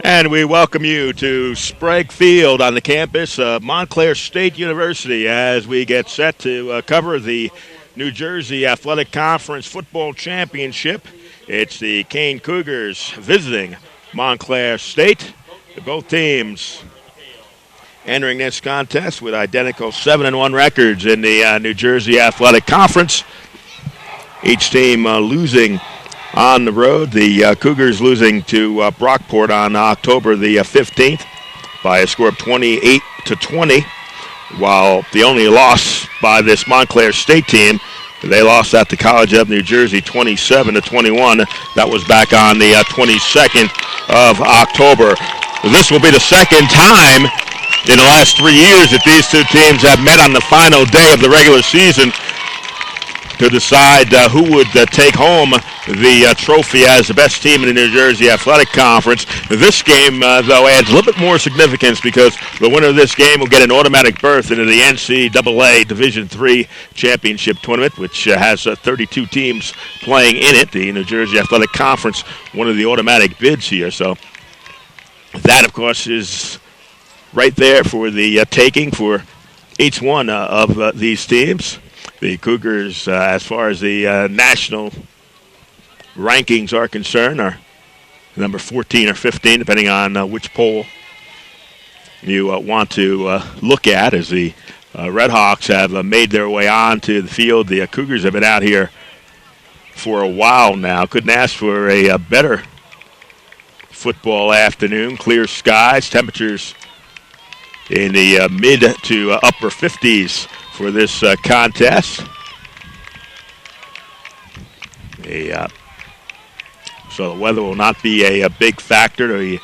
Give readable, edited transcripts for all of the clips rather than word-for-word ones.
And we welcome you to Sprague Field on the campus of Montclair State University as we get set to cover the New Jersey Athletic Conference Football Championship. It's the Kean Cougars visiting Montclair State. Both teams entering this contest with identical 7-1 records in the New Jersey Athletic Conference. Each team losing on the road. The Cougars losing to Brockport on October the 15th by a score of 28-20, while the only loss by this Montclair State team, they lost at the College of New Jersey 27-21. That was back on the 22nd of October. This will be the second time in the last 3 years that these two teams have met on the final day of the regular season to decide who would take home the trophy as the best team in the New Jersey Athletic Conference. This game, though, adds a little bit more significance because the winner of this game will get an automatic berth into the NCAA Division III Championship Tournament, which has 32 teams playing in it. The New Jersey Athletic Conference, one of the automatic bids here. So that, of course, is right there for the taking for each one of these teams. The Cougars, as far as the national rankings are concerned, are number 14 or 15, depending on which poll you want to look at, as the Red Hawks have made their way onto the field. The Cougars have been out here for a while now. Couldn't ask for a better football afternoon. Clear skies, temperatures in the mid to upper 50s for this contest. So the weather will not be a big factor. The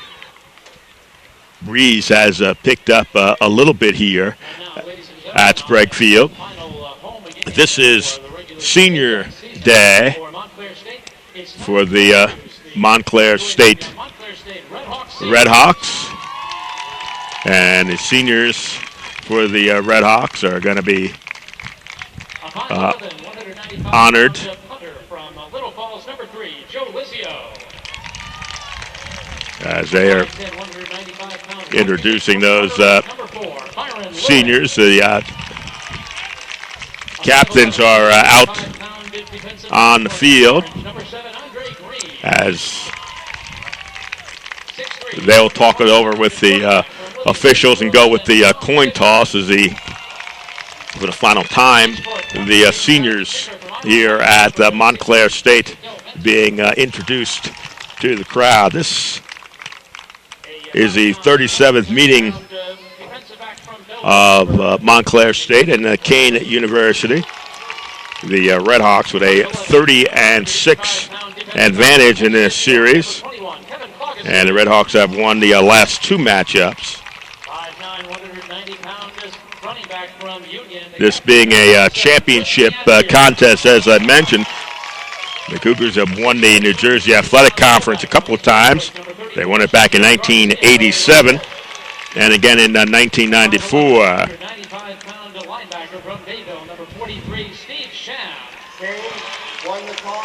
breeze has picked up a little bit here at Sprague Field. This is senior day for the Montclair State Red Hawks. And the seniors for the Red Hawks are going to be honored as they are introducing those seniors. The captains are out on the field as they'll talk it over with the officials and go with the coin toss as for the final time. The seniors here at Montclair State being introduced to the crowd. This is the 37th meeting of Montclair State and Kean University. The Red Hawks with a 30-6 advantage in this series. And the Red Hawks have won the last two matchups. This being a championship contest, as I mentioned, the Cougars have won the New Jersey Athletic Conference a couple of times. They won it back in 1987 and again in 1994.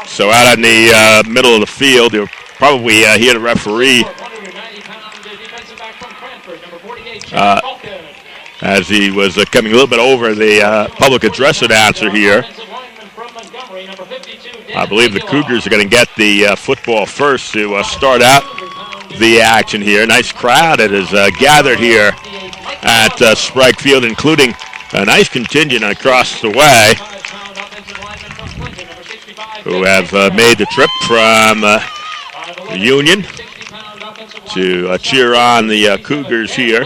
So out in the middle of the field, you'll probably hear the referee as he was coming a little bit over the public address announcer here. I believe the Cougars are going to get the football first to start out the action here. Nice crowd that is gathered here at Sprague Field, including a nice contingent across the way who have made the trip from Union to cheer on the Cougars here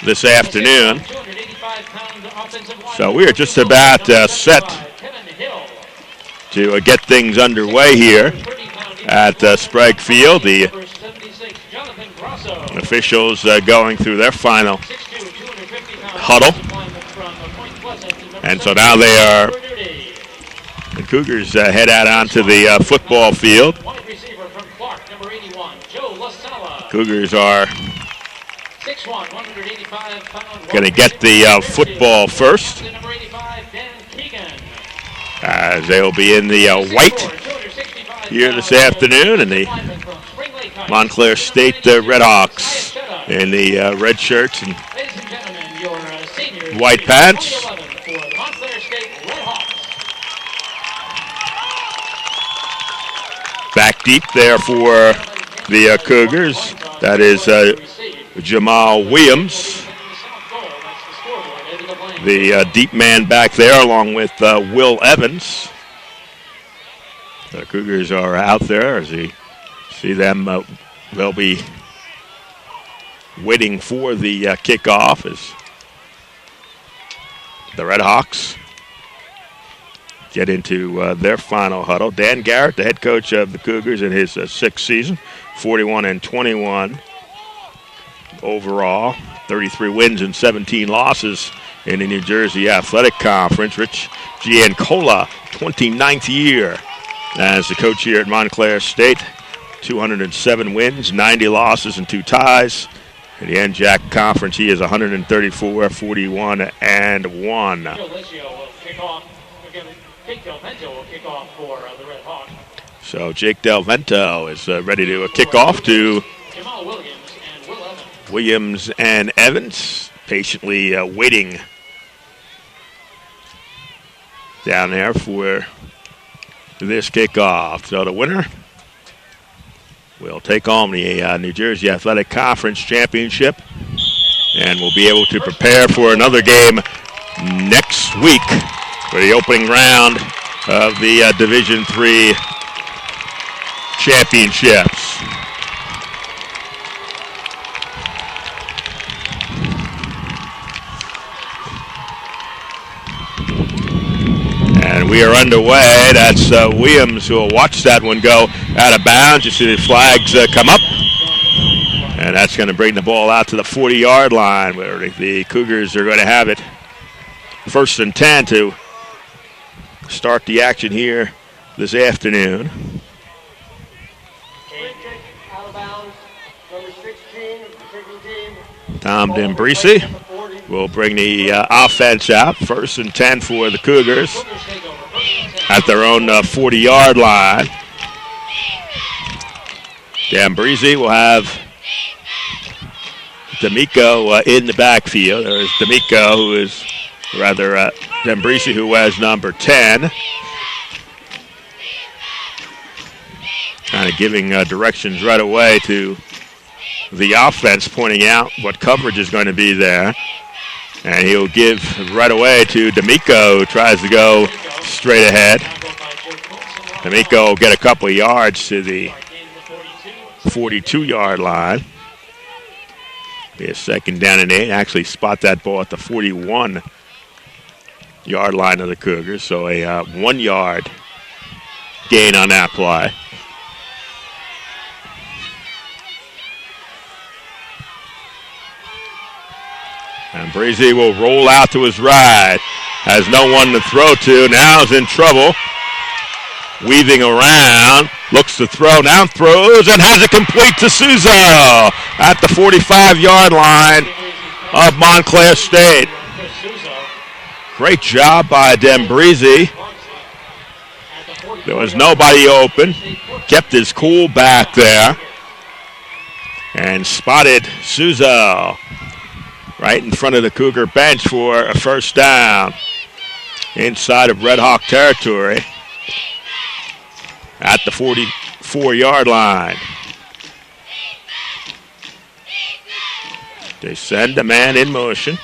this afternoon. So we are just about set to get things underway here at Sprague Field. The officials going through their final huddle. And so now the Cougars head out onto the football field. Cougars are going to get the football first, as they'll be in the white here this afternoon, and the Montclair State Redhawks in the red shirts and white pants. Back deep there for the Cougars. That is Jamal Williams, the deep man back there, along with Will Evans. The Cougars are out there. As you see them, they'll be waiting for the kickoff as the Redhawks get into their final huddle. Dan Garrett, the head coach of the Cougars in his sixth season, 41-21 overall, 33 wins and 17 losses in the New Jersey Athletic Conference. Rich Giancola, 29th year as the coach here at Montclair State, 207 wins, 90 losses, and 2 ties. In the NJAC Conference, he is 134, 41, and 1. So Jake Del Vento is ready to kick off to Williams and Evans, patiently waiting down there for this kickoff. So the winner will take on the New Jersey Athletic Conference Championship, and will be able to prepare for another game next week for the opening round of the Division III Championships. And we are underway. That's Williams who will watch that one go out of bounds. You see the flags come up. And that's going to bring the ball out to the 40-yard line, where the Cougars are going to have it 1st and 10 to start the action here this afternoon. Tom Dembrisi will bring the offense out. 1st and 10 for the Cougars at their own 40-yard line. Dembrisi will have D'Amico in the backfield. There's D'Amico, who is Dembrisi, who has number 10. Kind of giving directions right away to the offense, pointing out what coverage is going to be there. And he'll give right away to D'Amico, who tries to go straight ahead. D'Amico will get a couple of yards to the 42-yard line. Be a 2nd down and 8. Actually spot that ball at the 41-yard line of the Cougars. So a 1-yard gain on that play. And Breezy will roll out to his right. Has no one to throw to. Now is in trouble. Weaving around. Looks to throw. Now throws and has it complete to Suzo at the 45-yard line of Montclair State. Great job by Dembrisi. There was nobody open. Kept his cool back there. And spotted Suzo right in front of the Cougar bench for a 1st down inside of Red Hawk territory at the 44-yard line. They send a man in motion.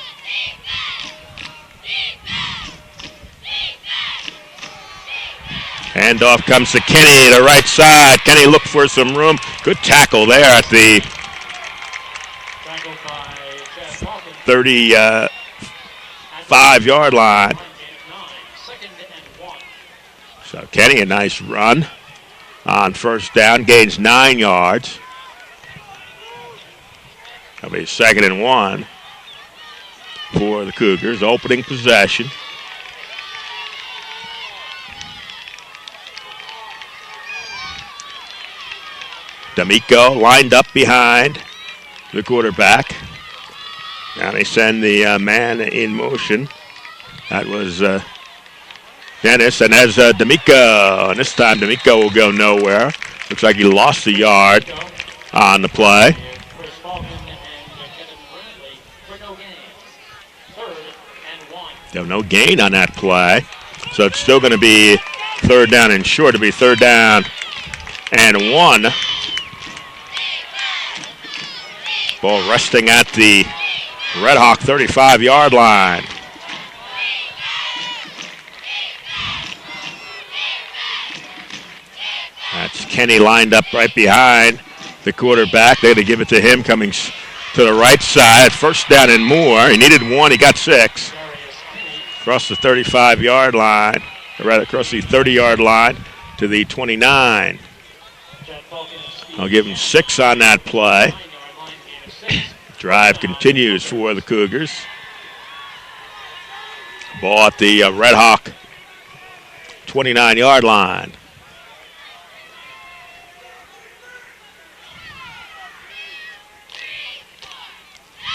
Handoff comes to Kinney, the right side. Kinney looked for some room. Good tackle there at the 35-yard line. So Kenny, a nice run on 1st down, gains 9 yards. That'll be 2nd and 1 for the Cougars, opening possession. D'Amico lined up behind the quarterback. Now they send the man in motion. That was Dennis, and there's D'Amico. And this time D'Amico will go nowhere. Looks like he lost a yard on the play. No gain on that play. So it's still going to be third down and short. It'll be third down and 1. Ball resting at the Red Hawk 35-yard line. That's Kinney lined up right behind the quarterback. They're going to give it to him coming to the right side. First down and more. He needed 1. He got 6. Across the 35-yard line, or rather across the 30-yard line to the 29. I'll give him 6 on that play. Drive continues for the Cougars. Ball at the Red Hawk 29-yard line.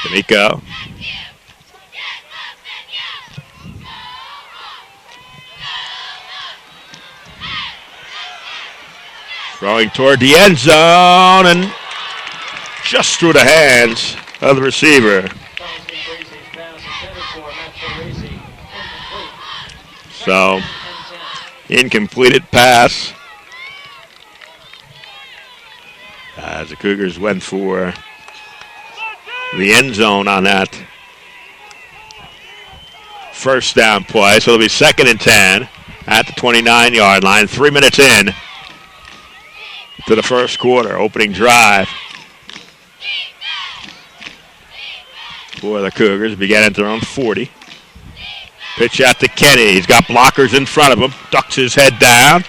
D'Amico. Throwing toward the end zone and just through the hands of the receiver. So, incompleted pass as the Cougars went for the end zone on that first down play. So it'll be 2nd and 10 at the 29-yard line. 3 minutes in to the first quarter. Opening drive for the Cougars. Began at their own 40. Pitch out to Kinney. He's got blockers in front of him. Ducks his head down.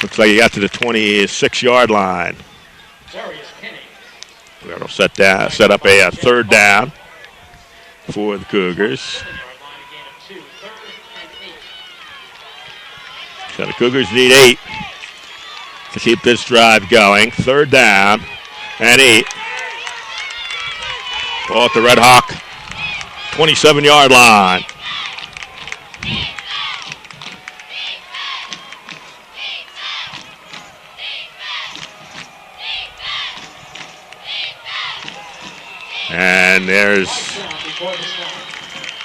Looks like he got to the 26-yard line. Darius Kinney. That'll set up a third down for the Cougars. So the Cougars need 8 to keep this drive going. Third down and 8. Ball at the Red Hawk 27-yard line. And there's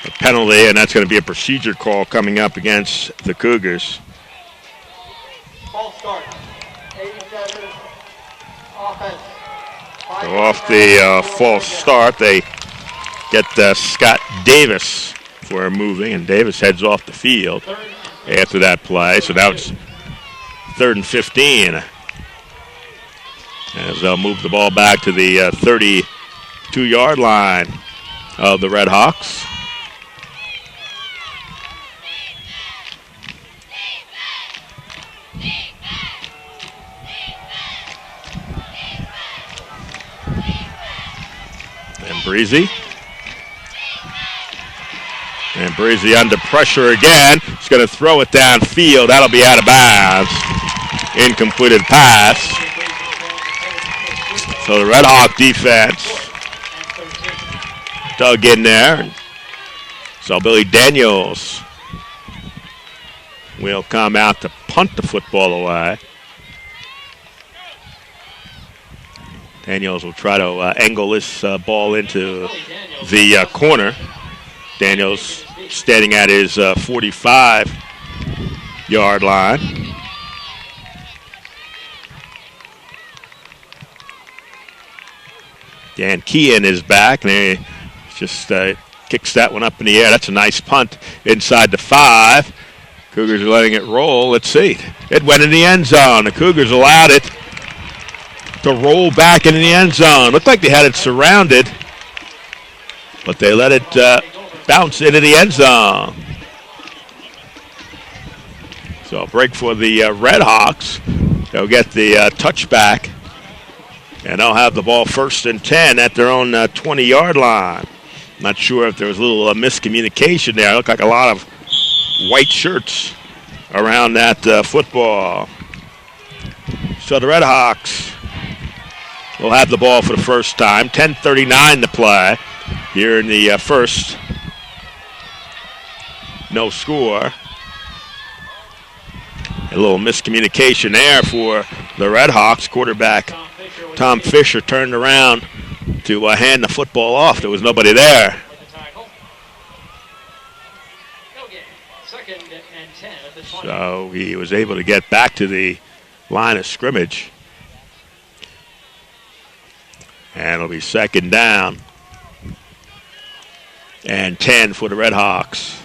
a penalty, and that's going to be a procedure call coming up against the Cougars. So off the false start, they get Scott Davis for moving, and Davis heads off the field after that play. So now it's 3rd and 15. As they'll move the ball back to the 32-yard line of the Red Hawks. And Breezy under pressure again. He's going to throw it downfield. That'll be out of bounds. Incompleted pass. So the Red Hawk defense dug in there. So Billy Daniels will come out to punt the football away. Daniels will try to angle this ball into the corner. Daniels standing at his 45-yard line. Dan Kean is back, and he just kicks that one up in the air. That's a nice punt inside the 5. Cougars are letting it roll. Let's see. It went in the end zone. The Cougars allowed it to roll back into the end zone. Looked like they had it surrounded, but they let it bounce into the end zone. So a break for the Red Hawks. They'll get the touchback, and they'll have the ball 1st and 10 at their own 20-yard line. Not sure if there was a little miscommunication there. It looked like a lot of white shirts around that football. So the Red Hawks will have the ball for the first time. 10:39 to play here in the first. No score. A little miscommunication there for the Red Hawks. Quarterback Tom Fisher turned around to hand the football off. There was nobody there. So he was able to get back to the line of scrimmage. And it'll be second down and 10 for the Red Hawks.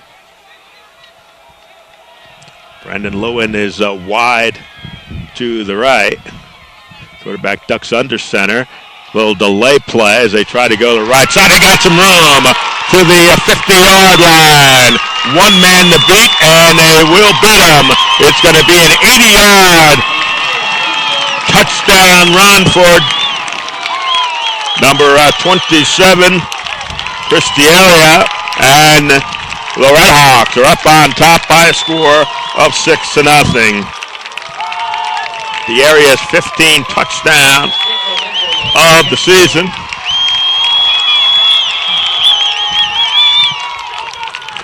Brendan Lewin is wide to the right. Quarterback ducks under center. Little delay play as they try to go to the right side. They got some room to the 50-yard line. One man to beat, and they will beat him. It's going to be an 80-yard touchdown run for number 27, Cristialia, and the Red Hawks are up on top by a score of 6-0. The area's 15th touchdown of the season.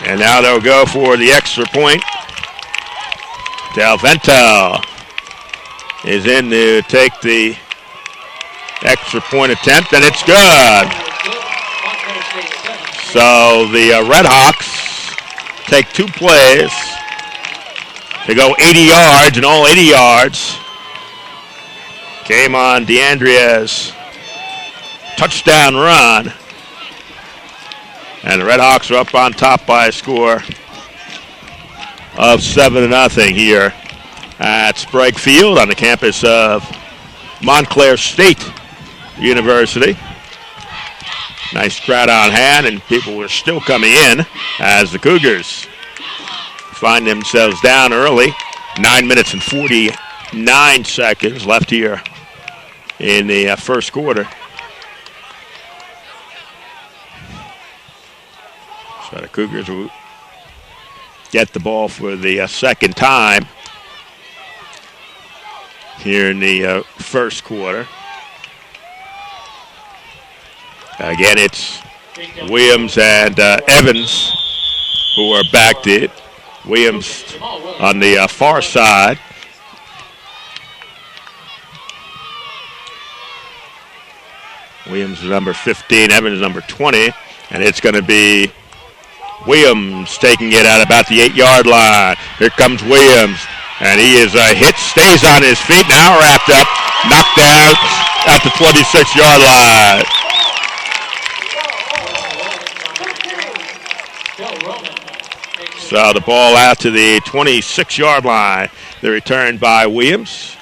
And now they'll go for the extra point. Del Vento is in to take the extra point attempt, and it's good. So the Red Hawks take 2 plays to go 80 yards, and all 80 yards came on DeAndrea's touchdown run. And the Red Hawks are up on top by a score of 7-0 here at Sprague Field on the campus of Montclair State University. Nice crowd on hand, and people are still coming in as the Cougars find themselves down early. 9 minutes and 49 seconds left here in the first quarter. So the Cougars will get the ball for the second time here in the first quarter. Again, it's Williams and Evans who are backed it. Williams on the far side. Williams is number 15, Evans is number 20, and it's going to be Williams taking it at about the 8-yard line. Here comes Williams, and he is hit, stays on his feet, now wrapped up, knocked out at the 26-yard line. So the ball out to the 26-yard line. The return by Williams.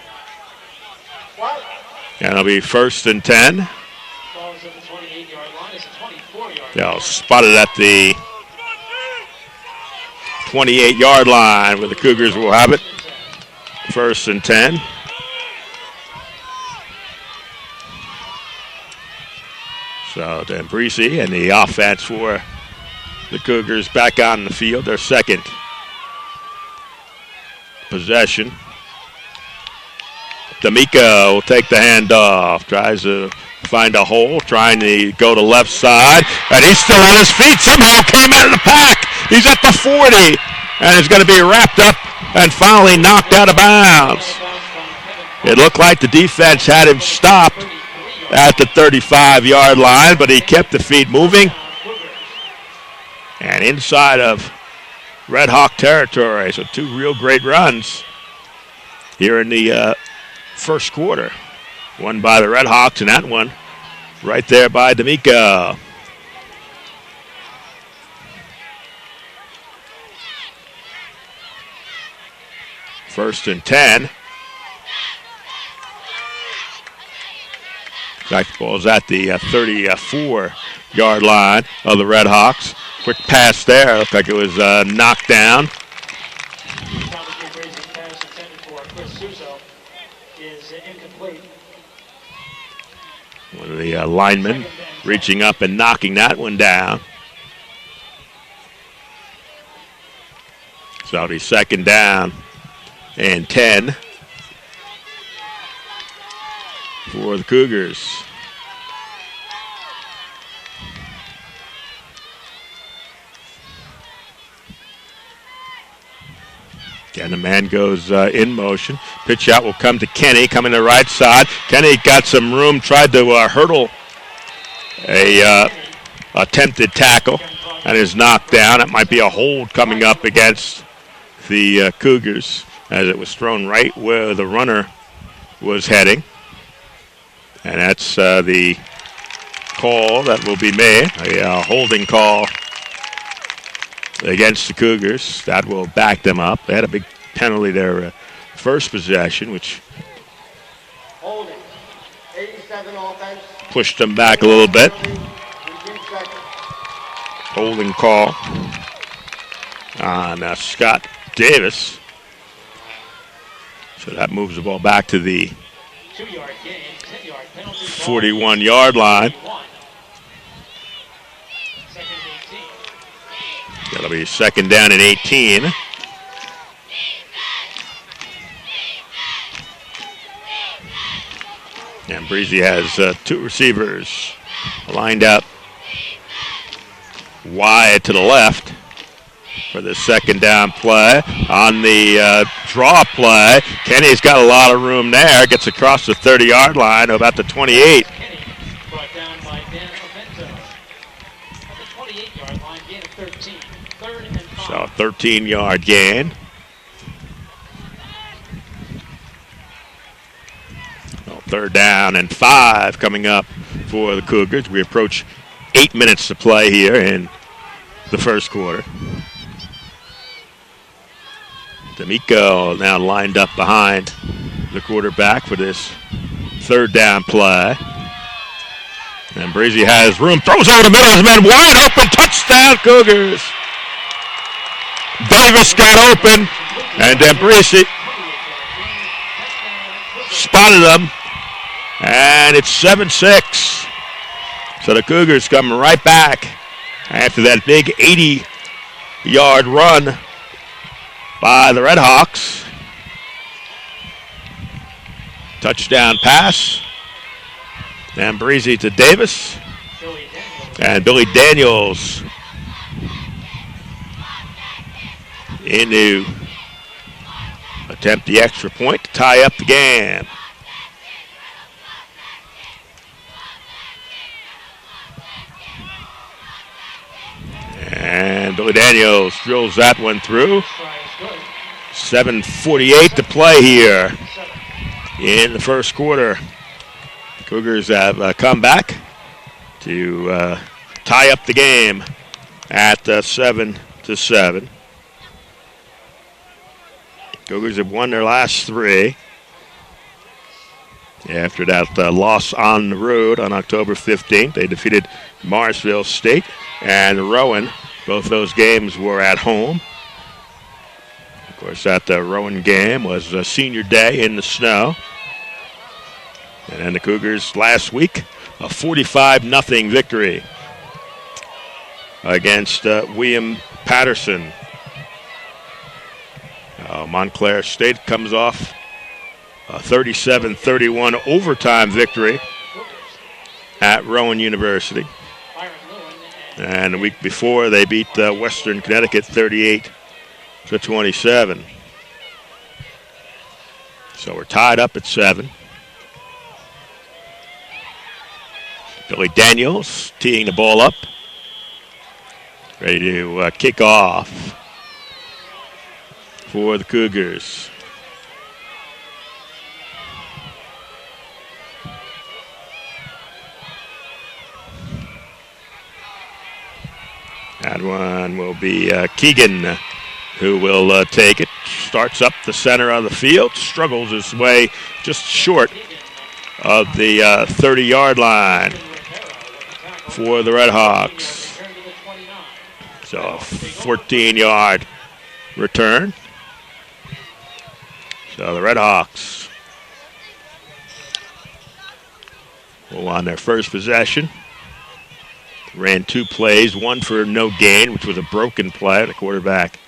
And it'll be 1st and 10. They'll spot it at the 28-yard line where the Cougars will have it. 1st and 10. So D'Ambrisi and the offense for the Cougars back on the field. Their second possession. D'Amico will take the handoff. Tries to find a hole. Trying to go to left side. And he's still on his feet. Somehow came out of the pack. He's at the 40. And is going to be wrapped up and finally knocked out of bounds. It looked like the defense had him stopped at the 35-yard line, but he kept the feet moving. And inside of Red Hawk territory. So 2 real great runs here in the first quarter. One by the Red Hawks, and that one right there by D'Amico. First and 10. In fact, the ball's at the 34-yard line of the Red Hawks. Quick pass there. Looked like it was knocked down. One of the linemen reaching up and knocking that one down. So it'll be 2nd down and 10 for the Cougars. Again, And the man goes in motion. Pitch out will come to Kinney, coming to the right side. Kinney got some room, tried to hurdle a attempted tackle, and is knocked down. That might be a hold coming up against the Cougars, as it was thrown right where the runner was heading. And that's the call that will be made, a holding call against the Cougars. That will back them up. They had a big penalty their first possession, which pushed them back a little bit. Holding call on Scott Davis. So that moves the ball back to the 41-yard line. That'll be second down and 18. And Breezy has two receivers lined up wide to the left for the second down play. On the draw play, Kenny's got a lot of room there. Gets across the 30-yard line to about the 28. Brought down by Dan Ovento. At the 28-yard line, gain of 13. Third and 5. So 13-yard gain. Well, third down and 5 coming up for the Cougars. We approach 8 minutes to play here in the first quarter. D'Amico now lined up behind the quarterback for this third down play. And Breezy has room, throws over the middle, his man wide open, touchdown Cougars. Davis got open, and then Breezy spotted him, and it's 7-6. So the Cougars come right back after that big 80-yard run by the Redhawks. Touchdown pass. And Breezy to Davis. And Billy Daniels in to attempt the extra point to tie up the game. And Billy Daniels drills that one through. 7:48 to play here in the first quarter. Cougars have come back to tie up the game at 7-7. Cougars have won their last 3 after that loss on the road on October 15th. They defeated Morrisville State and Rowan. Both those games were at home. Of course, that Rowan game was senior day in the snow. And then the Cougars last week, a 45-0 victory against William Patterson. Montclair State comes off a 37-31 overtime victory at Rowan University. And the week before, they beat Western Connecticut 38-27. So we're tied up at 7. Billy Daniels teeing the ball up. Ready to kick off for the Cougars. That one will be Keegan, who will take it. Starts up the center of the field, struggles his way just short of the 30-yard line for the Redhawks. So a 14-yard return. So the Redhawks will on their first possession. Ran 2 plays, one for no gain, which was a broken play. The quarterback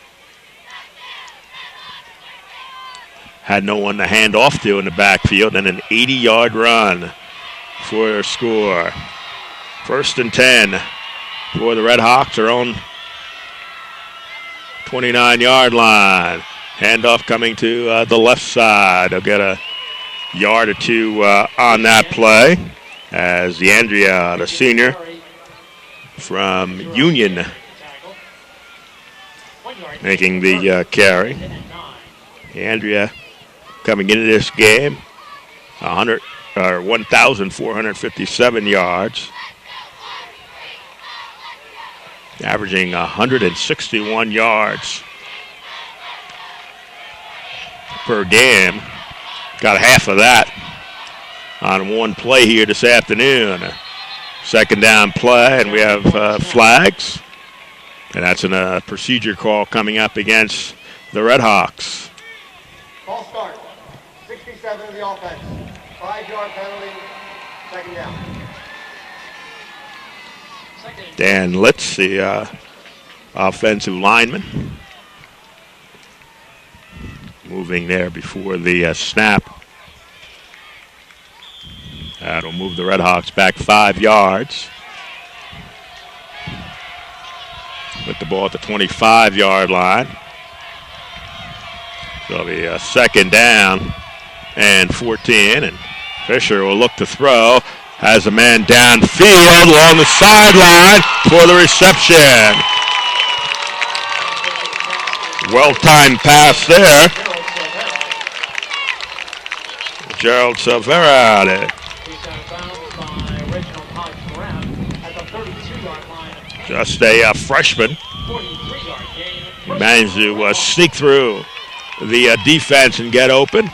had no one to hand off to in the backfield, and an 80-yard run for their score. First and 10 for the Redhawks, their own 29-yard line. Handoff coming to the left side. They'll get a yard or two on that play as Andrea, the senior from Union, making the carry. Andrea coming into this game 1,457 yards, averaging 161 yards per game. Got half of that on one play here this afternoon. Second down play, and we have flags. And that's a procedure call coming up against the Red Hawks. Ball start. 67 of the offense. 5-yard penalty. Second down. Dan Litz, the offensive lineman, moving there before the snap. That'll move the Red Hawks back 5 yards. With the ball at the 25-yard line. So it'll be a second down and 14. And Fisher will look to throw. Has a man downfield along the sideline for the reception. Well-timed pass there. Gerald Silvera there. Just a freshman. He managed to sneak through the defense and get open.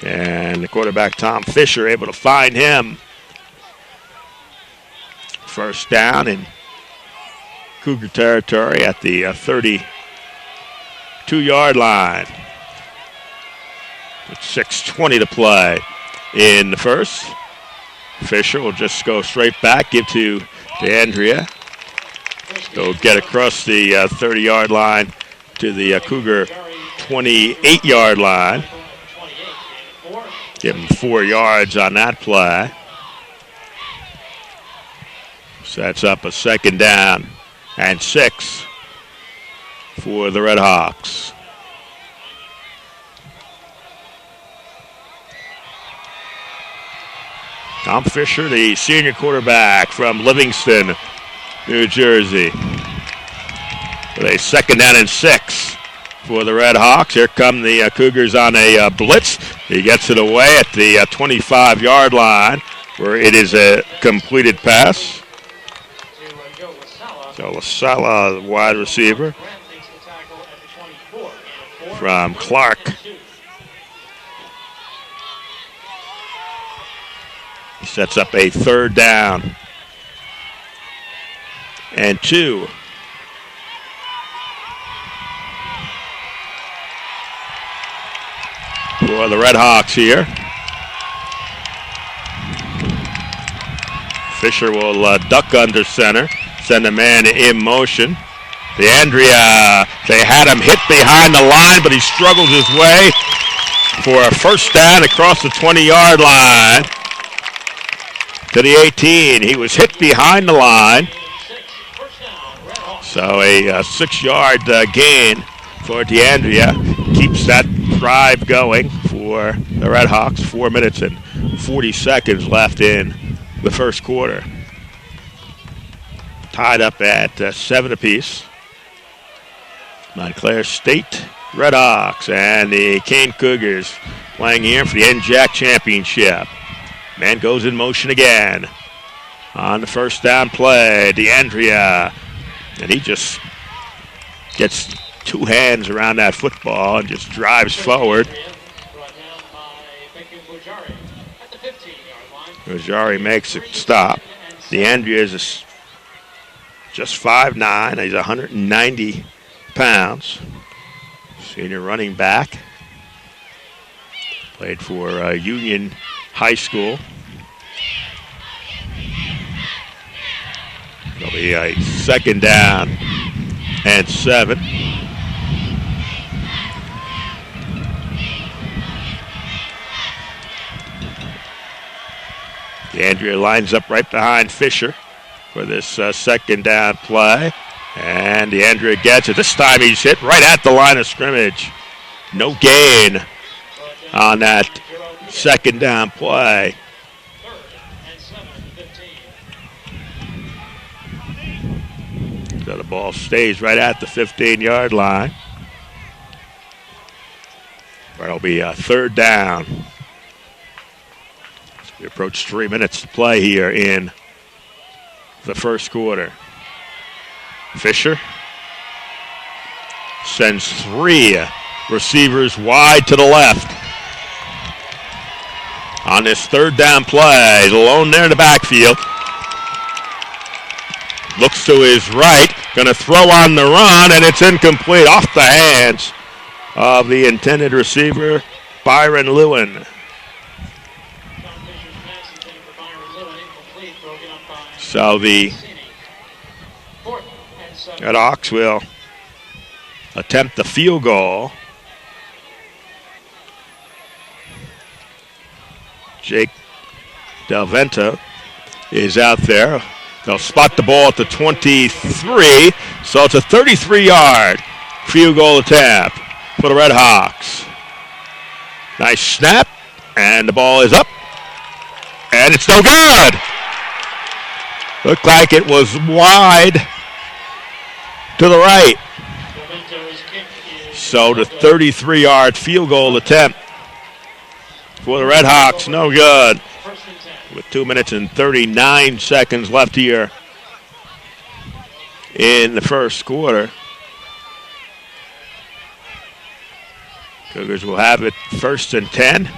And the quarterback, Tom Fisher, able to find him. First down in Cougar territory at the 32-yard line. With 6:20 to play in the first. Fisher will just go straight back, give to DeAndrea. He'll get across the 30-yard line to the Cougar 28-yard line. Give him 4 yards on that play. Sets up a second down and 6 for the Red Hawks. Tom Fisher, the senior quarterback from Livingston, New Jersey. With a second down and 6 for the Red Hawks. Here come the Cougars on a blitz. He gets it away at the 25-yard line where it is a completed pass. So LaSala, the wide receiver from Clark. He sets up a third down and 2. For the Red Hawks here. Fisher will duck under center, send a man in motion. DeAndrea, they had him hit behind the line, but he struggled his way for a first down across the 20-yard line to the 18. He was hit behind the line. So a 6-yard gain for DeAndrea keeps that drive going for the Red Hawks. 4 minutes and 40 seconds left in the first quarter. Tied up at 7 apiece. Montclair State Red Hawks and the Kean Cougars playing here for the NJAC championship. Man goes in motion again on the first down play. DeAndrea, and he just gets 2 hands around that football and just drives forward. Bujari makes a stop. DeAndrea is just 5'9". He's 190 pounds. Senior running back. Played for Union High School. It'll be a second down and 7. DeAndrea lines up right behind Fisher for this second down play. And DeAndrea gets it. This time he's hit right at the line of scrimmage No gain on that second down play. So the ball stays right at the 15-yard line. It'll be a third down. We approach 3 minutes to play here in the first quarter. Fisher sends 3 receivers wide to the left. On this third down play, alone there in the backfield. Looks to his right, going to throw on the run, and it's incomplete off the hands of the intended receiver, Byron Lewin. So the Hawks will attempt the field goal. Jake Del Vento is out there. They'll spot the ball at the 23, so it's a 33-yard field goal attempt for the Red Hawks. Nice snap, and the ball is up, and it's no good. Looked like it was wide to the right. So the 33-yard field goal attempt for the Red Hawks, no good. With 2 minutes and 39 seconds left here in the first quarter. Cougars will have it 1st and 10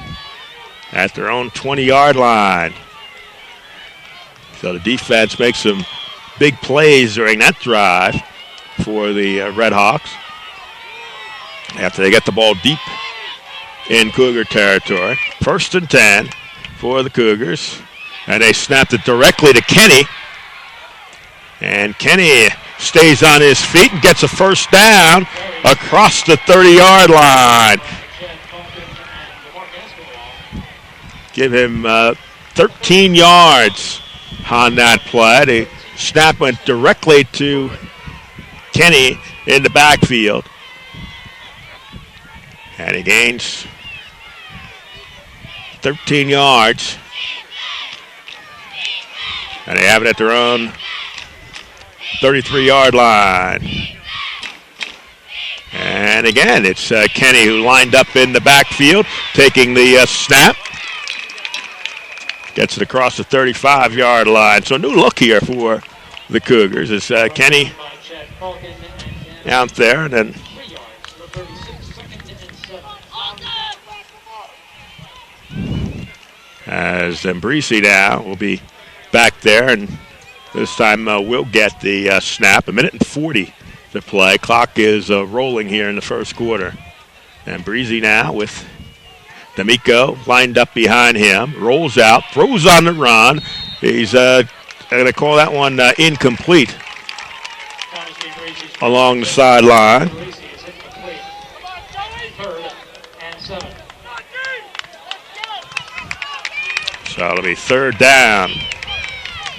at their own 20-yard line. So the defense makes some big plays during that drive for the Red Hawks. After they get the ball deep in Cougar territory. 1st and 10 for the Cougars. And they snapped it directly to Kinney. And Kinney stays on his feet and gets a first down across the 30-yard line. Give him 13 yards on that play. The snap went directly to Kinney in the backfield. And he gains 13 yards. And they have it at their own 33-yard line. And again, it's Kinney who lined up in the backfield, taking the snap. Gets it across the 35-yard line. So a new look here for the Cougars. It's Kinney out there, and then as Zembrisi now will be back there, and this time we'll get the snap. 1 minute and 40 to play. Clock is rolling here in the first quarter. And Breezy now with D'Amico lined up behind him. Rolls out, throws on the run. He's going to call that one incomplete along the sideline. So it'll be third down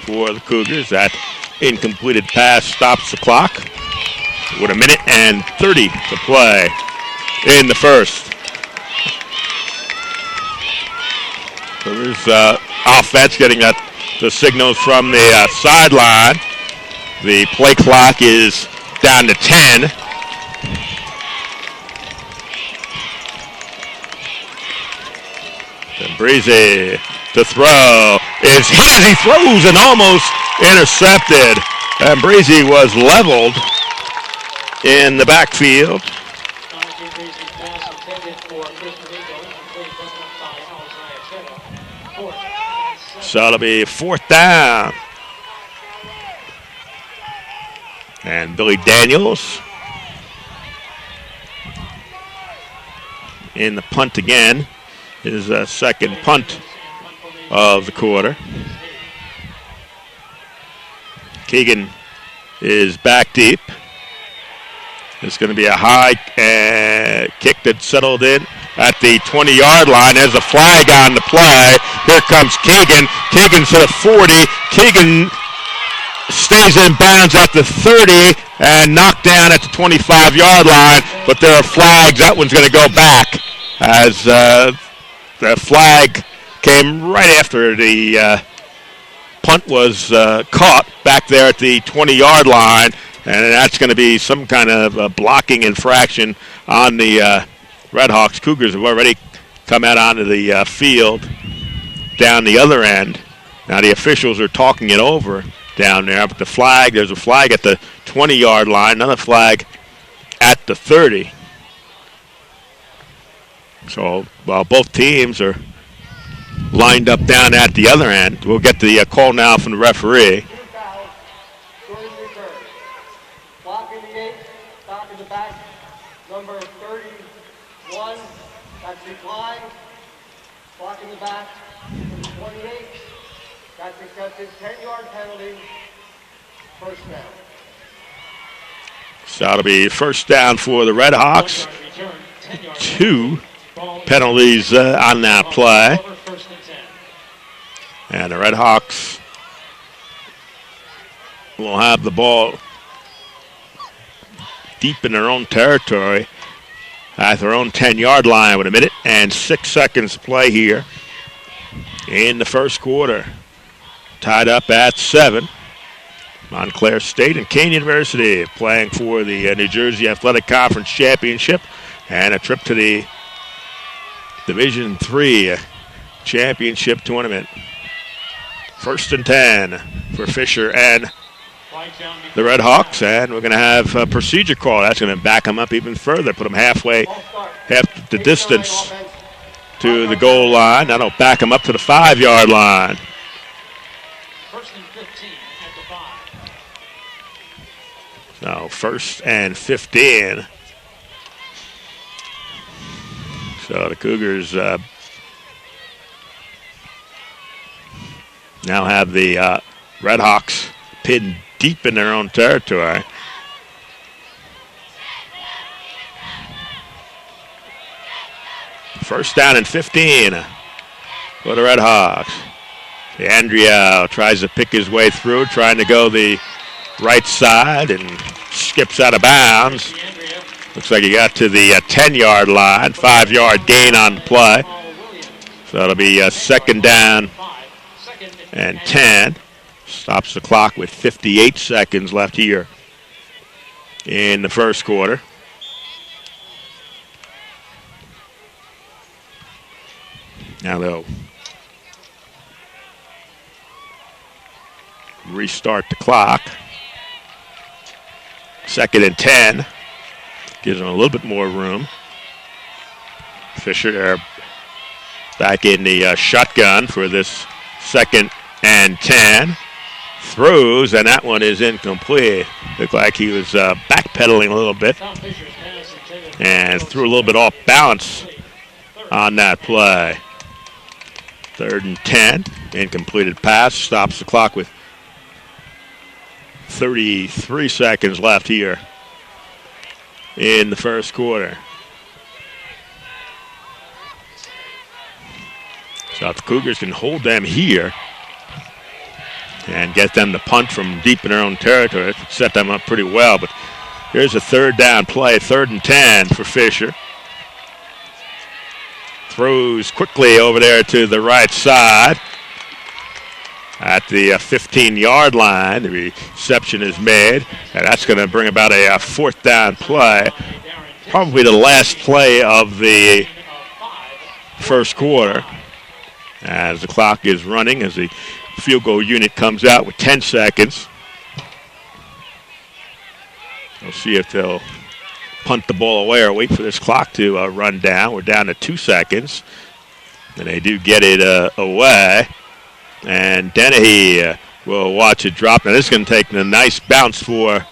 for the Cougars. That incompleted pass stops the clock with 1 minute and 30 to play in the first. Cougars offense getting the signals from the sideline. The play clock is down to 10. And Breezy to throw is hit as he throws and almost intercepted. And Breezy was leveled in the backfield. So it'll be fourth down. And Billy Daniels in the punt again. His second punt of the quarter. Keegan is back deep. It's going to be a high kick that settled in at the 20-yard line. There's a flag on the play. Here comes Keegan. Keegan to the 40. Keegan stays in bounds at the 30 and knocked down at the 25-yard line. but there are flags. That one's going to go back as the flag came right after the punt was caught back there at the 20-yard line, and that's going to be some kind of blocking infraction on the Redhawks. Cougars have already come out onto the field down the other end. Now the officials are talking it over down there, but there's a flag at the 20-yard line, another flag at the 30. So while both teams are lined up down at the other end, we'll get the call now from the referee. Block in the 8, stop in the back, number 31, that's declined. Block in the back, number 28, that's accepted, 10-yard penalty, first down. So that'll be first down for the Redhawks. 2 penalties on that play. And the Redhawks will have the ball deep in their own territory at their own 10-yard line with 1 minute and 6 seconds to play here in the first quarter. Tied up at 7. Montclair State and Kean University playing for the New Jersey Athletic Conference Championship and a trip to the Division III Championship tournament. First and 10 for Fisher and the Redhawks, and we're going to have a procedure call. That's going to back them up even further, put them half the distance to the goal line. That'll back them up to the 5-yard line. First and 15 at the 5. So first and 15. So the Cougars now have the Redhawks pinned deep in their own territory. First down and 15 for the Redhawks. Andrea tries to pick his way through, trying to go the right side and skips out of bounds. Looks like he got to the 10-yard line, 5-yard gain on the play. So it'll be a second down and 10. Stops the clock with 58 seconds left here in the first quarter. Now they'll restart the clock. Second and 10. Gives them a little bit more room. Fisher back in the shotgun for this second and 10. Throws, and that one is incomplete. Looked like he was backpedaling a little bit and threw a little bit off balance on that play. Third and 10. Incompleted pass. Stops the clock with 33 seconds left here in the first quarter. So if the Cougars can hold them here and get them to punt from deep in their own territory, set them up pretty well. But here's a third down play, 3rd and 10 for Fisher. Throws quickly over there to the right side. At the 15-yard line, the reception is made, and that's going to bring about a 4th down play. Probably the last play of the first quarter as the clock is running, as the field goal unit comes out with 10 seconds. We'll see if they'll punt the ball away or wait for this clock to run down. We're down to 2 seconds, and they do get it away. And Dennehy will watch it drop. Now this is going to take a nice bounce for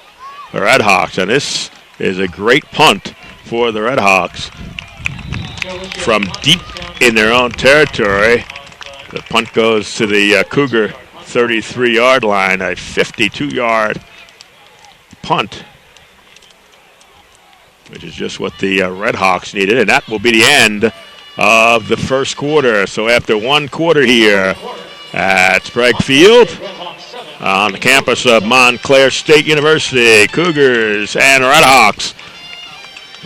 the Redhawks, and this is a great punt for the Redhawks from deep in their own territory. The punt goes to the Cougar 33-yard line, a 52-yard punt, which is just what the Redhawks needed, and that will be the end of the first quarter. So after 1 quarter here at Sprague Field on the campus of Montclair State University, Cougars and Redhawks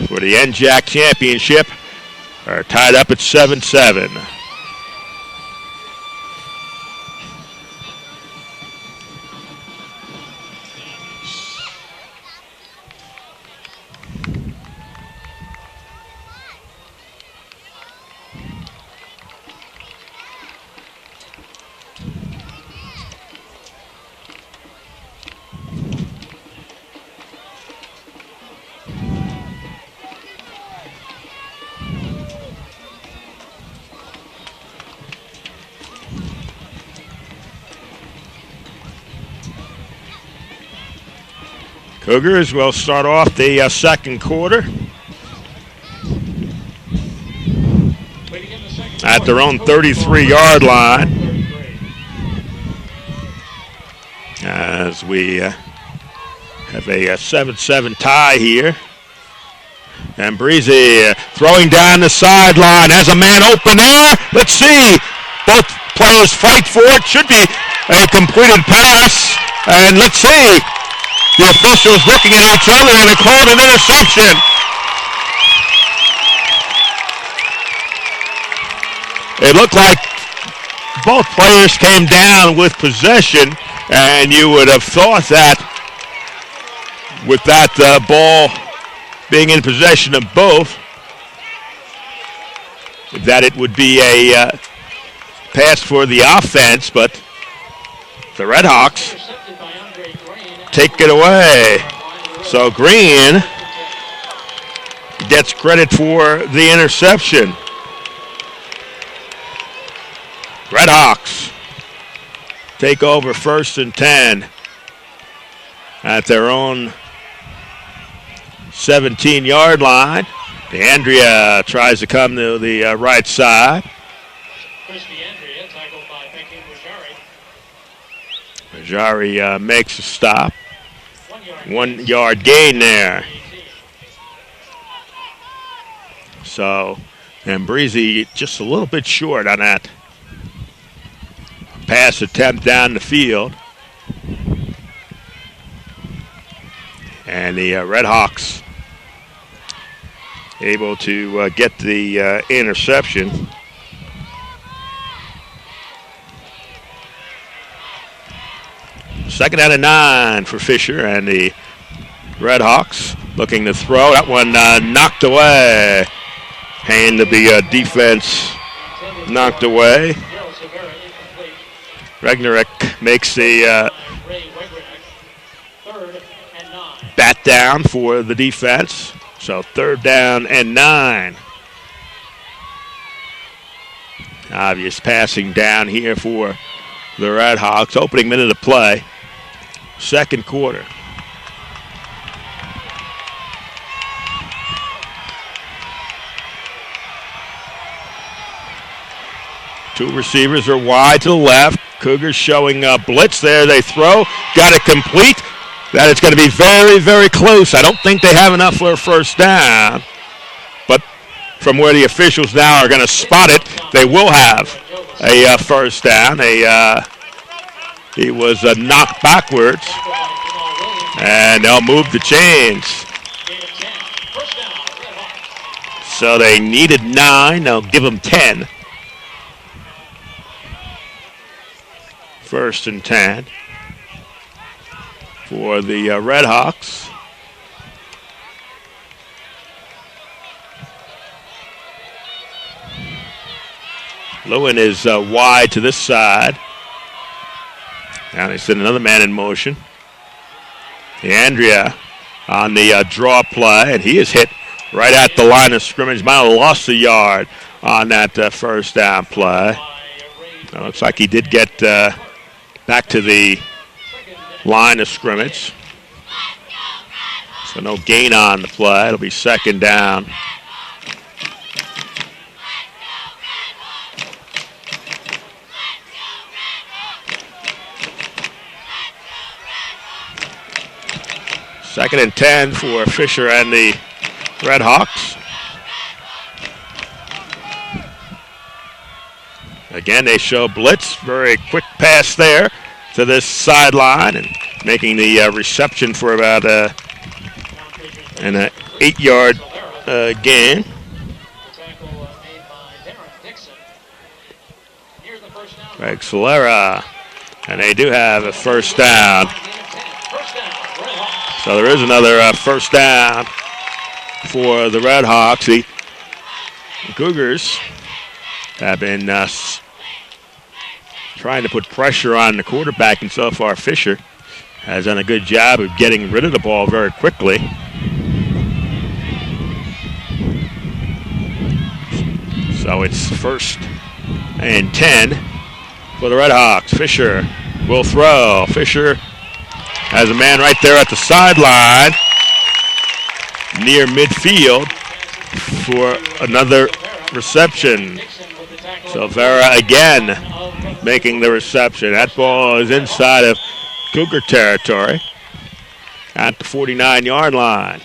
for the NJAC championship are tied up at 7-7. Cougars will start off the second quarter at their own 33-yard line as we have a 7-7 tie here. And Breezy throwing down the sideline, has a man open there. Let's see. Both players fight for it. Should be a completed pass. And let's see. The officials looking at each other and they called an interception. It looked like both players came down with possession, and you would have thought that with that ball being in possession of both, that it would be a pass for the offense, but the Redhawks take it away. So Green gets credit for the interception. Redhawks take over 1st and 10 at their own 17-yard line. DeAndrea tries to come to the right side. Majari makes a stop. 1 yard gain there. So, and Breezy just a little bit short on that pass attempt down the field. And the Redhawks able to get the interception. Second down and 9 for Fisher, and the Redhawks looking to throw. That one knocked away. Hand of the defense knocked away. Regnerick makes the bat down for the defense. So 3rd down and 9. Obvious passing down here for the Redhawks. Opening minute of play. Second quarter. Two receivers are wide to the left. Cougars showing blitz there. They throw. Got it complete. That is going to be very, very close. I don't think they have enough for a first down. But from where the officials now are going to spot it, they will have a first down. He was knocked backwards. And they'll move the chains. So they needed 9. They'll give them 10. 1st and 10 for the Redhawks. Lewin is wide to this side. Now they send another man in motion. DeAndrea on the draw play, and he is hit right at the line of scrimmage. Might have lost a yard on that first down play. Looks like he did get back to the line of scrimmage. So no gain on the play. It'll be 2nd down. Second and 10 for Fisher and the Redhawks. Again, they show blitz. Very quick pass there to this sideline and making the reception for about an 8-yard again. Tackle made by Darren Dixon. Near the first down. Greg Solera. And they do have a first down. First down, Red Hawks. So there is another first down for the Red Hawks. The Cougars have been trying to put pressure on the quarterback, and so far Fisher has done a good job of getting rid of the ball very quickly. So it's 1st and 10 for the Red Hawks. Fisher will throw. Fisher has a man right there at the sideline near midfield for another reception. So Vera again making the reception. That ball is inside of Cougar territory at the 49-yard line.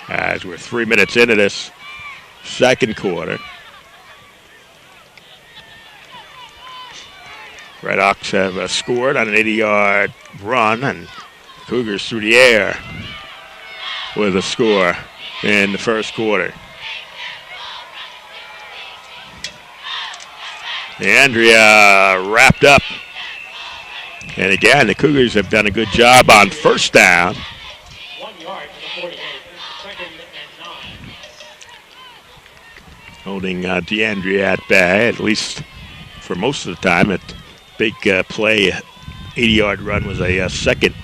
As we're 3 minutes into this second quarter. Red Hawks have scored on an 80-yard run, and Cougars through the air with a score in the first quarter. Andrea wrapped up. And again, the Cougars have done a good job on first down. 1 yard to the 48. Second and 9. Holding DeAndrea at bay, at least for most of the time. That big play, 80-yard run, was a second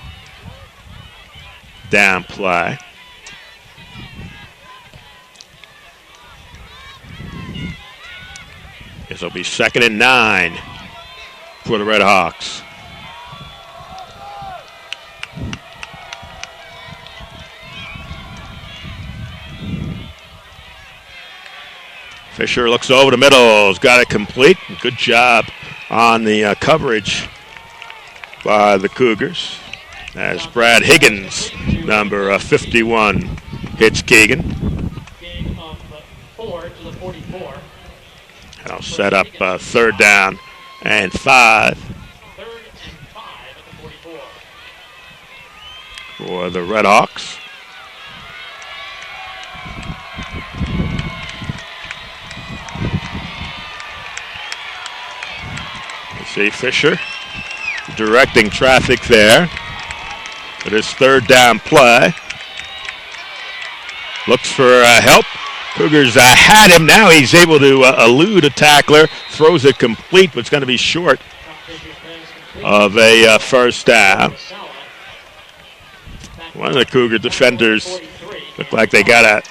down play. This will be 2nd and 9 for the Red Hawks. Fisher looks over the middle, has got it complete. Good job on the coverage by the Cougars. As Brad Higgins, number 51, hits Keegan. Gain of 4 to the 44. That'll set up 3rd down and 5 3rd and 5 at the 44. for the Red Hawks. You see Fisher directing traffic there for this 3rd down play. Looks for help. Cougars had him. Now he's able to elude a tackler. Throws it complete, but it's going to be short of a first down. One of the Cougar defenders looked like they got an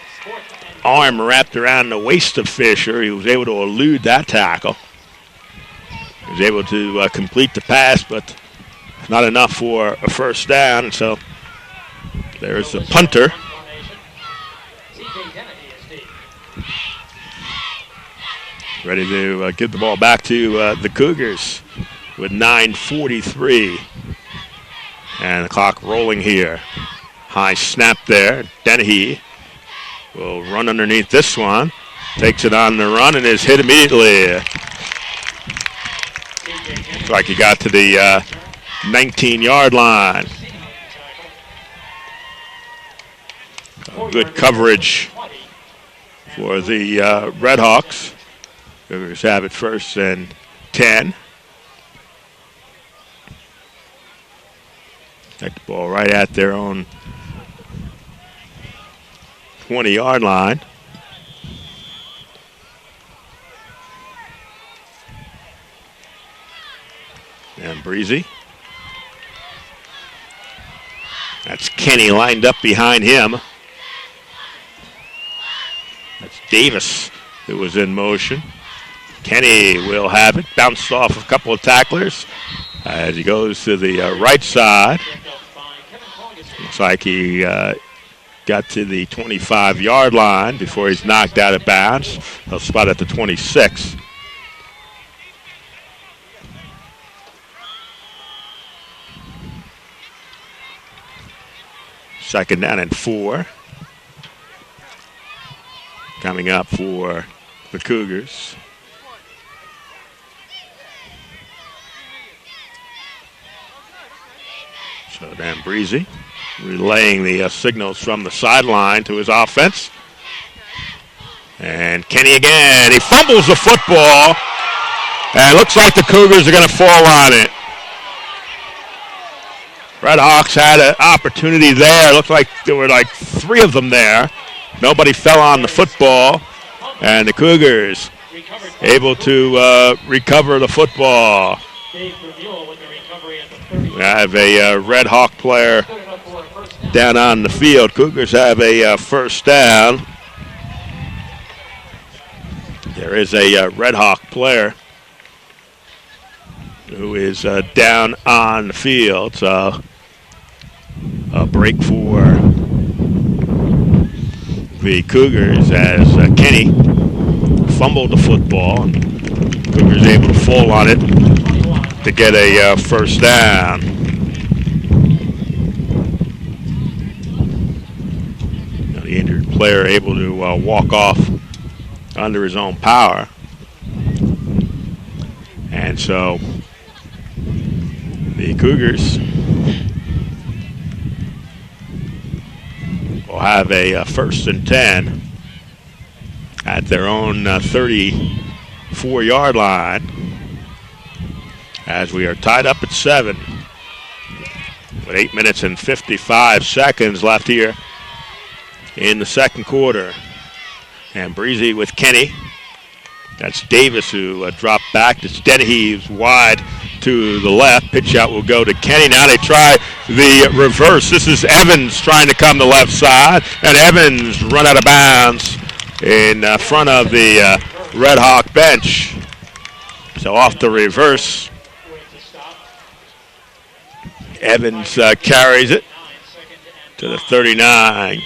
arm wrapped around the waist of Fisher. He was able to elude that tackle. He was able to complete the pass, but not enough for a first down. So there's the punter. Ready to give the ball back to the Cougars with 9:43. And the clock rolling here. High snap there. Dennehy will run underneath this one. Takes it on the run and is hit immediately. Looks like he got to the 19-yard line. Good coverage for the Red Hawks. Cougars have it 1st and 10. Take the ball right at their own 20-yard line. And Breezy. That's Kinney lined up behind him. That's Davis who was in motion. Kenny will have it. Bounced off a couple of tacklers as he goes to the right side. Looks like he got to the 25-yard line before he's knocked out of bounds. He'll spot at the 26. Second down and 4. Coming up for the Cougars. So Dan Breezy relaying the signals from the sideline to his offense. And Kinney again. He fumbles the football. And it looks like the Cougars are going to fall on it. Red Hawks had an opportunity there. It looked like there were like 3 of them there. Nobody fell on the football. And the Cougars able to recover the football. We have a Red Hawk player down on the field. Cougars have a first down. There is a Red Hawk player who is down on the field. So a break for the Cougars as Kinney fumbled the football. Cougars able to fall on it to get a first down. Now the injured player able to walk off under his own power. And so the Cougars will have a first and 10 at their own 34-yard line as we are tied up at 7 with 8 minutes and 55 seconds left here in the second quarter. And Breezy with Kinney. That's Davis who dropped back. It's Dennehy who's wide to the left. Pitch out will go to Kinney. Now they try the reverse. This is Evans trying to come to left side. And Evans run out of bounds in front of the Red Hawk bench. So off the reverse. Evans carries it to the 39.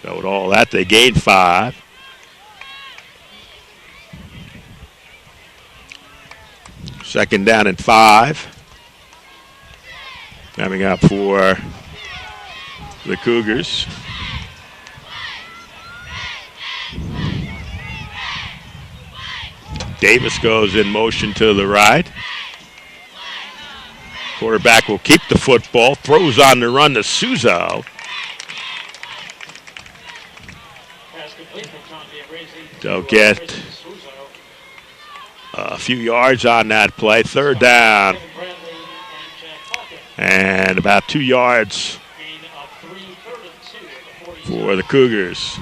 So with all that, they gained 5. Second down and 5. Coming up for the Cougars. Davis goes in motion to the right. Quarterback will keep the football. Throws on the run to Suzo. They'll get a few yards on that play. Third down. And about 2 yards for the Cougars.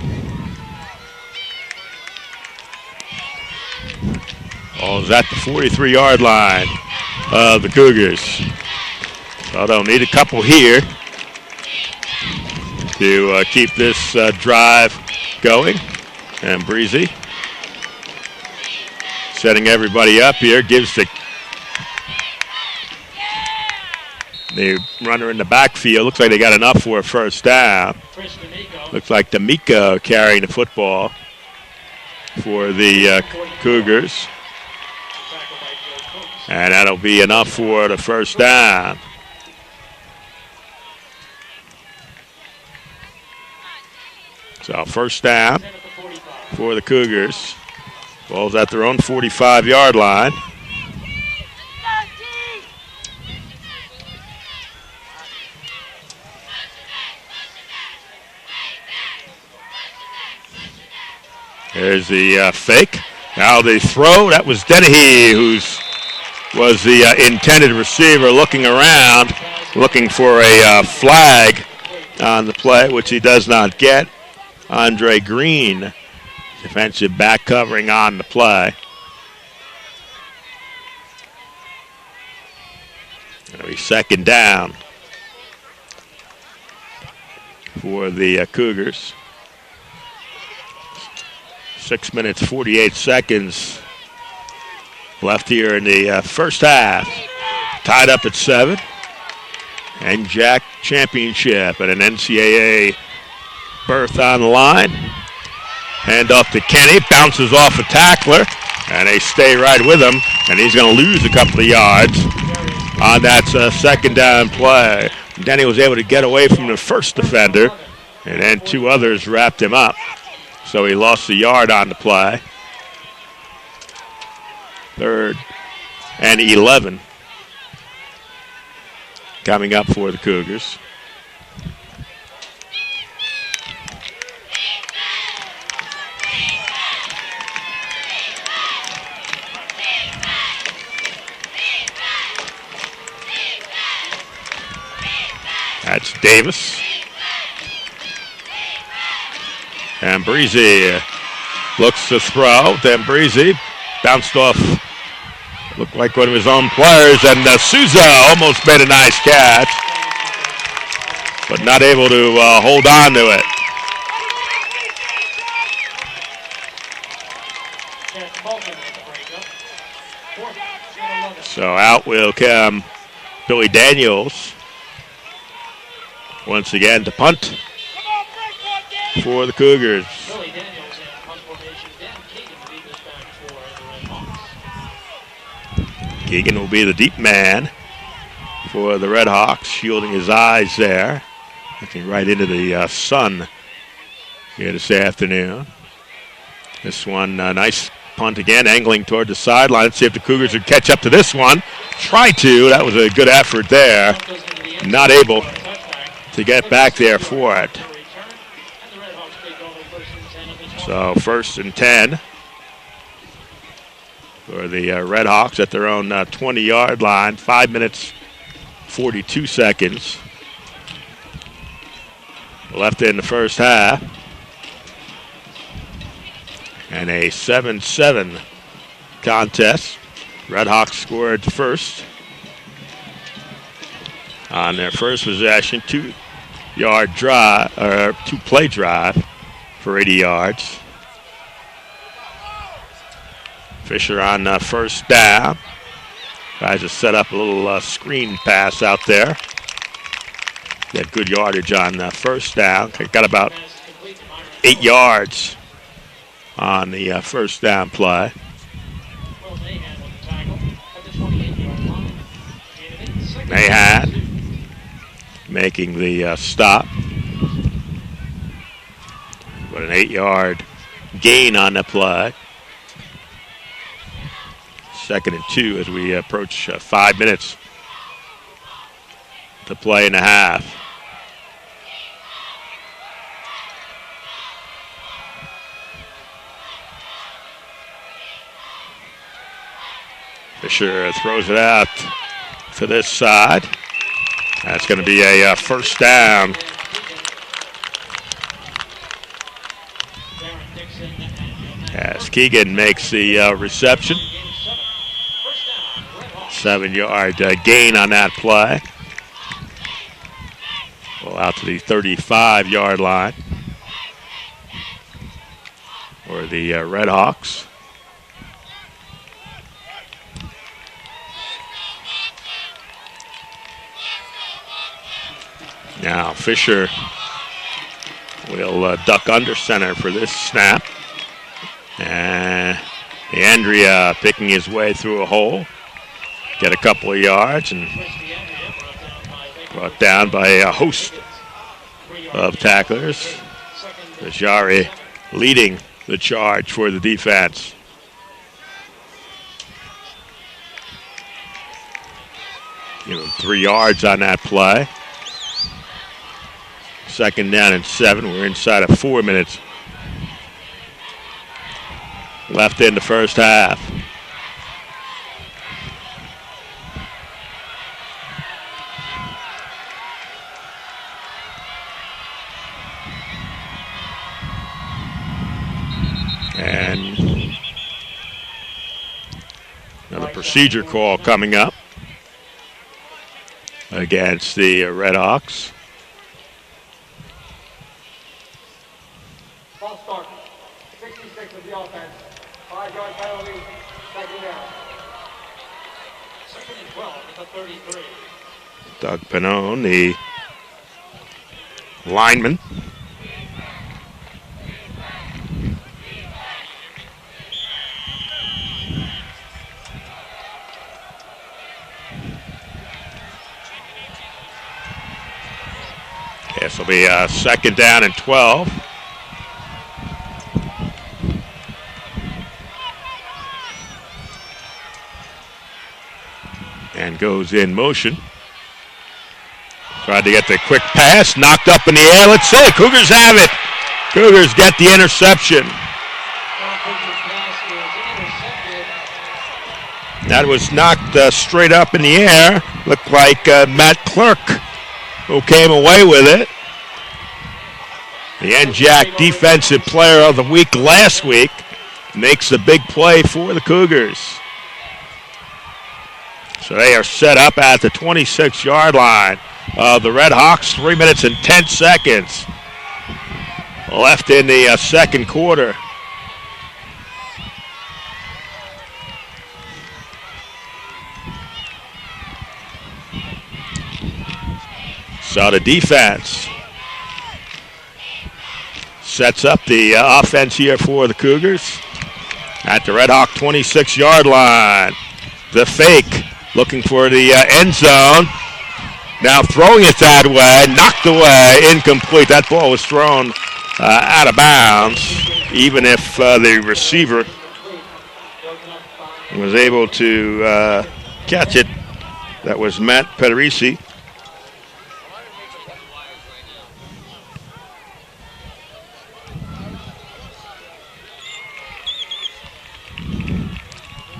Ball is at the 43-yard line of the Cougars. So they'll need a couple here to keep this drive going. And Breezy setting everybody up here, gives the runner in the backfield. Looks like they got enough for a first down. Looks like D'Amico carrying the football for the Cougars. And that'll be enough for the first down. So first down for the Cougars. Ball's at their own 45-yard line. There's the fake. Now the throw. That was Dennehy, who was the intended receiver, looking around, looking for a flag on the play, which he does not get. Andre Green, defensive back, covering on the play. It'll be second down for the Cougars. 6 minutes, 48 seconds left here in the first half. Tied up at 7. NJAC championship and an NCAA berth on the line. Hand off to Kinney, bounces off a tackler, and they stay right with him, and he's going to lose a couple of yards on that second down play. Denny was able to get away from the first defender, and then 2 others wrapped him up. So he lost a yard on the play. 3rd and 11 coming up for the Cougars. That's Davis. And Breezy looks to throw. Then Breezy bounced off, looked like one of his own players. And Souza almost made a nice catch, but not able to hold on to it. So out will come Billy Daniels. Once again to punt for the Cougars. Billy Daniels in punt formation. Dan Keegan will be this back for the Red Hawks. Keegan will be the deep man for the Red Hawks, shielding his eyes there. Looking right into the sun here this afternoon. This one, nice punt again, angling toward the sideline. Let's see if the Cougars would catch up to this one. Try to. That was a good effort there. Not able to get back there for it. So 1st and 10 for the Red Hawks at their own 20-yard line. 5 minutes, 42 seconds left in the first half. And a 7-7 contest. Red Hawks scored first on their first possession. 2-yard drive, or 2-play drive for 80 yards. Fisher on first down. Tries to set up a little screen pass out there. Get good yardage on first down. Got about 8 yards on the first down play. Mahan making the stop. But an 8-yard gain on the play. 2nd and 2 as we approach 5 minutes to play in the half. Fisher throws it out to this side. That's going to be a first down. As Keegan makes the reception. 7-yard gain on that play. Well, out to the 35-yard line for the Red Hawks. Now Fisher will duck under center for this snap. And Andrea picking his way through a hole. Get a couple of yards and brought down by a host of tacklers. Najari leading the charge for the defense. Give him 3 yards on that play. 2nd down and 7. We're inside of 4 minutes left in the first half. And another procedure call coming up against the Red Hawks. False start. 66 of the offense. 5-yard penalty. 2nd down. 2nd and 12 at the 33. Doug Pannone, the lineman. This will be 2nd down and 12. And goes in motion. Tried to get the quick pass, knocked up in the air. Let's see, Cougars have it. Cougars get the interception. That was knocked straight up in the air. Looked like Matt Clerk who came away with it. The NJAC Defensive Player of the Week last week makes the big play for the Cougars. So they are set up at the 26-yard line of the Red Hawks. 3 minutes and 10 seconds left in the second quarter. So the defense sets up the offense here for the Cougars at the Red Hawk 26-yard line. The fake, looking for the end zone. Now throwing it that way, knocked away, incomplete. That ball was thrown out of bounds, even if the receiver was able to catch it. That was Matt Pederisi.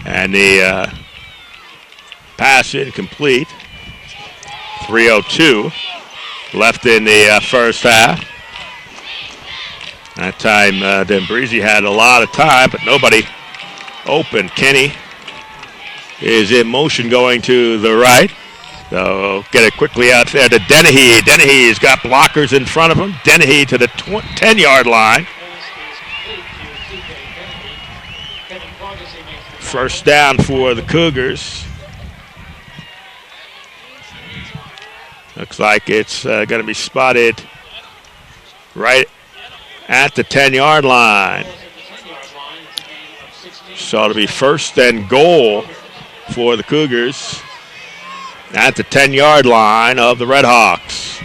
And the pass incomplete. 3:02 left in the first half. That time, Dembrisi had a lot of time, but nobody open. Kinney is in motion going to the right. So get it quickly out there to Dennehy. Dennehy's got blockers in front of him. Dennehy to the 10-yard line. First down for the Cougars. Looks like it's going to be spotted right at the 10-yard line. So it'll be first and goal for the Cougars at the 10-yard line of the Red Hawks.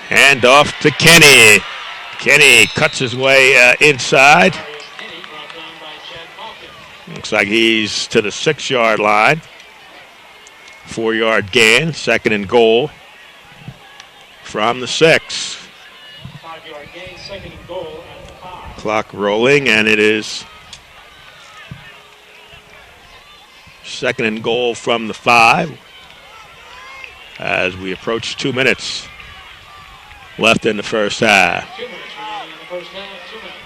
Hand off to Kinney. Kinney cuts his way inside. Looks like he's to the 6-yard line. 4-yard gain, second and goal from the 6. 5-yard gain, second and goal at the 5. Clock rolling, and it is second and goal from the 5 as we approach 2 minutes left in the first half. 2 minutes remaining in the first half, 2 minutes.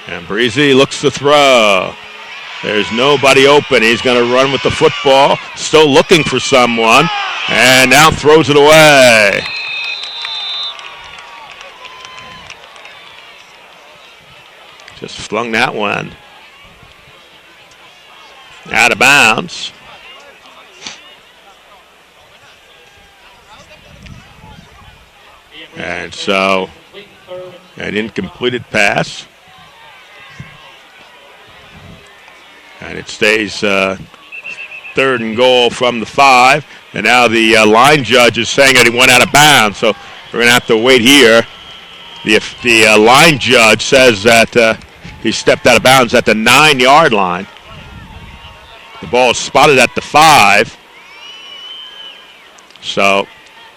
And Breezy looks to throw. There's nobody open. He's going to run with the football, still looking for someone, and now throws it away. Just flung that one out of bounds. And so an incompleted pass. And it stays third and goal from the 5. And now the line judge is saying that he went out of bounds. So we're going to have to wait here. If the line judge says that he stepped out of bounds at the 9-yard line. The ball is spotted at the 5. So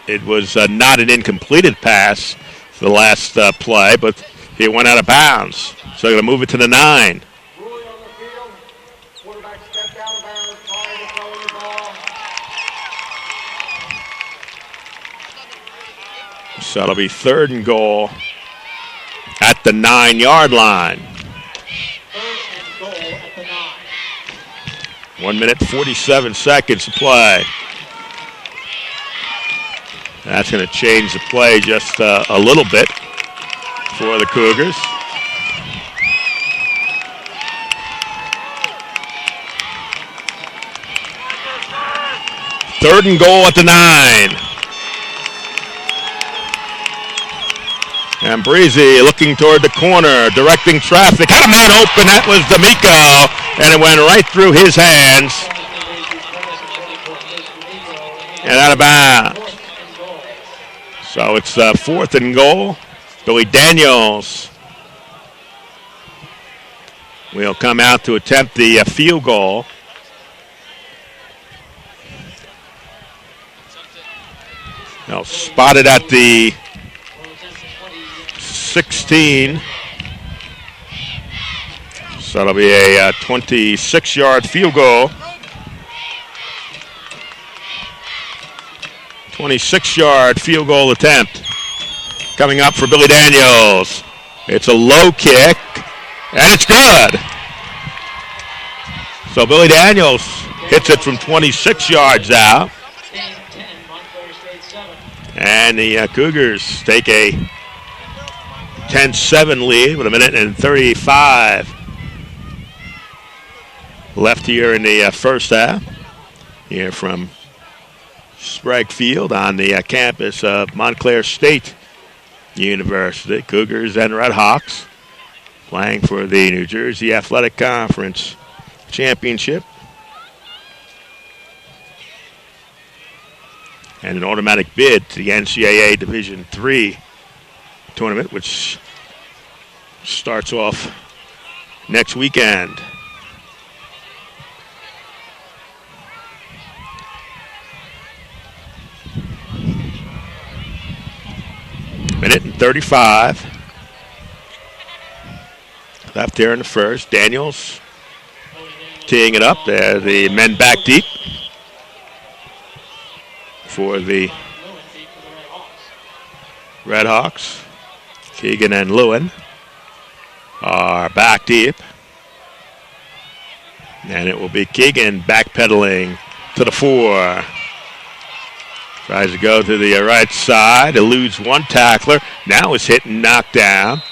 it was not an incompleted pass for the last play, but he went out of bounds. So they're going to move it to the 9. So it'll be third and goal at the 9-yard line. Third and goal at the 9. 1 minute, 47 seconds to play. That's going to change the play just a little bit for the Cougars. Third and goal at the 9. And Breezy looking toward the corner, directing traffic. Had a man open, that was D'Amico, and it went right through his hands. And out of bounds. So it's fourth and goal Billy Daniels will come out to attempt the field goal. Now spotted at the 16. So it'll be a 26-yard field goal. 26-yard field goal attempt coming up for Billy Daniels. It's a low kick, and it's good. So Billy Daniels hits it from 26 yards out. And the Cougars take a 10-7 lead with 1:35 left here in the first half. Here from Sprague Field on the campus of Montclair State University. Cougars and Red Hawks playing for the New Jersey Athletic Conference Championship. And an automatic bid to the NCAA Division III tournament, which starts off next weekend. Minute and 35 left there in the first. Daniels teeing it up there. The men back deep for the Red Hawks. Keegan and Lewin are back deep. And it will be Keegan backpedaling to the 4. Tries to go to the right side, eludes one tackler. Now is hit and knocked down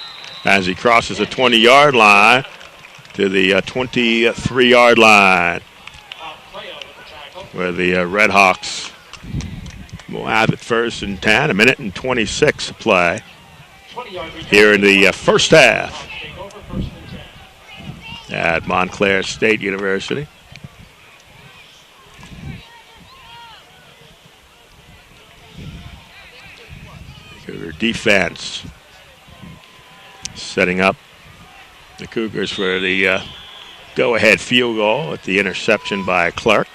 as he crosses the 20-yard line to the 23-yard line, where the Red Hawks will have it first and 10, 1:26 to play here in the first half at Montclair State University. Cougar defense setting up the Cougars for the go-ahead field goal at the interception by Clark.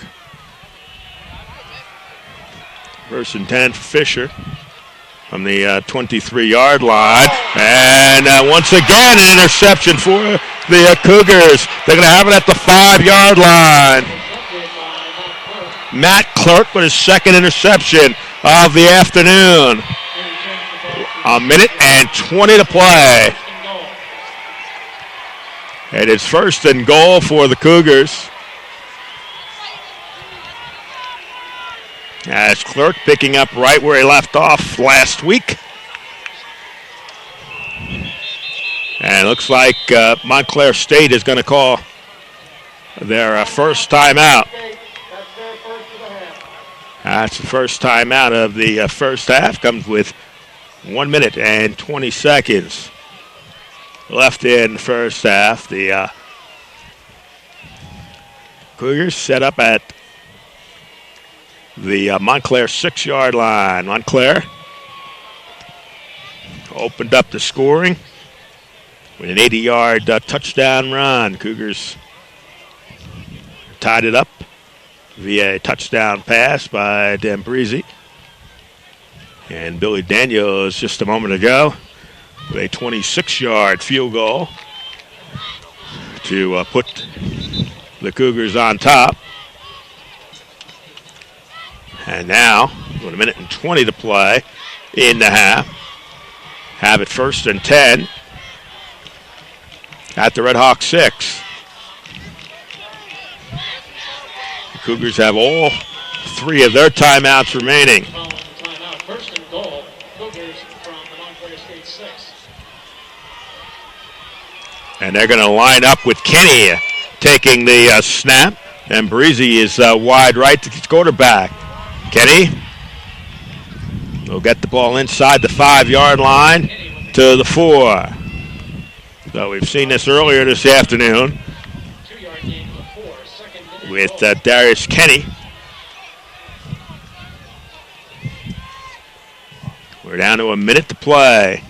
First and 10 for Fisher from the 23-yard line. And once again, an interception for the Cougars. They're going to have it at the 5-yard line. Matt Clark with his second interception of the afternoon. 1:20 to play. And it's first and goal for the Cougars. As Clark picking up right where he left off last week. And it looks like Montclair State is going to call their first timeout. That's the first timeout of the first half. Comes with 1 minute and 20 seconds left in the first half. The Cougars set up at the Montclair 6-yard line. Montclair opened up the scoring with an 80-yard touchdown run. Cougars tied it up via a touchdown pass by D'Ambrisi. And Billy Daniels just a moment ago with a 26-yard field goal to put the Cougars on top. And now, with 1:20 to play in the half, have it first and 10 at the Red Hawk 6. The Cougars have all 3 of their timeouts remaining. First and goal, Cougars from the Montclair State 6. And they're going to line up with Kinney taking the snap. And Breezy is wide right to his quarterback. Kinney will get the ball inside the 5-yard line to the 4. So we've seen this earlier this afternoon with Darius Kinney. We're down to a minute to play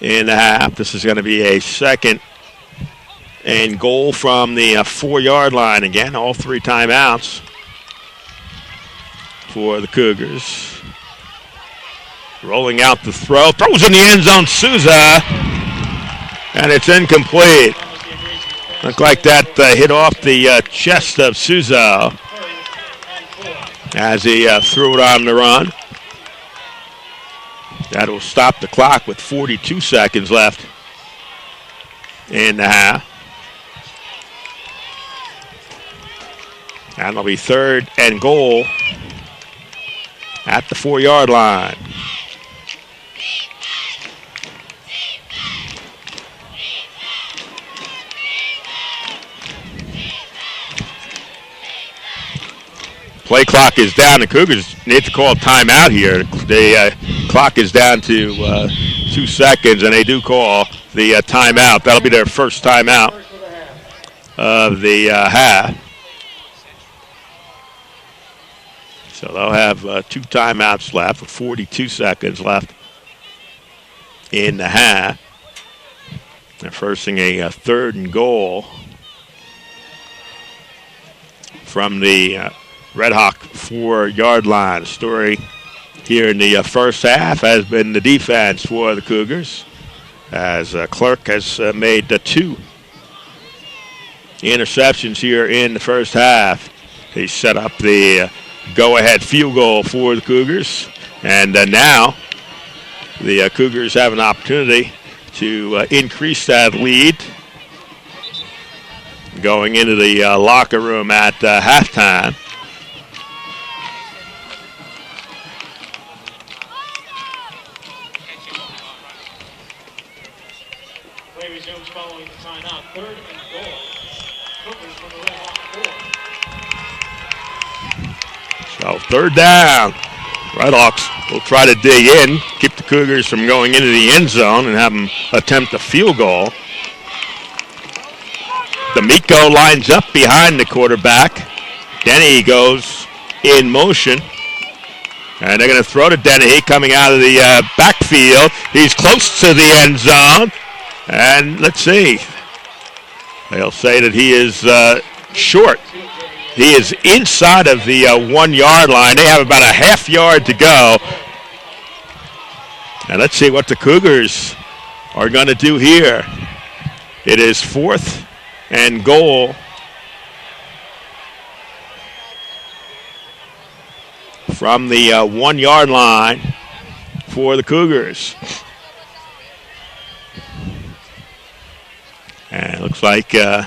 in the half. This is going to be a second and goal from the 4-yard line. Again, all 3 timeouts for the Cougars. Rolling out the throw. Throws in the end zone, Souza. And it's incomplete. Looked like that hit off the chest of Souza as he threw it on the run. That will stop the clock with 42 seconds left in the half. And it'll be 3rd and goal at the 4-yard line. Play clock is down. The Cougars need to call a timeout here. The clock is down to 2 seconds, and they do call the timeout. That'll be their first timeout of the half. So they'll have 2 timeouts left with 42 seconds left in the half. They're forcing a 3rd and goal from the Red Hawk 4-yard line. The story here in the first half has been the defense for the Cougars, as Clark has made 2 interceptions here in the first half. He set up the go-ahead field goal for the Cougars, and now the Cougars have an opportunity to increase that lead going into the locker room at halftime. Resumes following the timeout. 3rd and goal. Cougars from the Red Hawk 4. So 3rd down. Red Hawks will try to dig in, keep the Cougars from going into the end zone and have them attempt a field goal. D'Amico lines up behind the quarterback. Denny goes in motion. And they're going to throw to Denny coming out of the backfield. He's close to the end zone. And let's see. They'll say that he is short. He is inside of the 1-yard line. They have about a half yard to go. And let's see what the Cougars are going to do here. It is 4th and goal from the 1-yard line for the Cougars. And it looks like they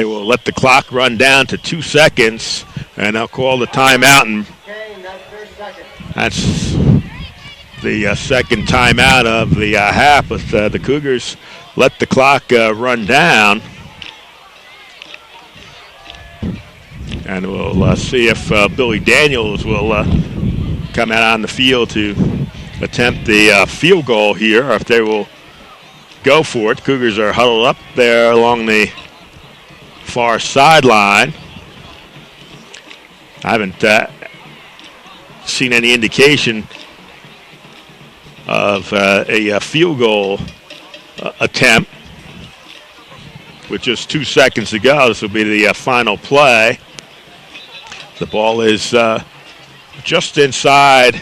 will let the clock run down to 2 seconds, and they'll call the timeout. And that's the second timeout of the half. But the Cougars let the clock run down. And we'll see if Billy Daniels will come out on the field to attempt the field goal here, or if they will go for it. Cougars are huddled up there along the far sideline. I haven't seen any indication of a field goal attempt. With just 2 seconds to go, this will be the final play. The ball is just inside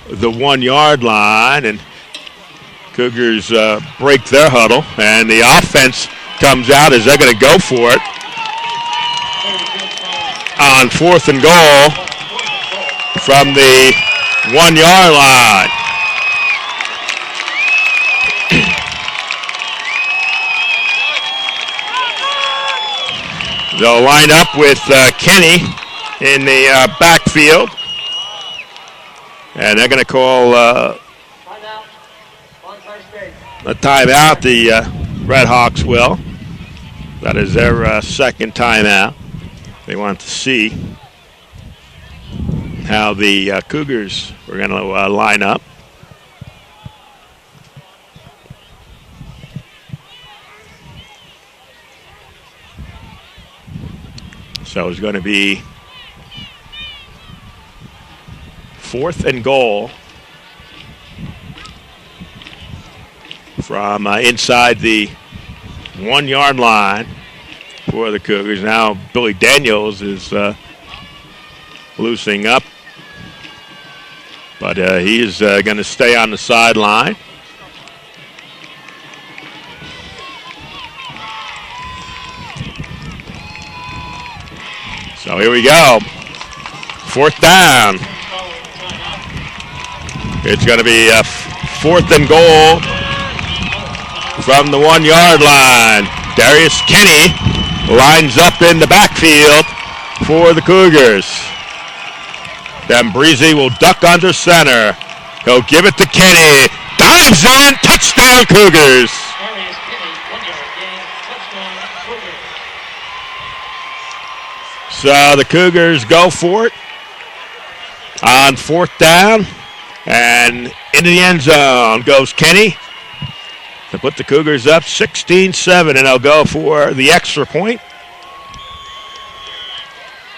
the 1-yard line, and Cougars break their huddle, and the offense comes out as they're going to go for it on 4th and goal from the 1-yard line. They'll line up with Kinney in the backfield, and they're going to call a timeout. The Red Hawks will. That is their second timeout. They want to see how the Cougars are going to line up. So it's going to be 4th and goal from inside the 1 yard line for the Cougars. Now Billy Daniels is loosening up, but he is going to stay on the sideline. So here we go. 4th down. It's going to be 4th and goal from the 1 yard line. Darius Kinney lines up in the backfield for the Cougars. Then Breezy will duck under center. He'll give it to Kinney. Dives in. Touchdown Cougars. Darius Kinney, 1 yard gain. Touchdown Cougars. So the Cougars go for it on 4th down. And into the end zone goes Kinney to put the Cougars up 16-7. And they'll go for the extra point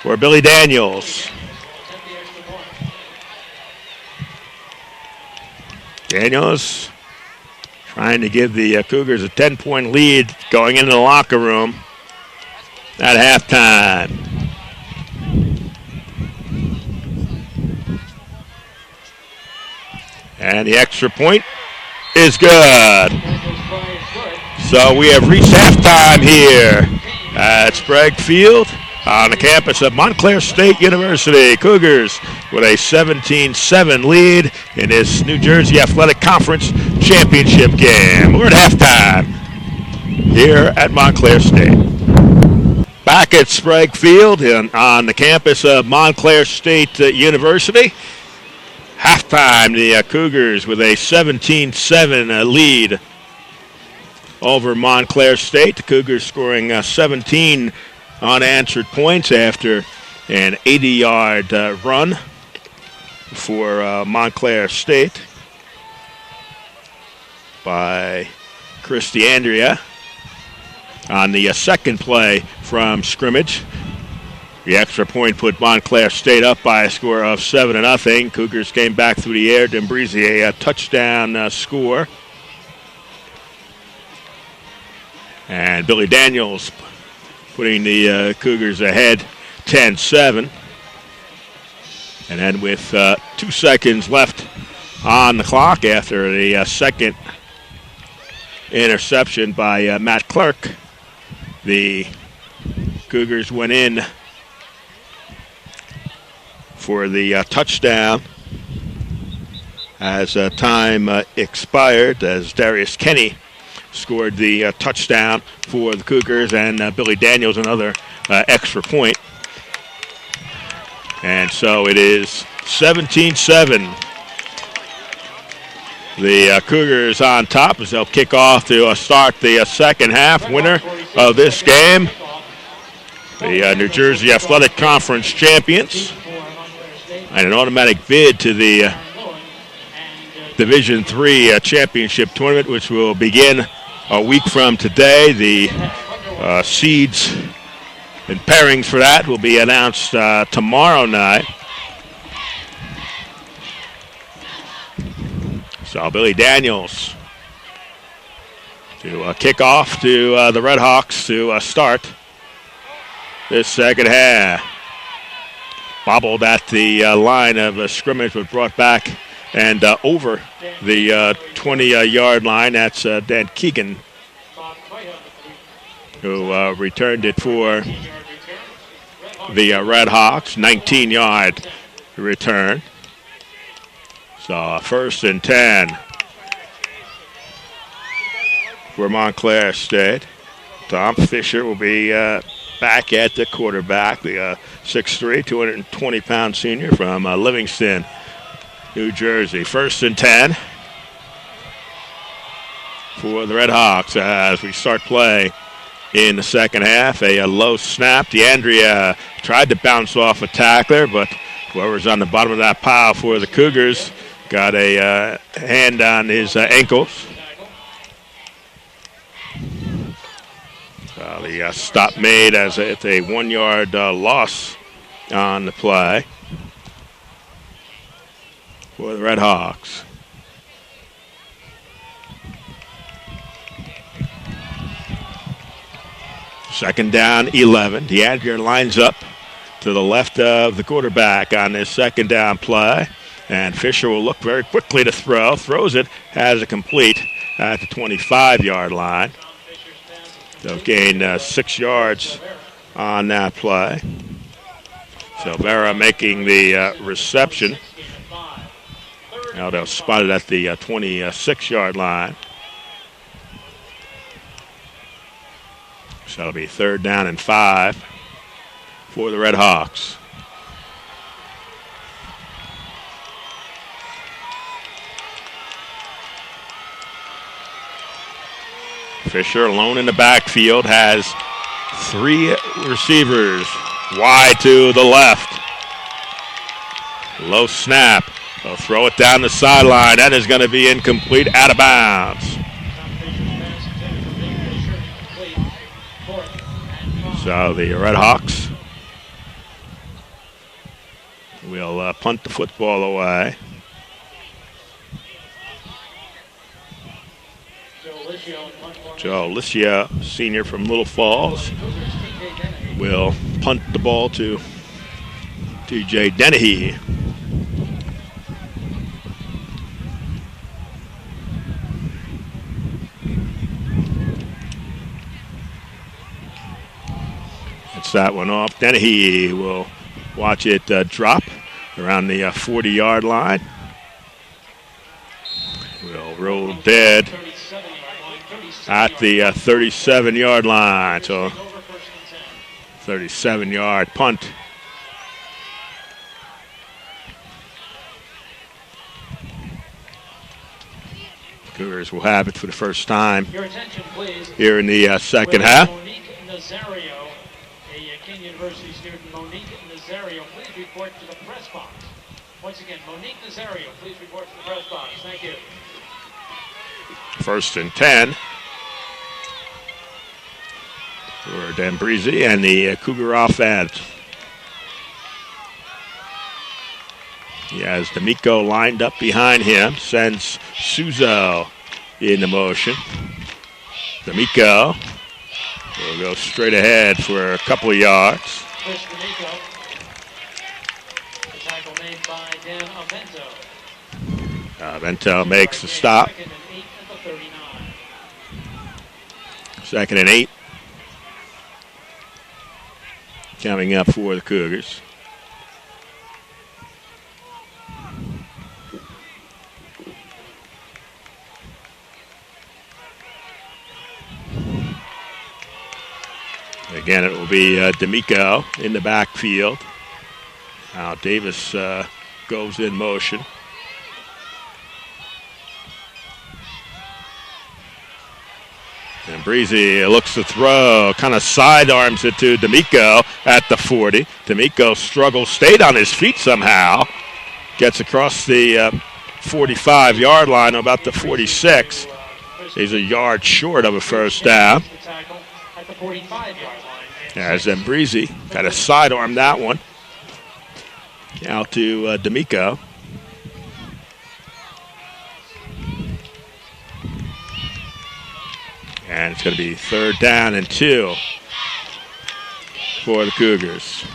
for Billy Daniels. Daniels trying to give the Cougars a 10-point lead going into the locker room at halftime. And the extra point is good. So we have reached halftime here at Sprague Field on the campus of Montclair State University. Cougars with a 17-7 lead in this New Jersey Athletic Conference championship game. We're at halftime here at Montclair State. Back at Sprague Field and on the campus of Montclair State University. Halftime, the Cougars with a 17-7 lead over Montclair State. The Cougars scoring 17 unanswered points after an 80-yard run for Montclair State by Christiandria on the second play from scrimmage. The extra point put Montclair State up by a score of 7-0. Cougars came back through the air. Dembrizi a touchdown score. And Billy Daniels putting the Cougars ahead 10-7. And then with 2 seconds left on the clock after the second interception by Matt Clark, the Cougars went in for the touchdown as time expired, as Darius Kinney scored the touchdown for the Cougars, and Billy Daniels another extra point. And so it is 17-7. The Cougars on top as they'll kick off to start the second half. Winner of this game, the New Jersey Athletic Conference champions, and an automatic bid to the Division III championship tournament, which will begin a week from today. The seeds and pairings for that will be announced tomorrow night. So Billy Daniels to kick off to the Red Hawks to start this second half. Bobbled at the line of scrimmage, but brought back and over the 20-yard line. That's Dan Keegan, who returned it for the Red Hawks. 19-yard return. So 1st and 10 for Montclair State. Tom Fisher will be back at the quarterback, the 6'3", 220-pound senior from Livingston, New Jersey. 1st and 10 for the Red Hawks as we start play in the second half. A low snap. DeAndrea tried to bounce off a tackler, but whoever's on the bottom of that pile for the Cougars got a hand on his ankles. The stop made as it's a 1-yard loss on the play for the Red Hawks. Second down, 11. DeAndre lines up to the left of the quarterback on this second down play. And Fisher will look very quickly to throw. Throws it, has it complete at the 25-yard line. They'll gain 6 yards on that play. So Vera making the reception. Now they'll spot it at the 26-yard line. So it'll be 3rd down and 5 for the Red Hawks. Fisher alone in the backfield, has 3 receivers wide to the left. Low snap. They'll throw it down the sideline. That is going to be incomplete, out of bounds. So the Red Hawks will punt the football away. Joe Licia, senior from Little Falls, will punt the ball to TJ Dennehy. It's that one off. Dennehy will watch it drop around the 40-yard line. Will roll dead at the 37-yard line. So 37-yard punt. Cougars will have it for the first time here in the second half. Monique Nazario, a Kean University student. Monique Nazario, please report to the press box. Once again, Monique Nazario, please report to the press box. Thank you. 1st and 10 for D'Ambrisi and the Cougar offense. He has D'Amico lined up behind him, sends Suzo into motion. D'Amico will go straight ahead for a couple of yards. Chris D'Amico. The tackle made by Dan Avento. Avento makes the stop. 2nd and 8 at the 39. 2nd and 8. Coming up for the Cougars. Again, it will be D'Amico in the backfield. Now Davis goes in motion. And Breezy looks to throw, kind of sidearms it to D'Amico at the 40. D'Amico struggles, stayed on his feet somehow. Gets across the 45-yard line, about the 46. He's a yard short of a first down. As Breezy kind of sidearmed that one out to D'Amico. And it's going to be 3rd down and 2 for the Cougars.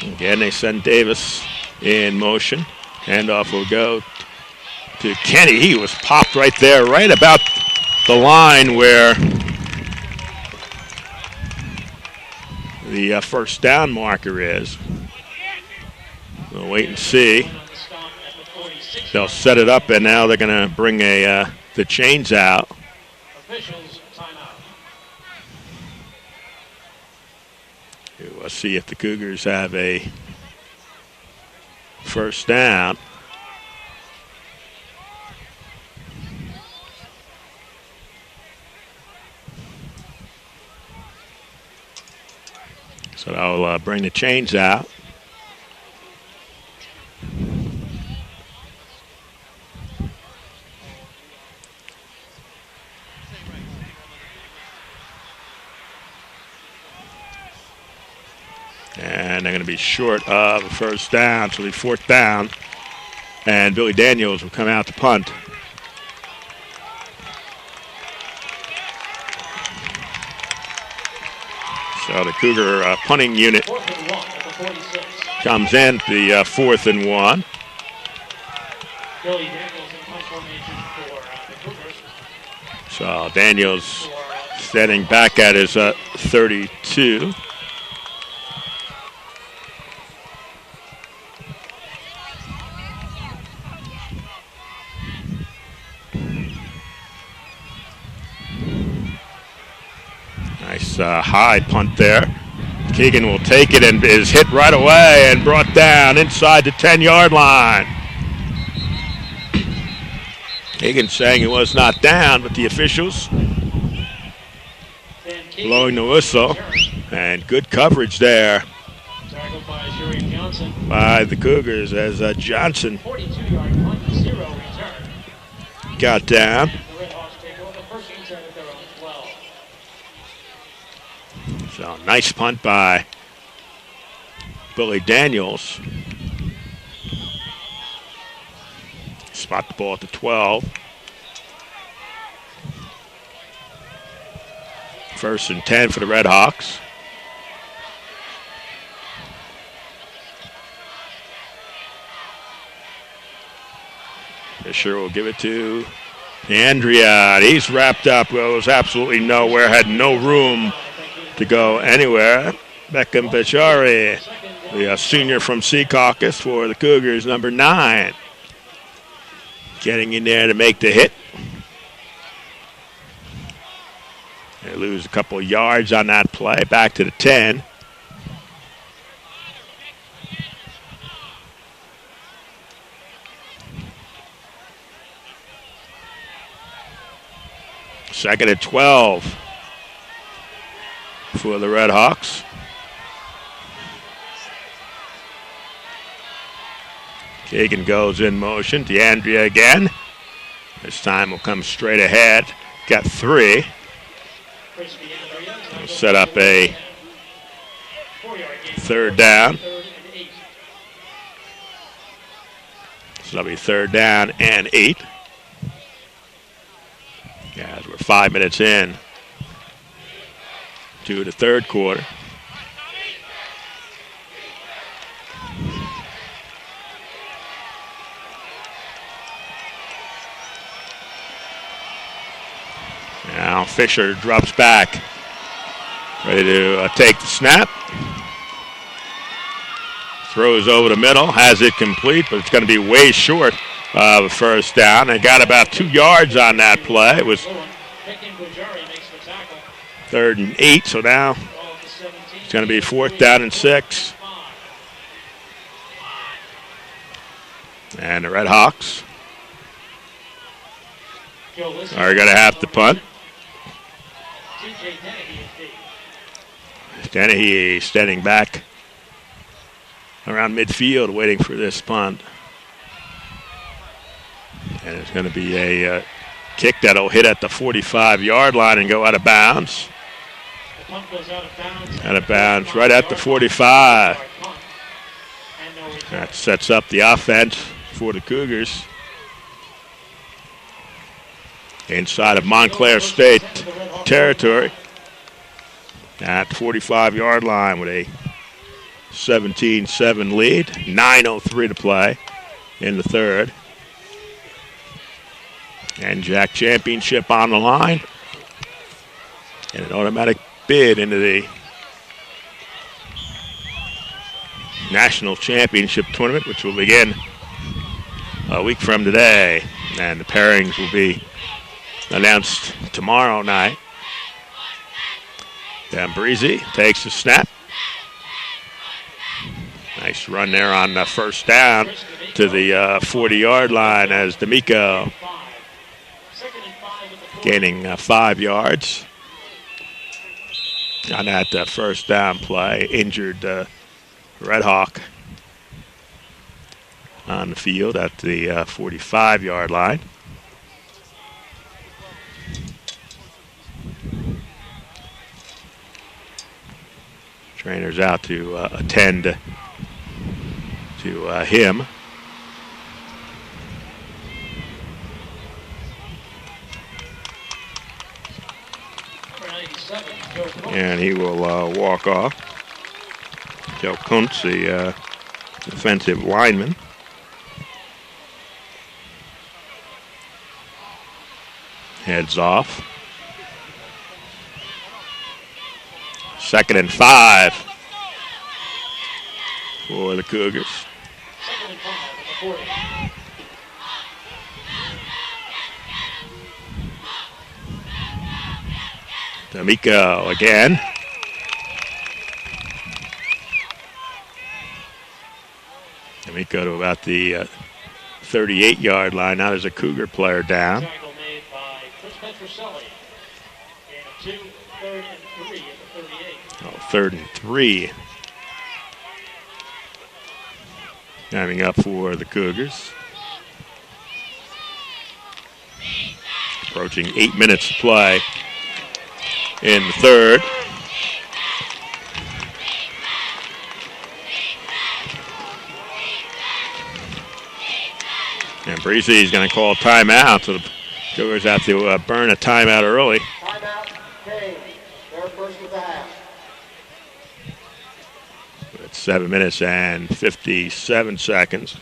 Again, they send Davis in motion. Handoff will go to Kenny. He was popped right there, right about the line where the first down marker is. We'll wait and see. They'll set it up, and now they're going to bring the chains out. We'll see if the Cougars have a first down. So I'll bring the chains out. And they're going to be short of a first down, so it'll be 4th down And Billy Daniels will come out to punt. So the Cougar punting unit comes in the 4th and 1. Billy Daniels in punt formation for the Cougars. So Daniels standing back at his 32. Nice high punt there. Keegan will take it and is hit right away and brought down inside the 10-yard line. Keegan saying it was not down, but the officials blowing the whistle. And good coverage there by the Cougars as Johnson got down. So nice punt by Billy Daniels. Spot the ball at the 12. 1st and 10 for the Red Hawks. Fisher will give it to Andrea. He's wrapped up. Well, was absolutely nowhere. Had no room to go anywhere. Beckham Bechari, the senior from Sea Caucus for the Cougars, number 9. Getting in there to make the hit. They lose a couple yards on that play. Back to the 10. Second and 12 for the Red Hawks. Keegan goes in motion. DeAndrea again. This time will come straight ahead. Got 3. We'll set up a 3rd down. So that'll be 3rd down and 8. As we're 5 minutes in to the 3rd quarter. Now Fisher drops back, ready to take the snap. Throws over the middle, has it complete, but it's going to be way short of a 1st down. They got about 2 yards on that play. It was 3rd and 8, so now it's going to be 4th down and 6. And the Red Hawks are going to have to punt. Dennehy standing back around midfield waiting for this punt. And it's going to be a kick that'll hit at the 45-yard line and go out of bounds. Out of bounds right at the 45. That sets up the offense for the Cougars. Inside of Montclair State territory. At the 45-yard line with a 17-7 lead. 9:03 to play in the 3rd. NJAC championship on the line. And an automatic bid into the national championship tournament, which will begin a week from today. And the pairings will be announced tomorrow night. D'Ambrisi takes the snap. Nice run there on the 1st down to the 40-yard line as D'Amico gaining 5 yards on that 1st down play. Injured Red Hawk on the field at the 45-yard line. Trainer's out to attend to him. and he will walk off. Joe Kuntz, the defensive lineman. Heads off. 2nd and 5 for the Cougars. 2nd and 5 at the 40. D'Amico again. D'Amico to about the 38-yard line. Now there's a Cougar player down. Tackle made by Chris Petroselli. Gain of 2, 3rd and 3 at the 38. Oh, 3rd and 3. Coming up for the Cougars. Approaching 8 minutes to play in the 3rd. And Breezy is going to call timeout, so the Cougars have to burn a timeout early. Timeout, Kean. Their first of the half. It's 7 minutes and 57 seconds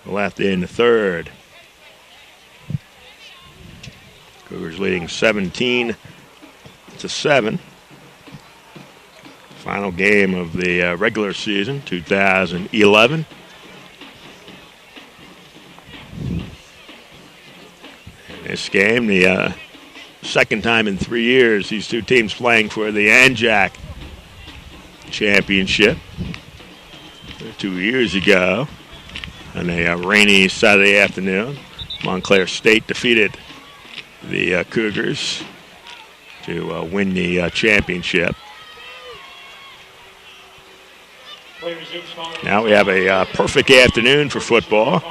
left in the 3rd. Cougars leading 17-7. Final game of the regular season, 2011. This game, the second time in 3 years, these two teams playing for the NJAC championship. 2 years ago, on a rainy Saturday afternoon, Montclair State defeated the Cougars to win the championship. Now we have a perfect afternoon for football.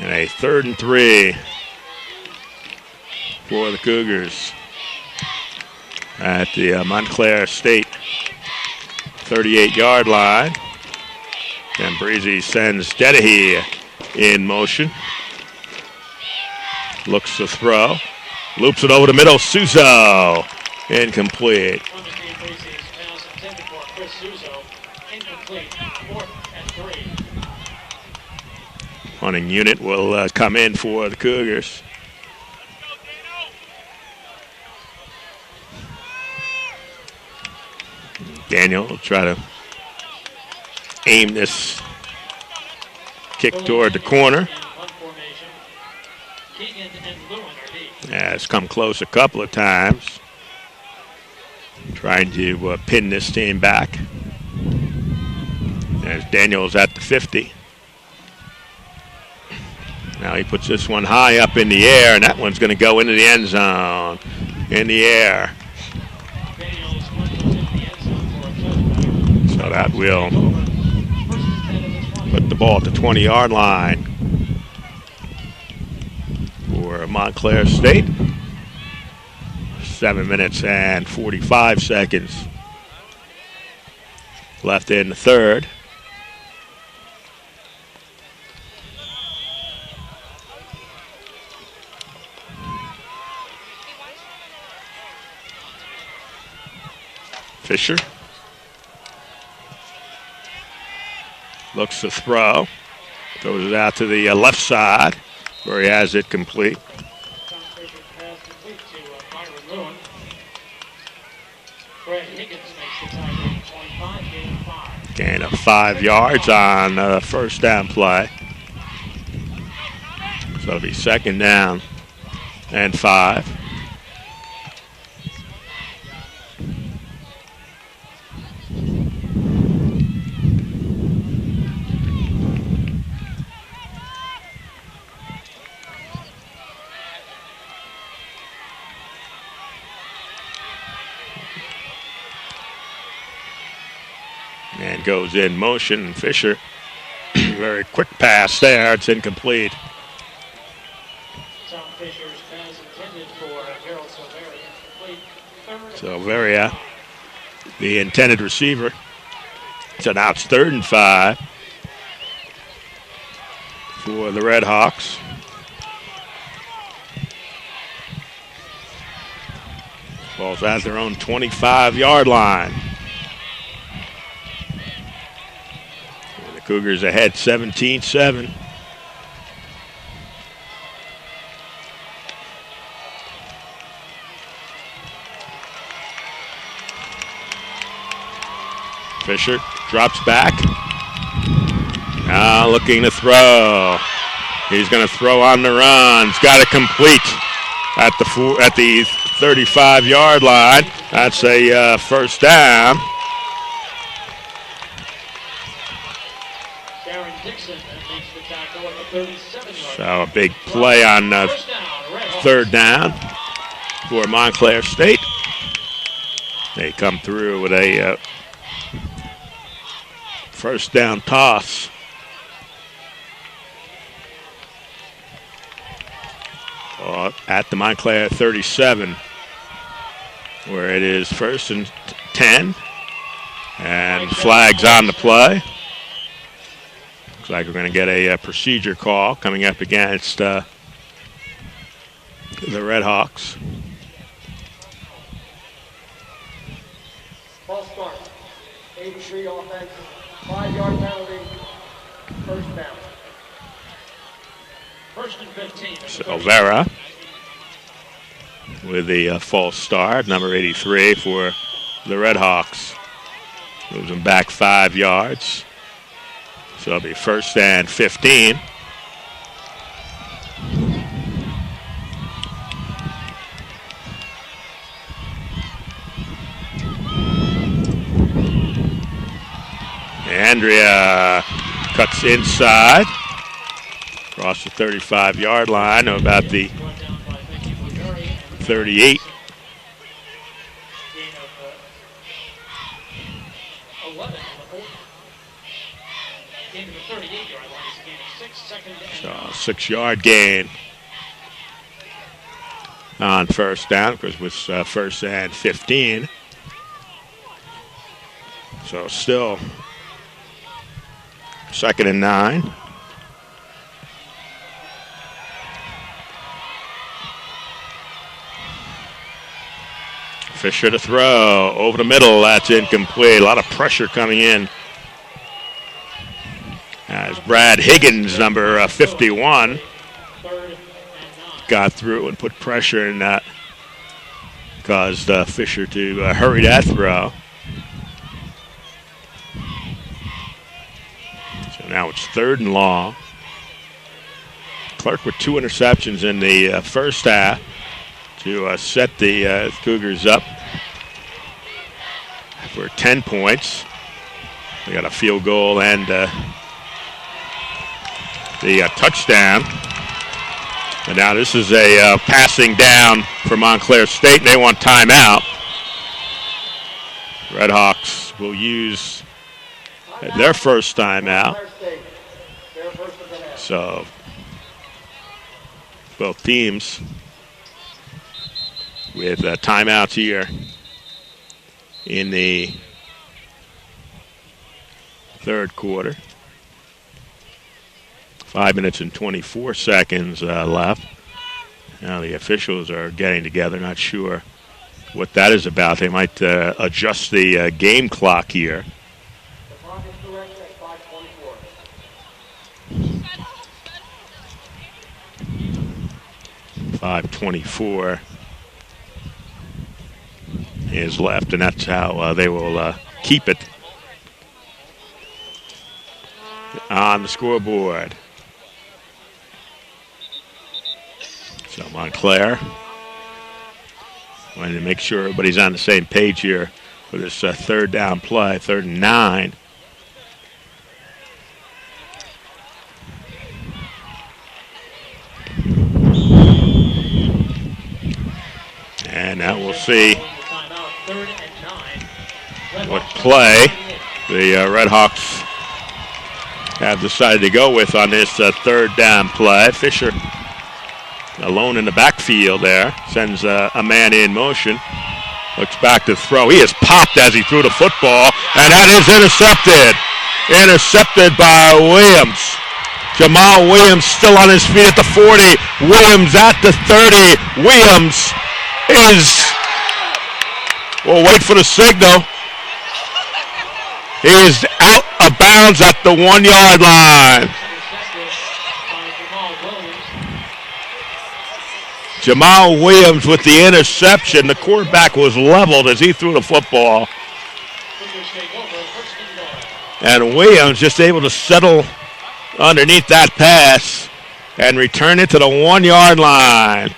And a 3rd and 3 for the Cougars at the Montclair State 38-yard line. And Breezy sends Dennehy in motion. Looks to throw. Loops it over the middle. Suso. Incomplete. Punting unit will come in for the Cougars. Daniel will try to aim this kick toward the corner. Has come close a couple of times. Trying to pin this team back. As Daniel's at the 50. Now he puts this one high up in the air, and that one's going to go into the end zone. In the air. So that will put the ball at the 20-yard line for Montclair State. 7 minutes and 45 seconds left in the 3rd. Fisher looks to throw. Throws it out to the left side where he has it complete. Gain of 5 yards on the first down play. So it'll be 2nd down and 5. And goes in motion. Fisher, very quick pass there. It's incomplete. Tom Fisher's pass intended for Gerald Silveria. Silveria, the intended receiver. So now it's 3rd and 5 for the Red Hawks. Ball's at their own 25-yard line. The Cougars ahead 17-7. Fisher drops back. Now looking to throw. He's going to throw on the run. He's got it complete at the 35-yard line. That's a first down. So a big play on third down for Montclair State. They come through with a first down toss. At the Montclair 37, where it is 1st and 10, and flags on the play. Looks like we're going to get a procedure call coming up against the Red Hawks. False start. 83 offense, 5-yard penalty, first down. 1st and 15. Silvera with the false start, number 83 for the Red Hawks. Moves them back 5 yards. So it'll be 1st and 15. Andrea cuts inside. Across the 35-yard line, about the 38. So 6-yard gain on first down, because it was 1st and 15. So still 2nd and 9. Fisher to throw over the middle. That's incomplete. A lot of pressure coming in as Brad Higgins, number 51, got through and put pressure, and that caused Fisher to hurry that throw. So now it's 3rd and long. Clark with 2 interceptions in the first half to set the Cougars up for 10 points. They got a field goal and the touchdown. And now this is a passing down for Montclair State, and they want timeout. Red Hawks will use their first timeout. So both teams with timeouts here in the third quarter. 5 minutes and 24 seconds left. Now the officials are getting together. Not sure what that is about. They might adjust the game clock here. The clock is correct at 5:24. 5:24 is left, and that's how they will keep it on the scoreboard. So Montclair wanting to make sure everybody's on the same page here for this third down play, 3rd and 9. And now we'll see what play the Red Hawks have decided to go with on this third down play. Fisher alone in the backfield there, sends a man in motion, looks back to throw. He is popped as he threw the football, and that is intercepted. Intercepted by Williams. Jamal Williams still on his feet at the 40. Williams at the 30. Williams is We'll wait for the signal. He is out of bounds at the 1 yard line. Jamal Williams with the interception. The quarterback was leveled as he threw the football. And Williams just able to settle underneath that pass and return it to the 1 yard line.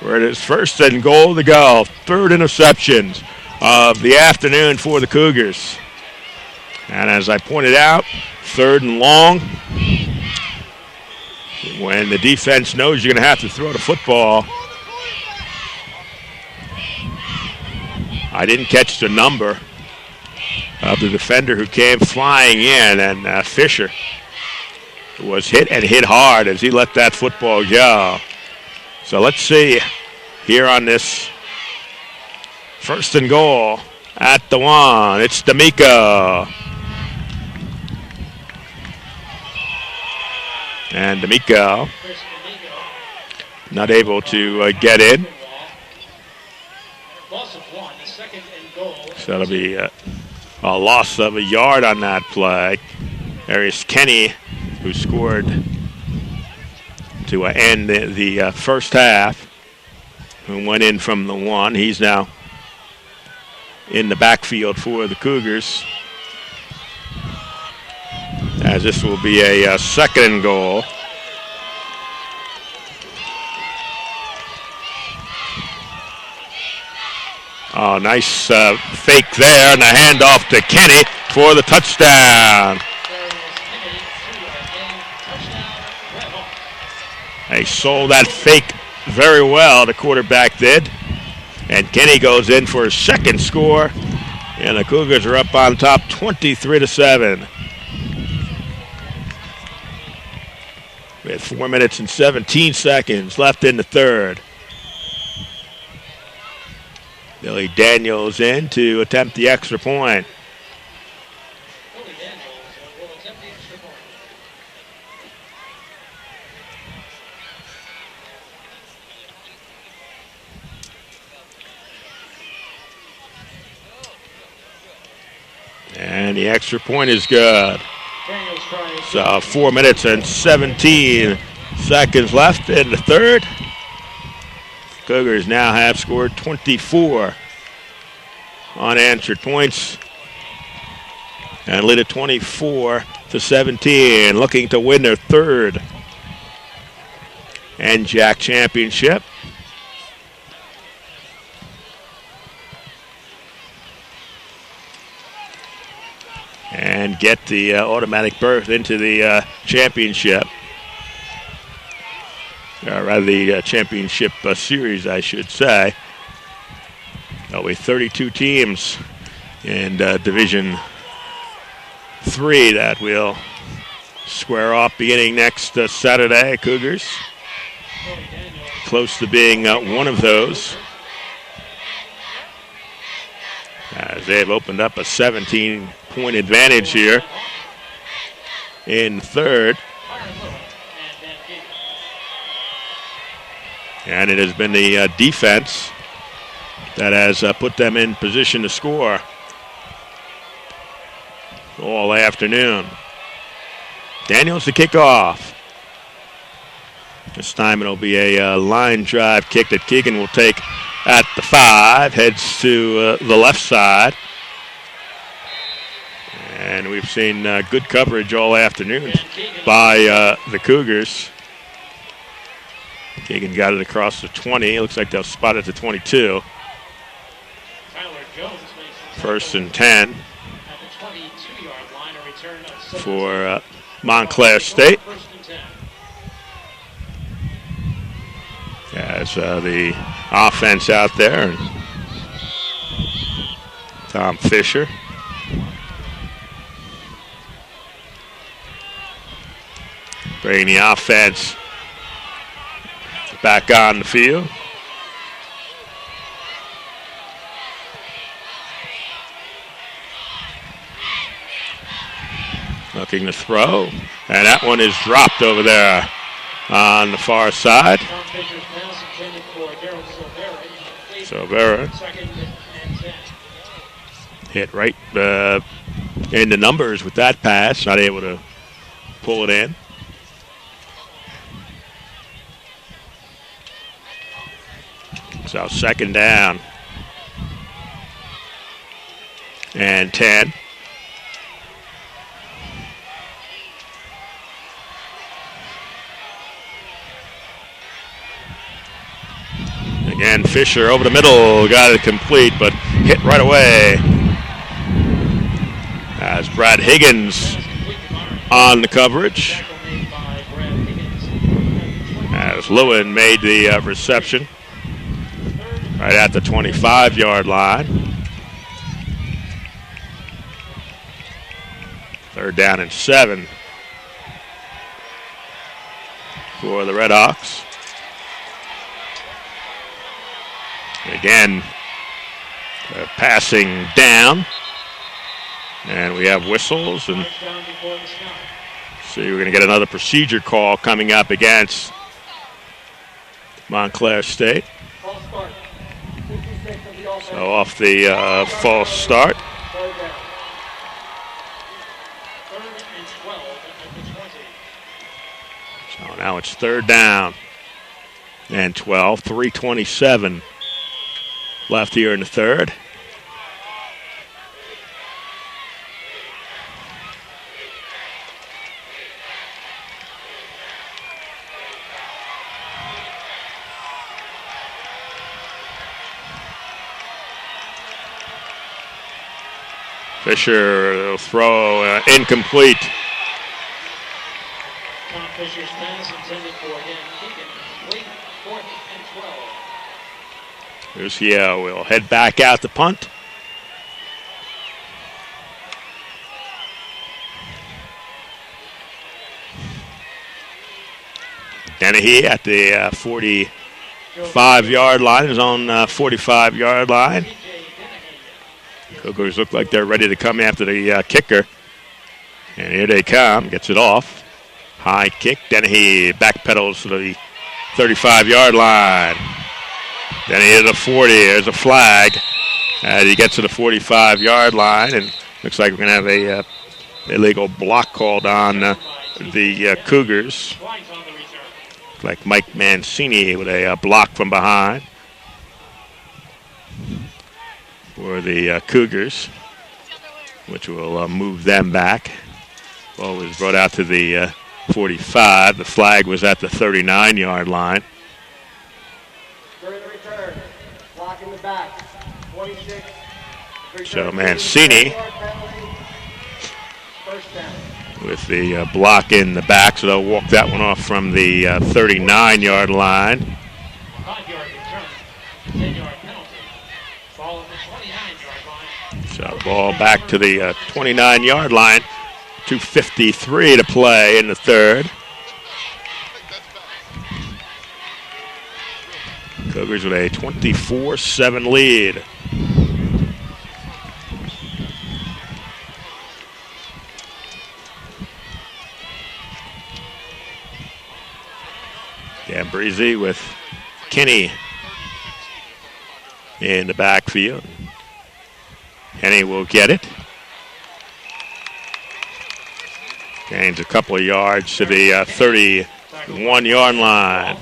Where it is 1st and goal to go. 3rd interception of the afternoon for the Cougars. And as I pointed out, 3rd and long. When the defense knows you're going to have to throw the football. I didn't catch the number of the defender who came flying in, and Fisher was hit and hit hard as he let that football go. So let's see here on this 1st and goal at the 1. It's D'Amico. And D'Amico not able to get in. So it'll be a loss of a yard on that play. Darius Kinney, who scored to end the first half, who went in from the 1. He's now in the backfield for the Cougars, as this will be a 2nd and goal. Oh, nice fake there, and a handoff to Kinney for the touchdown. They sold that fake very well, the quarterback did. And Kinney goes in for his 2nd score, and the Cougars are up on top 23-7. With 4 minutes and 17 seconds left in the 3rd. Billy Daniels in to attempt the extra point. And the extra point is good. So 4 minutes and 17 seconds left in the 3rd. Cougars now have scored 24 unanswered points and lead at 24-17, looking to win their 3rd NJAC championship. And get the automatic berth into the championship. Rather, the championship series, I should say. There'll be 32 teams in Division III that will square off beginning next Saturday. Cougars close to being one of those, as they have opened up a 17-point advantage here in 3rd. And it has been the defense that has put them in position to score all afternoon. Daniels to kick off. This time it'll be a line drive kick that Keegan will take at the 5, heads to the left side. And we've seen good coverage all afternoon by the Cougars. Keegan got it across the 20. It looks like they'll spot it to 22. 1st and 10 for Montclair State. As the offense out there. Tom Fisher. Bringing the offense back on the field. Looking to throw, and that one is dropped over there on the far side. So Vera Second and 10. hit right in the numbers with that pass, not able to pull it in. So second down and 10. Again, Fisher over the middle, got it complete, but hit right away. As Brad Higgins on the coverage. As Lewin made the reception right at the 25-yard line. Third down and 7 for the Redhawks. Again, passing down. And we have whistles. And see, we're going to get another procedure call coming up against Montclair State. So off the false start. So now it's third down and 12, 3:27 left here in the third. Fisher will throw incomplete. Tom Fisher's pass intended for him. Complete, 4th and 12. Lucio will head back out to punt. Dennehy at the 45-yard line, his own 45-yard line. Cougars look like they're ready to come after the kicker. And here they come. Gets it off. High kick. Dennehy backpedals to the 35-yard line. Dennehy to the 40. There's a flag. As he gets to the 45-yard line. And looks like we're going to have a illegal block called on the Cougars. Like Mike Mancini with a block from behind for the Cougars, which will move them back. Ball was brought out to the 45. The flag was at the 39-yard line. During the return, block in the back, 26. So Mancini First down. with the block in the back, so they'll walk that one off from the 39-yard line. 5-yard return, 10-yard penalty. Ball at the 29-yard line. So ball back to the 29-yard line. 2:53 to play in the third. Cougars with a 24-7 lead. Breezy with Kinney in the backfield. Kinney will get it. Gains a couple of yards to the 31-yard line.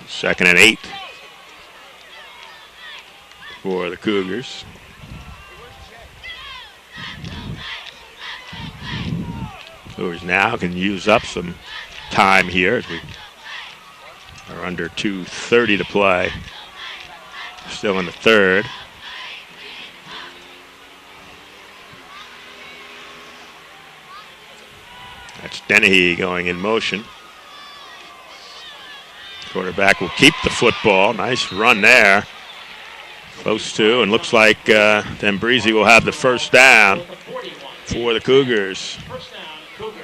Second and 8 for the Cougars. Cougars now can use up some time here as we are under 2:30 to play. Still in the third. That's Dennehy going in motion. Quarterback will keep the football. Nice run there. Close to, and looks like Breezy will have the first down for the Cougars. First down, Cougars.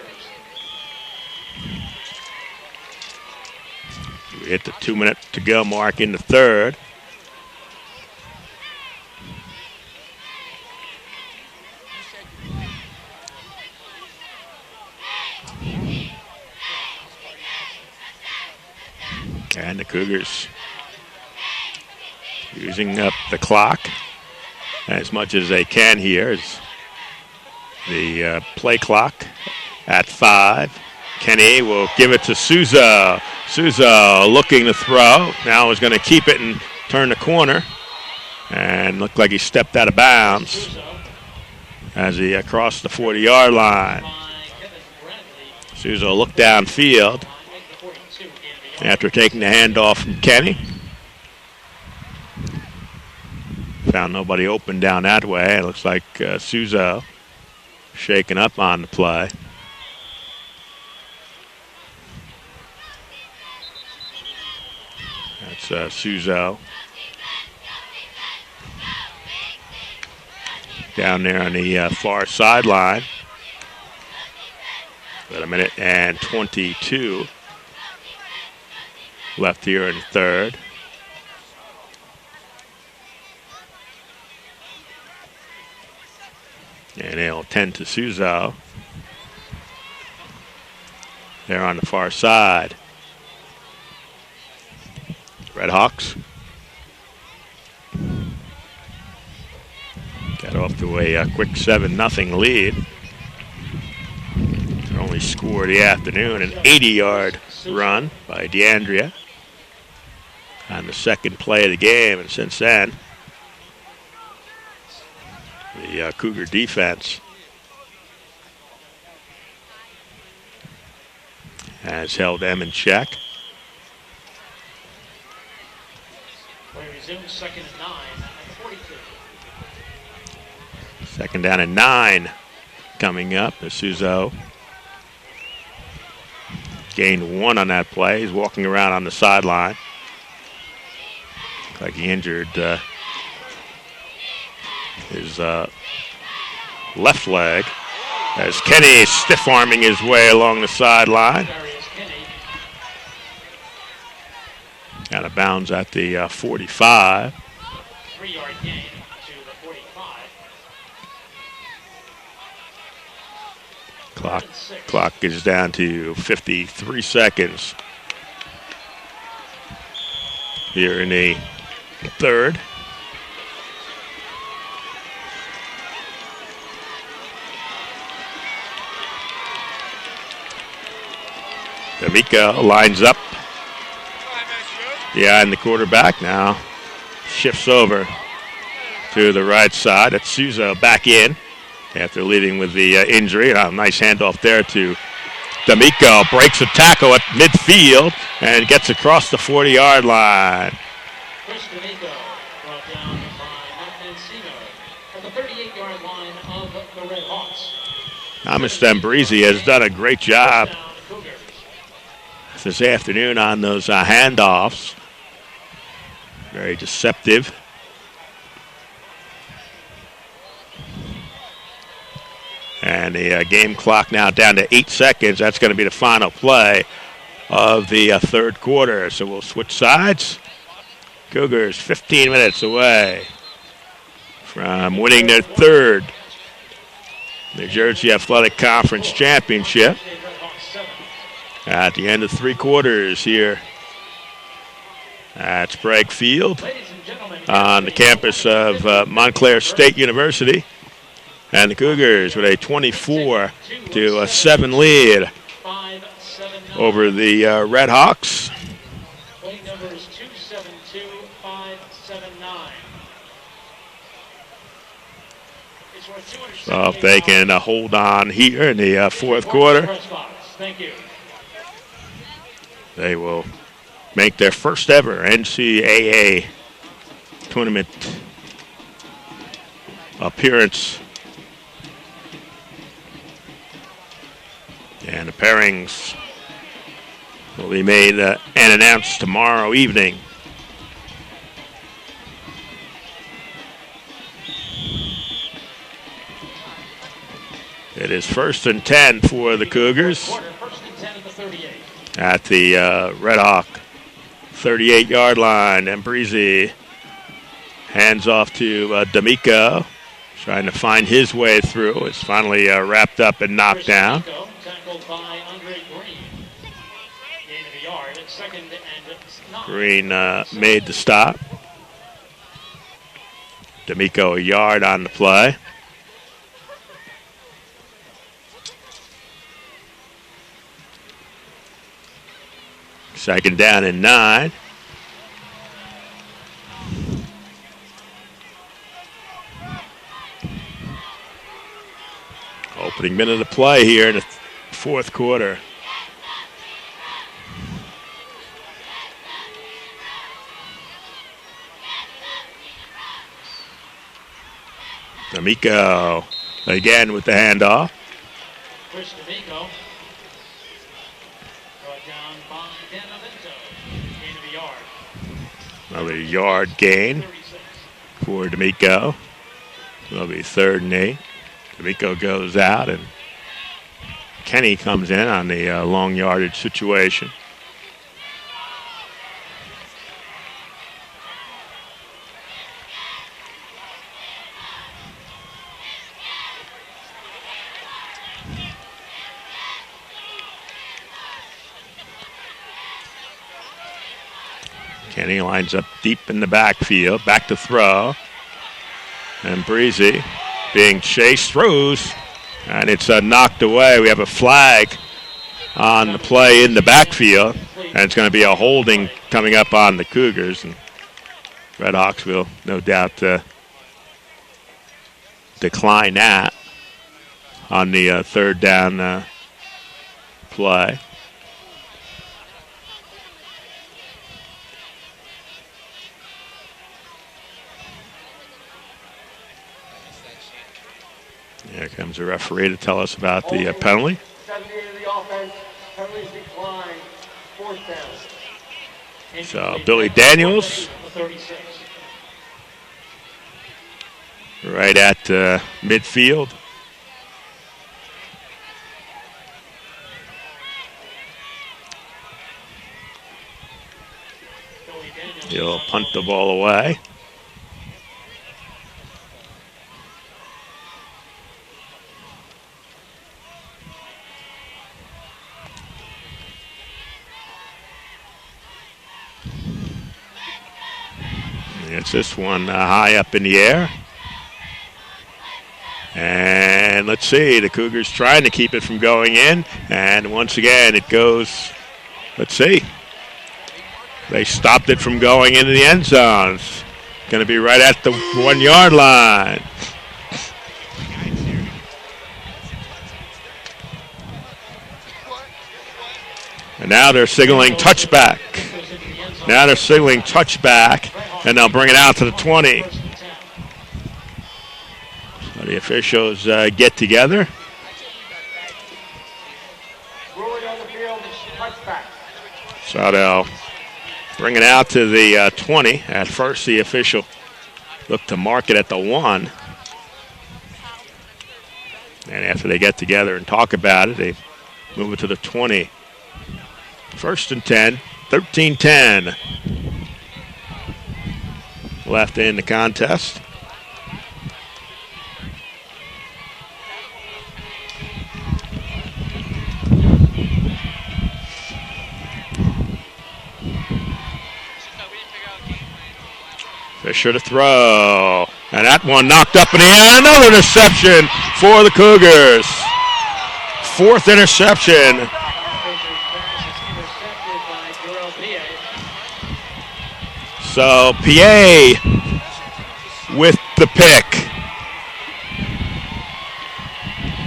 We hit the 2-minute to go mark in the third. And the Cougars using up the clock as much as they can here. As the play clock at 5. Kinney will give it to Souza. Souza looking to throw. Now is going to keep it and turn the corner. And looked like he stepped out of bounds as he crossed the 40-yard line. Souza looked downfield after taking the handoff from Kinney. Found nobody open down that way. It looks like Souza shaken up on the play. That's Souza. Down there on the far sideline. About a minute and 22 left here in third. And they'll tend to Souza. There on the far side. Redhawks got off to a quick 7-0 lead. Their only score of the afternoon, an 80-yard run by DeAndrea on the second play of the game. And since then, the Cougar defense has held them in check. Second and 9 at 42. Second down and 9 coming up. Souza gained 1 on that play. He's walking around on the sideline. Looks like he injured his left leg as Kinney stiff-arming his way along the sideline. Darius Kinney. Out of bounds at the 45. 3-yard gain to the 45. Clock is down to 53 seconds here in the third. D'Amico lines up behind the quarterback. Now shifts over to the right side. That's Souza back in after leading with the injury. A nice handoff there to D'Amico. Breaks a tackle at midfield and gets across the 40-yard line. Chris D'Amico brought down by Matt Mancino at the 38-yard line of the Red Hawks. Thomas D'Ambrisi has done a great job this afternoon on those handoffs. Very deceptive. And the game clock now down to 8 seconds. That's going to be the final play of the third quarter. So we'll switch sides. Cougars 15 minutes away from winning their third New Jersey Athletic Conference Championship. At the end of 3 quarters here at Sprague Field on the campus of Montclair State University. And the Cougars with a 24-7 lead over the Red Hawks. Play number is 272-579. So if they can hold on here in the fourth quarter, Thank you. They will make their first ever NCAA tournament appearance. And the pairings will be made and announced tomorrow evening. It is 1st and 10 for the Cougars at the Red Hawk 38-yard line. D'Ambrisi hands off to D'Amico, trying to find his way through. It's finally wrapped up and knocked down. Gain of a yard. 2nd and 9. Green made the stop. D'Amico a yard on the play. Second down and 9. Opening minute of play here in the fourth quarter. D'Amico again with the handoff. Chris D'Amico. Brought down by Benevento. Gain of a yard. Another yard gain 36. for D'Amico. It'll be 3rd and 8. D'Amico goes out and Kinney comes in on the long yardage situation. Kinney lines up deep in the backfield, back to throw. And Breezy being chased, throws, and it's knocked away. We have a flag on the play in the backfield, and it's going to be a holding coming up on the Cougars. And Red Hawks will no doubt decline that on the 3rd down play. Here comes the referee to tell us about the penalty. 78 of the offense, penalties decline, 4th down. So Billy Daniels 36. right at midfield. He'll punt the ball away. It's this one high up in the air. And let's see, the Cougars trying to keep it from going in. And once again, it goes, let's see. They stopped it from going into the end zone. It's going to be right at the 1 yard line. And now they're signaling touchback. Now they're signaling touchback, and they'll bring it out to the 20. So the officials get together. So they'll bring it out to the 20. At first, the official looked to mark it at the 1. And after they get together and talk about it, they move it to the 20. 1st and 10, 13-10. Left in the contest. Fisher to throw. And that one knocked up in the air. Another interception for the Cougars. 4th interception. So PA with the pick.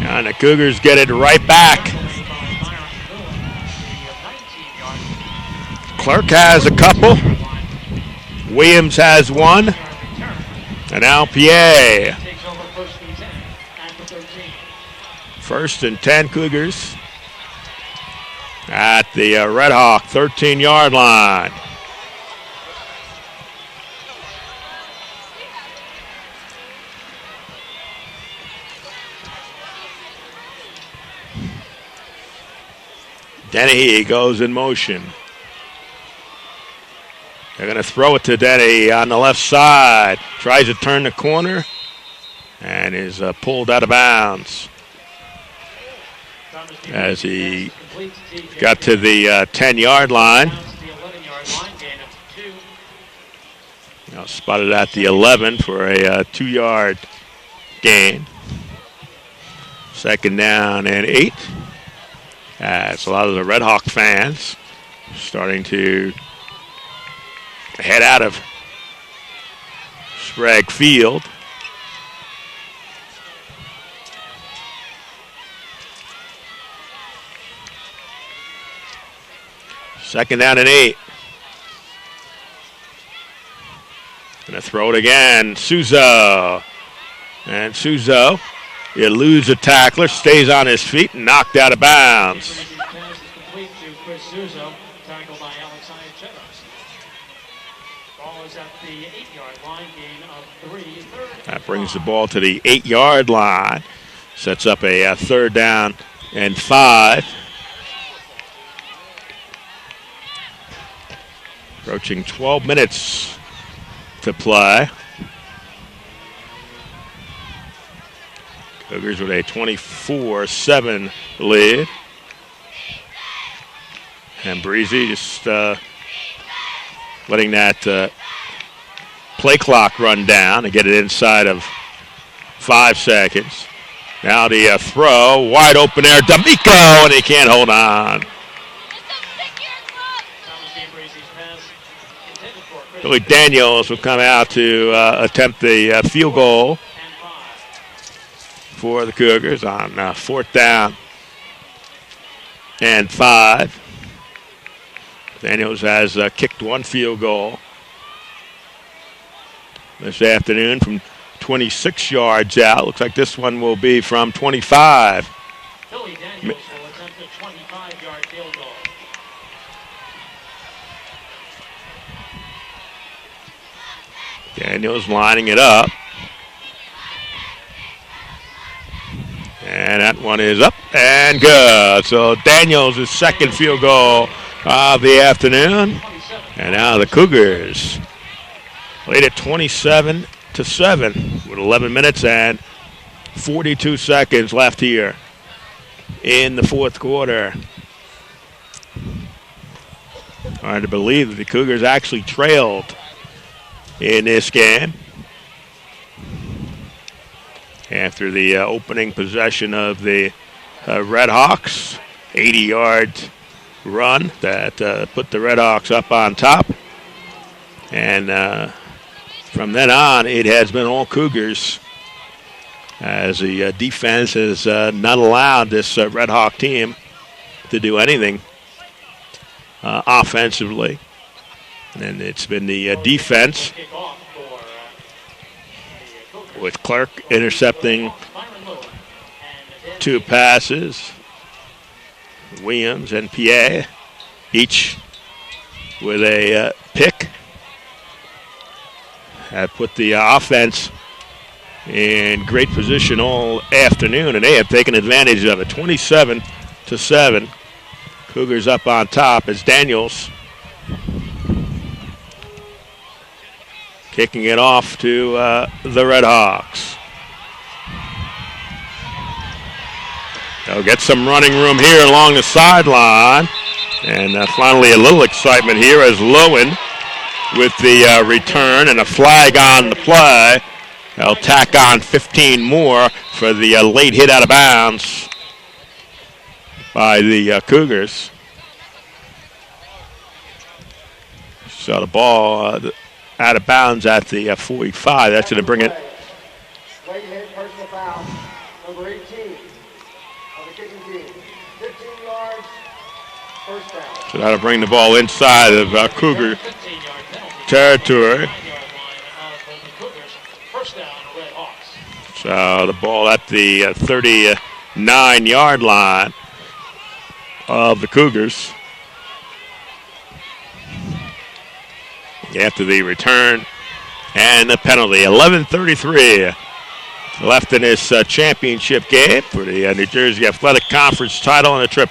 And the Cougars get it right back. Clark has a couple. Williams has one. And now PA. 1st and 10 Cougars at the Red Hawk 13-yard line. Dennehy goes in motion. They're going to throw it to Dennehy on the left side. Tries to turn the corner and is pulled out of bounds. as he got to the 10-yard line. Now spotted at the 11 for a 2-yard gain. 2nd down and 8. As a lot of the Red Hawk fans starting to head out of Sprague Field. Second down and 8. Gonna throw it again. Suzo. And Suzo, you lose a tackler, stays on his feet, and knocked out of bounds. That brings the ball to the 8-yard line. Sets up a 3rd down and 5. Approaching 12 minutes to play. Cougars with a 24-7 lead. And Breezy just letting that play clock run down and get it inside of 5 seconds. Now the throw, wide open there, D'Amico, and he can't hold on. Billy Daniels will come out to attempt the field goal for the Cougars on 4th down and 5. Daniels has kicked 1 field goal this afternoon from 26 yards out. Looks like this one will be from 25. Billy Daniels will attempt a 25-yard field goal. Daniels lining it up. And that one is up and good. So Daniels' 2nd field goal of the afternoon. And now the Cougars lead at 27-7 with 11 minutes and 42 seconds left here in the 4th quarter. Hard to believe that the Cougars actually trailed in this game after the opening possession of the Red Hawks. 80-yard run that put the Red Hawks up on top. And from then on, it has been all Cougars as the defense has not allowed this Red Hawk team to do anything offensively. And it's been the defense with Clark intercepting 2 passes. Williams and Pierre each with a pick have put the offense in great position all afternoon, and they have taken advantage of it. 27-7. Cougars up on top as Daniels kicking it off to the Red Hawks. They'll get some running room here along the sideline. And finally a little excitement here as Lowen with the return and a flag on the play. They'll tack on 15 more for the late hit out of bounds by the Cougars. So the ball out of bounds at the 45. That's going to bring it. Late hit, personal foul, number 18 of the kicking team. 15 yards, first down. So that'll bring the ball inside of Cougar territory. So the ball at the 39-yard line of the Cougars. After the return and the penalty. 11:33 left in this championship game for the New Jersey Athletic Conference title and a trip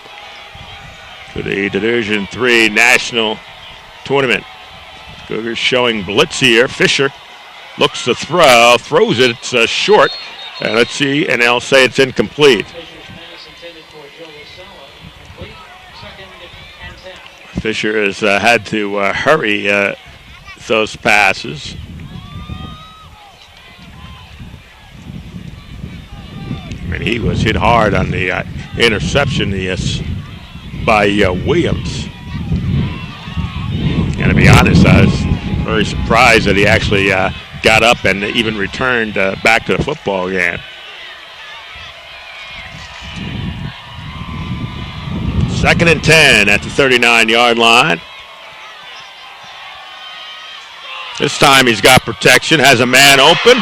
to the Division III National Tournament. Cougars showing blitz here. Fisher looks to throw, throws it, it's short. And let's see, and they'll say it's incomplete. and 10. Fisher has had to hurry those passes. And he was hit hard on the interception by Williams. And to be honest, I was very surprised that he actually got up and even returned back to the football game. Second and 10 at the 39-yard line. This time he's got protection, has a man open,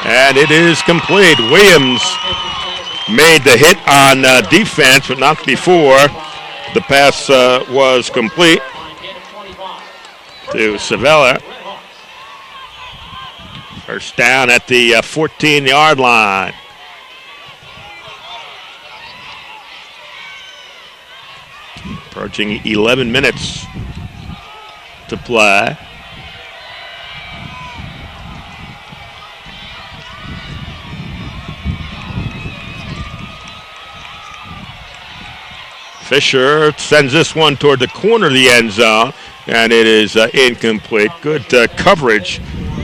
and it is complete. Williams made the hit on defense, but not before the pass was complete to Savella. First down at the 14-yard line. Approaching 11 minutes to play. Fisher sends this one toward the corner of the end zone, and it is incomplete. Good coverage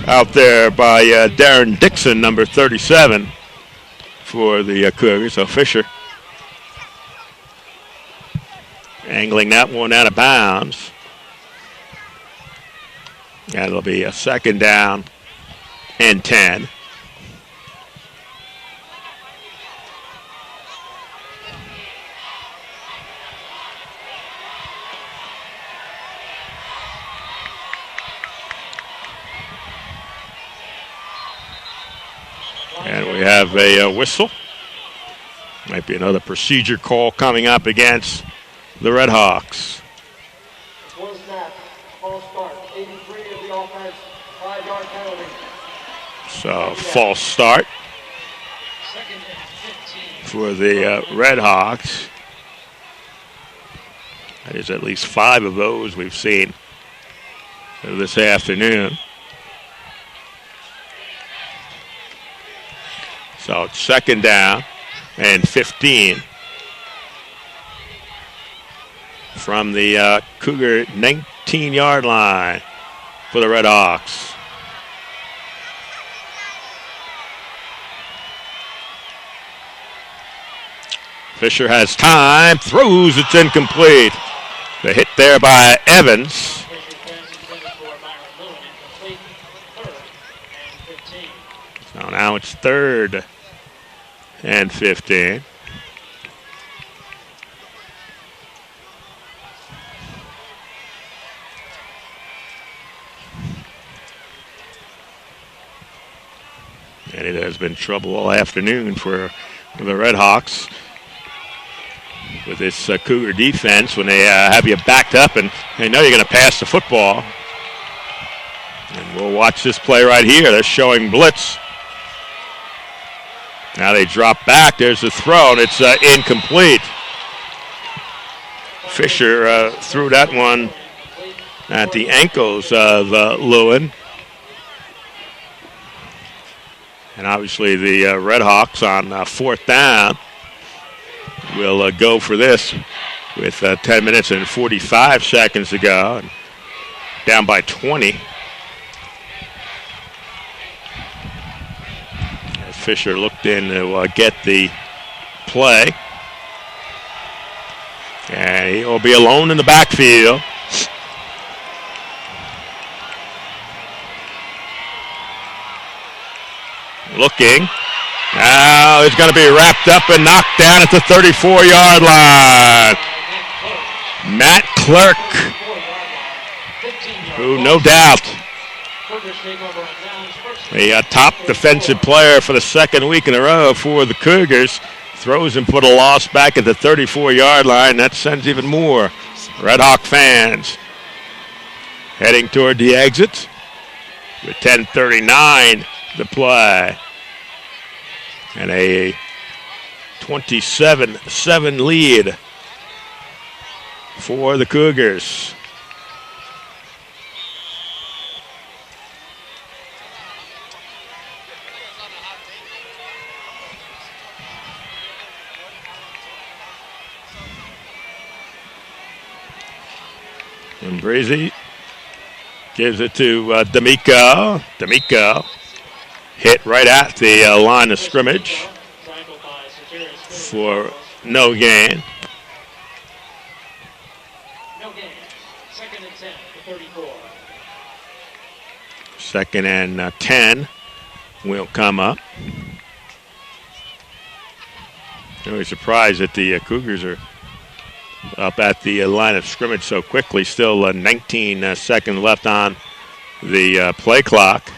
out there by Darren Dixon, number 37, for the Cougars. So Fisher angling that one out of bounds. And it'll be a second down and 10. And we have a whistle. Might be another procedure call coming up against the Red Hawks. One snap, false start, 83 of the offense, 5-yard penalty. So false start for the Red Hawks. That is at least 5 of those we've seen this afternoon. So it's second down and 15 from the Cougar 19-yard line for the Red Hawks. Fisher has time, throws, it's incomplete. The hit there by Evans. So now it's third and 15. And it has been trouble all afternoon for the Red Hawks with this Cougar defense when they have you backed up and they know you're going to pass the football. And we'll watch this play right here. They're showing blitz. Now they drop back. There's the throw, and it's incomplete. Fisher threw that one at the ankles of Lewin. And obviously the Red Hawks on fourth down will go for this with 10 minutes and 45 seconds to go. And down by 20. Fisher looked in to get the play. And he will be alone in the backfield. Looking. Now he's going to be wrapped up and knocked down at the 34-yard line. Matt Clerk, who no doubt the top defensive player for the second week in a row for the Cougars, throws and put a loss back at the 34-yard line. That sends even more Red Hawk fans heading toward the exit with 10:39 to play. And a 27-7 lead for the Cougars. And Breezy gives it to D'Amico. D'Amico hit right at the line of scrimmage for no gain. No gain. 2nd and 10 for 34. 2nd and 10 will come up. Really surprised that the Cougars are up at the line of scrimmage so quickly. Still 19 seconds left on the play clock.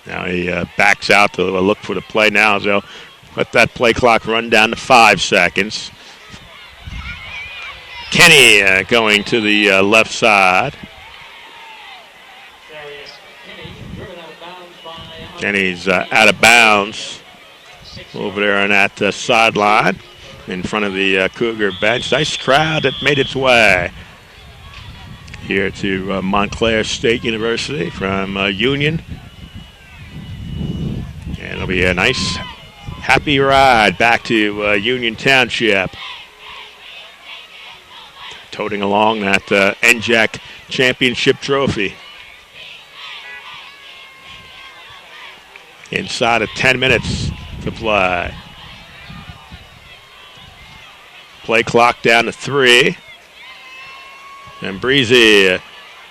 Now he backs out to look for the play now. So let that play clock run down to 5 seconds. Kinney going to the left side. Darius Kinney, driven out of bounds by Kenny's out of bounds over there on that sideline in front of the Cougar bench. Nice crowd that made its way here to Montclair State University from Union. And it'll be a nice, happy ride back to Union Township. Toting along that NJAC championship trophy. Inside of 10 minutes to play. Play clock down to 3. And Breezy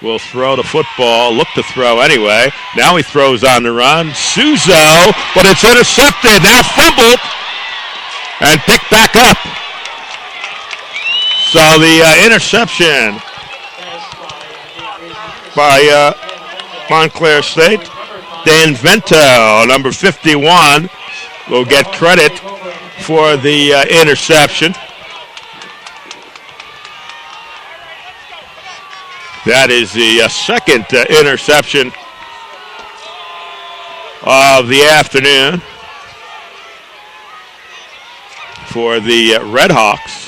will throw the football, look to throw anyway. Now he throws on the run. Suzo, but it's intercepted. Now fumbled and picked back up. So the interception by Montclair State. Dan Vento, number 51, will get credit for the interception. That is the second interception of the afternoon for the Red Hawks.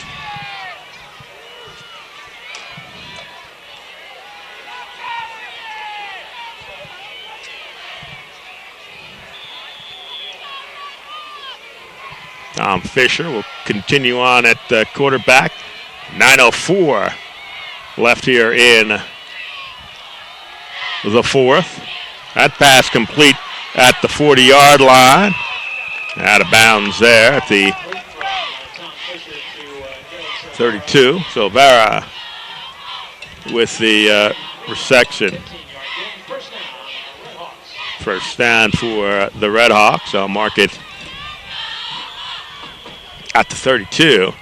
Tom Fisher will continue on at quarterback. 9:04 left here in the fourth. That pass complete at the 40-yard line. Out of bounds there at the 32. So Vera with the reception. First down for the Red Hawks. I'll mark it at the 32.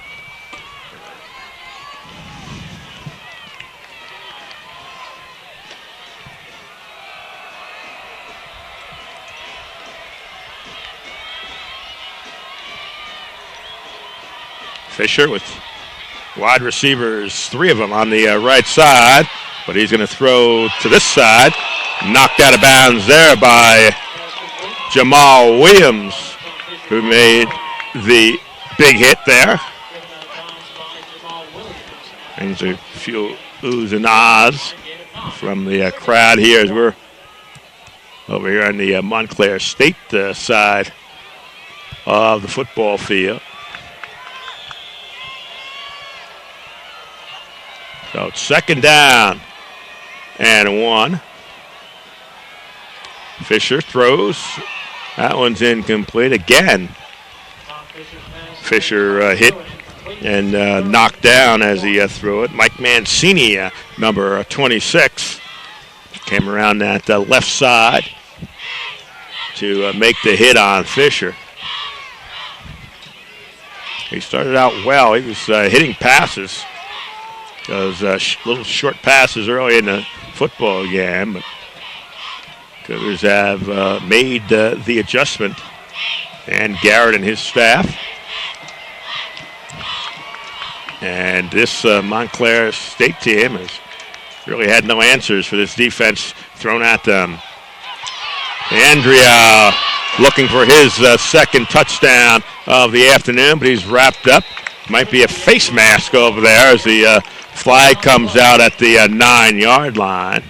Fisher with wide receivers, 3 of them on the right side, but he's going to throw to this side. Knocked out of bounds there by Jamal Williams, who made the big hit there. Brings a few oohs and ahs from the crowd here as we're over here on the Montclair State side of the football field. So it's 2nd down and 1. Fisher throws. That one's incomplete again. Fisher hit and knocked down as he threw it. Mike Mancini, number 26, came around that left side to make the hit on Fisher. He started out well. He was hitting passes. Those little short passes early in the football game. But Cougars have made the adjustment. And Garrett and his staff. And this Montclair State team has really had no answers for this defense thrown at them. Andrea looking for his second touchdown of the afternoon, but he's wrapped up. Might be a face mask over there as the flag comes out at the 9-yard line.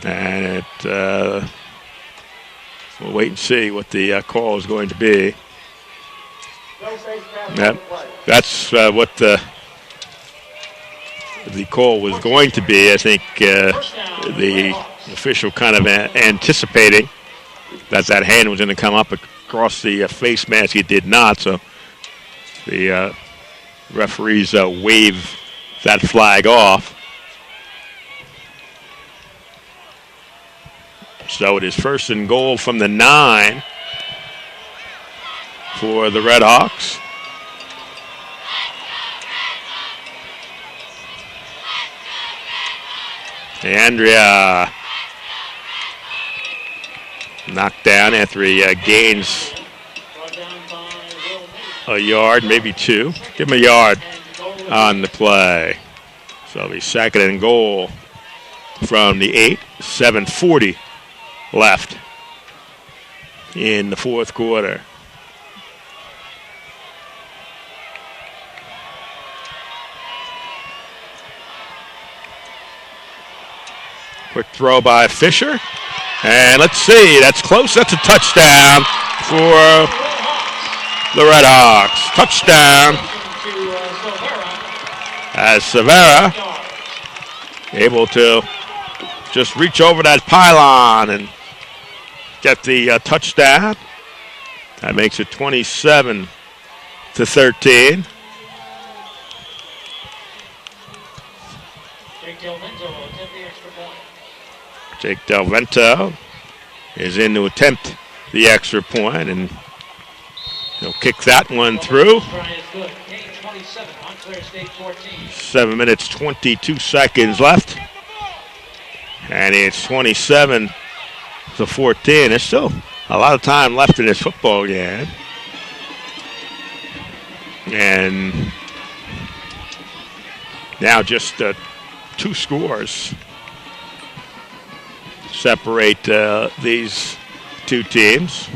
And we'll wait and see what the call is going to be. No face mask. That's what the call was going to be. I think the official kind of anticipating that hand was going to come up across the face mask. It did not, so the referees wave that flag off. So it is 1st and goal from the 9 for the Red Hawks. Andrea knocked down after he gains a yard, maybe 2. Give him a yard on the play. So it'll be 2nd and goal from the 8. 7:40 left in the 4th quarter. Quick throw by Fisher. And let's see, that's close. That's a touchdown for the Red Hawks. Touchdown as Severa able to just reach over that pylon and get the touchdown. That makes it 27-13. Jake Del Vento is in to attempt the extra point, and he'll kick that one through. 7 minutes, 22 seconds left. And it's 27-14. There's still a lot of time left in this football game. And now just 2 scores separate these 2 teams.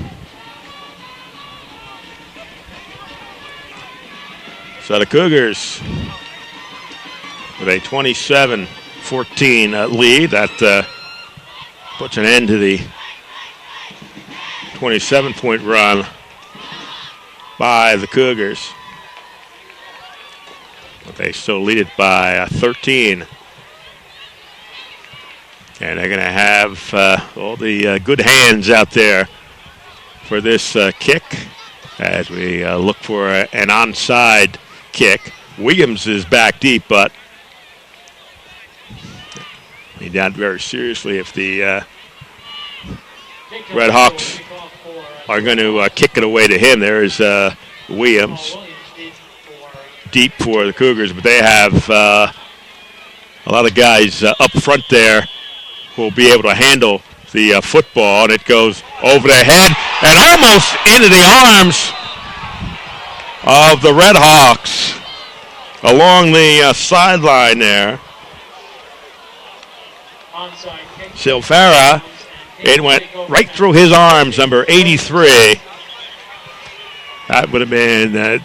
So the Cougars with a 27-14 lead. That puts an end to the 27-point run by the Cougars. But they still lead it by 13. And they're going to have all the good hands out there for this kick as we look for an onside kick. Williams is back deep, but he doubt very seriously if the Red Hawks are going to kick it away to him. There's Williams deep for the Cougars, but they have a lot of guys up front there who will be able to handle the football, and it goes over the head and almost into the arms of the Red Hawks along the sideline there. Silvera, it went right through his arms, number 83. That would have been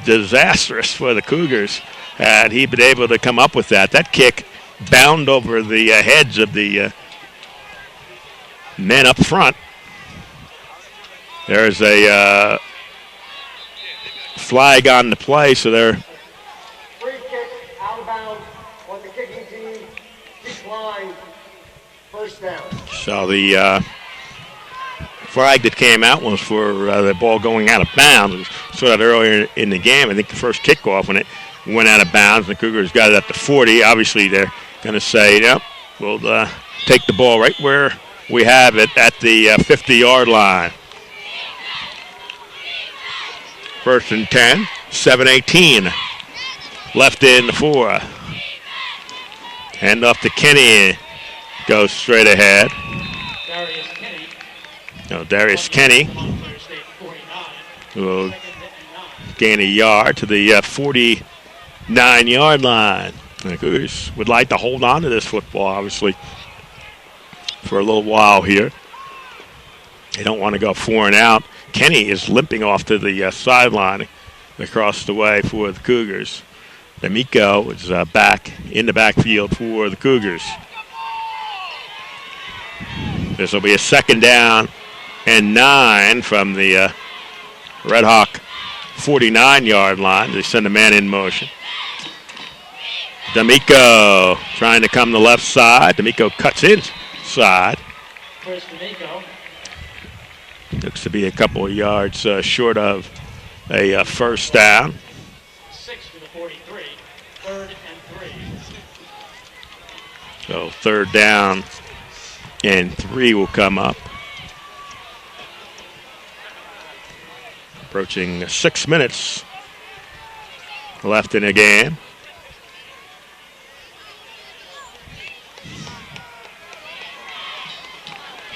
disastrous for the Cougars had he been able to come up with that. That kick bound over the heads of the men up front. There's a flag on the play, so they're free kick out of bounds. Want the kicking team decline. First down. So the flag that came out was for the ball going out of bounds. We saw that earlier in the game. I think the first kickoff when it went out of bounds, the Cougars got it at the 40. Obviously, they're going to say, yep, we'll take the ball right where we have it at the 50-yard line. 1st and 10, 7:18 left in the 4. Hand off to Kinney, goes straight ahead. Darius Kinney will gain a yard to the 49-yard line. The Cougars would like to hold on to this football, obviously, for a little while here. They don't want to go 4 and out. Kenny is limping off to the sideline across the way for the Cougars. D'Amico is back in the backfield for the Cougars. This will be a 2nd down and 9 from the Red Hawk 49-yard line. They send a man in motion. D'Amico trying to come the left side. D'Amico cuts inside. Chris D'Amico. Looks to be a couple of yards short of a first down. 6 to the 43. 3rd and 3. So 3rd down and 3 will come up. Approaching 6 minutes left in the game.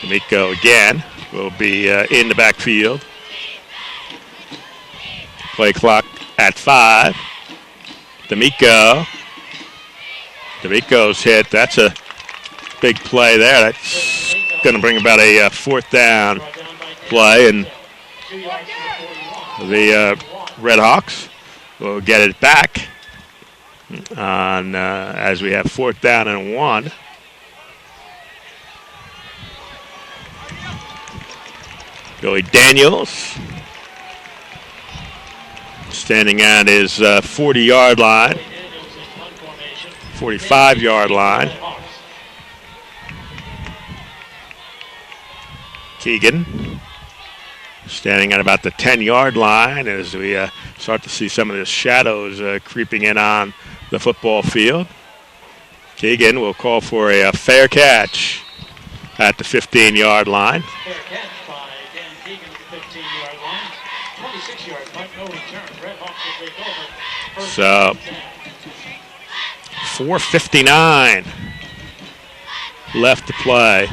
D'Amico again will be in the backfield. Play clock at 5. D'Amico's hit. That's a big play there. That's going to bring about a 4th down play, and the Red Hawks will get it back on as we have 4th down and 1. Billy Daniels standing on his 40-yard line, 45-yard line. Keegan standing at about the 10-yard line as we start to see some of the shadows creeping in on the football field. Keegan will call for a fair catch at the 15-yard line. Fair catch by Dan Keegan at the 15-yard line. 26 yards, but no return. Red Hawks will take over. So 4:59 left to play.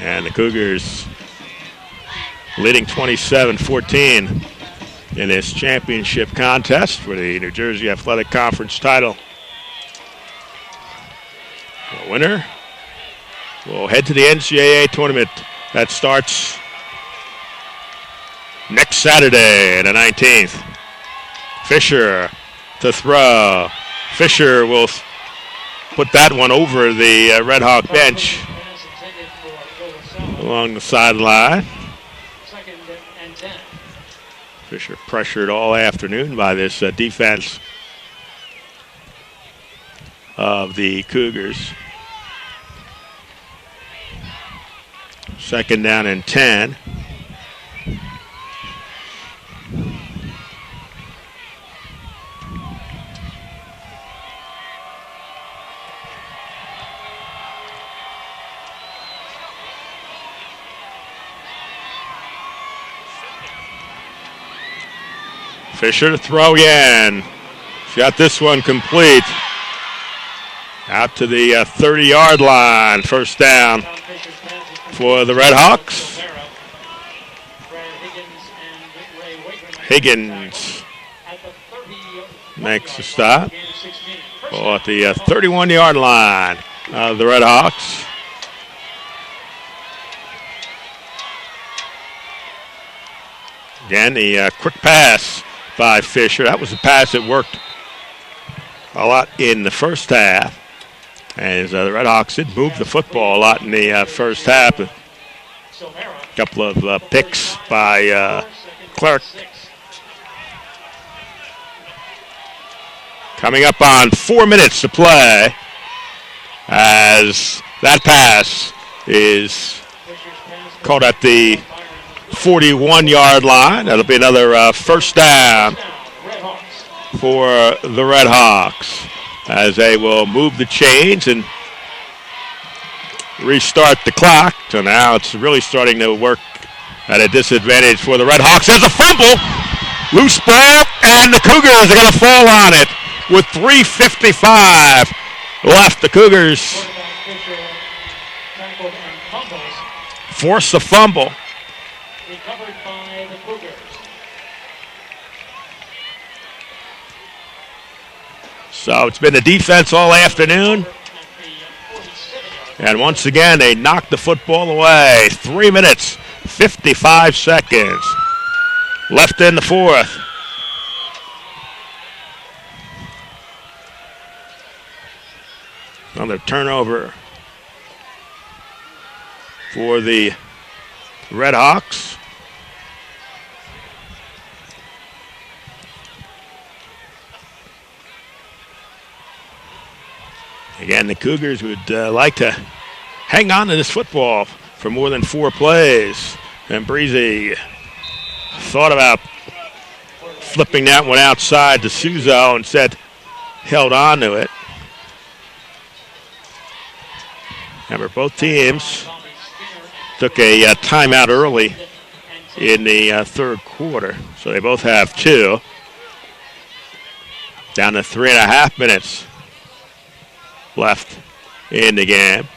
And the Cougars leading 27-14 in this championship contest for the New Jersey Athletic Conference title. The winner will head to the NCAA tournament that starts next Saturday, the 19th. Fisher to throw. Fisher will put that one over the Red Hawk bench along the sideline. 2nd and 10. Fisher pressured all afternoon by this defense of the Cougars. 2nd down and 10. Fisher to throw again. She's got this one complete. Out to the 30-yard line. 1st down for the Red Hawks. Higgins makes the stop. At the 31-yard line of the Red Hawks. Again, the quick pass by Fisher. That was a pass that worked a lot in the first half. As the Red Hawks did move the football a lot in the first half. A couple of picks by Clark. Coming up on 4 minutes to play as that pass is caught at the 41-yard line. That'll be another 1st down for the Red Hawks as they will move the chains and restart the clock. So now it's really starting to work at a disadvantage for the Red Hawks. There's a fumble, loose ball, and the Cougars are going to fall on it with 3:55 left. The Cougars force the fumble. Recovered by the Cougars. So it's been the defense all afternoon. And once again, they knocked the football away. 3 minutes, 55 seconds left in the 4th. Another turnover for the Red Hawks. Again, the Cougars would like to hang on to this football for more than 4 plays. And Breezy thought about flipping that one outside to Suzo, instead held on to it. Remember, both teams took a timeout early in the third quarter, so they both have 2. Down to 3.5 minutes left in the game.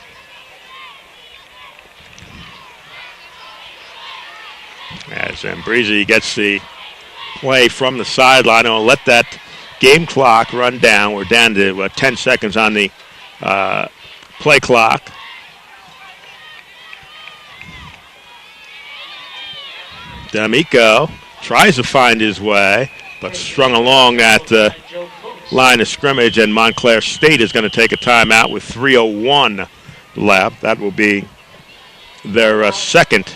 As Breezy gets the play from the sideline, and will let that game clock run down. We're down to 10 seconds on the play clock. D'Amico tries to find his way, but strung along that line of scrimmage, and Montclair State is going to take a timeout with 3:01 left. That will be their second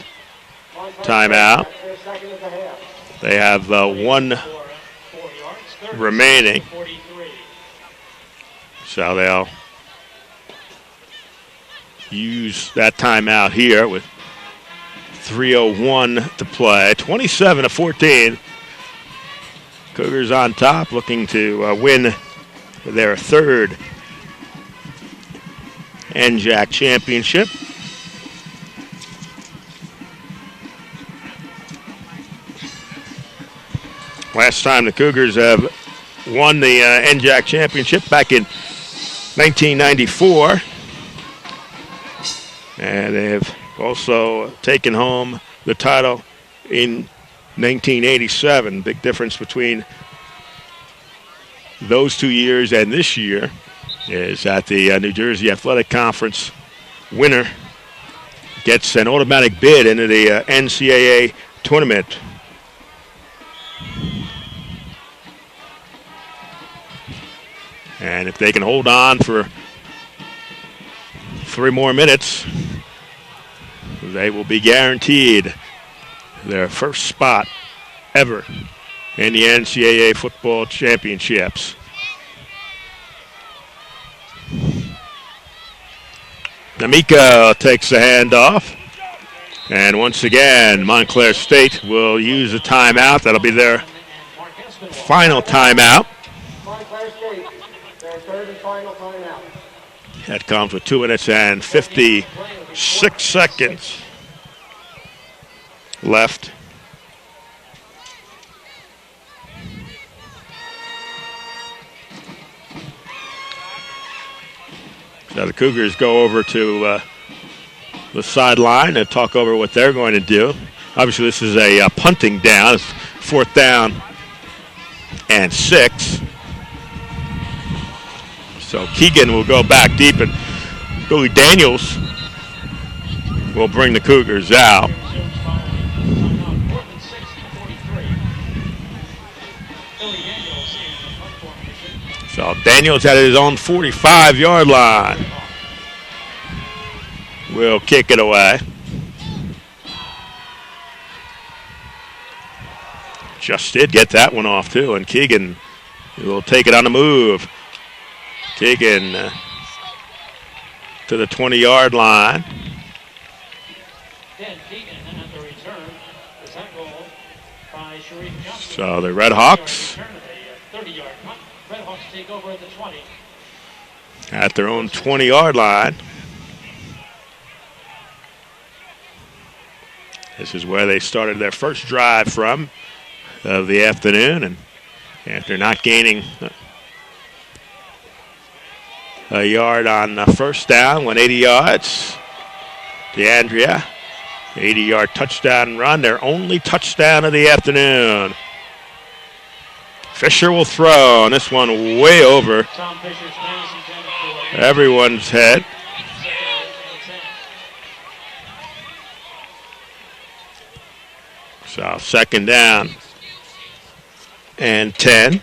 timeout. They have 1 remaining, so they'll use that timeout here with 3:01 to play. 27-14. Cougars on top, looking to win their 3rd NJAC championship. Last time the Cougars have won the NJAC championship back in 1994. And they've also taken home the title in 1987. Big difference between those 2 years and this year is that the New Jersey Athletic Conference winner gets an automatic bid into the NCAA tournament. And if they can hold on for 3 more minutes, they will be guaranteed their first spot ever in the NCAA football championships. D'Amico takes the handoff. And once again, Montclair State will use a timeout. That'll be their final timeout. Montclair State, their 3rd and final timeout. That comes with 2 minutes and 56 seconds left. So the Cougars go over to the sideline and talk over what they're going to do. Obviously, this is a punting down. It's 4th down and 6. So Keegan will go back deep, and Billy Daniels will bring the Cougars out. So Daniels at his own 45-yard line will kick it away. Just did get that one off, too, and Keegan will take it on the move. Keegan to the 20-yard line. So the Red Hawks at their own 20-yard line. This is where they started their first drive from of the afternoon, and after not gaining a yard on first down, went 80 yards. DeAndrea, 80-yard touchdown run, their only touchdown of the afternoon. Fisher will throw, and this one way over everyone's head. So 2nd down and 10.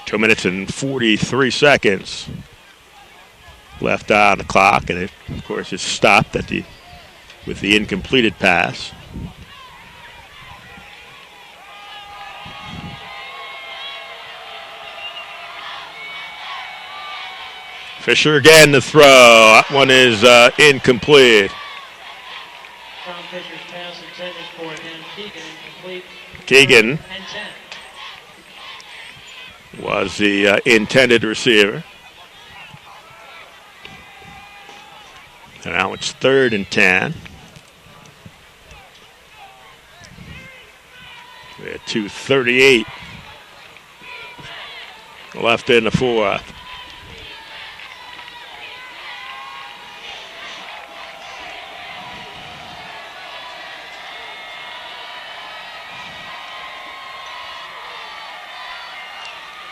Two minutes and 43 seconds left on the clock, and it, of course, is stopped at with the incompleted pass. Fisher again to throw. That one is incomplete. Tom Fisher's pass intended for Dan Keegan, incomplete. Keegan And 10. was the intended receiver. And now it's 3rd and 10. We had 2:38 left in the fourth.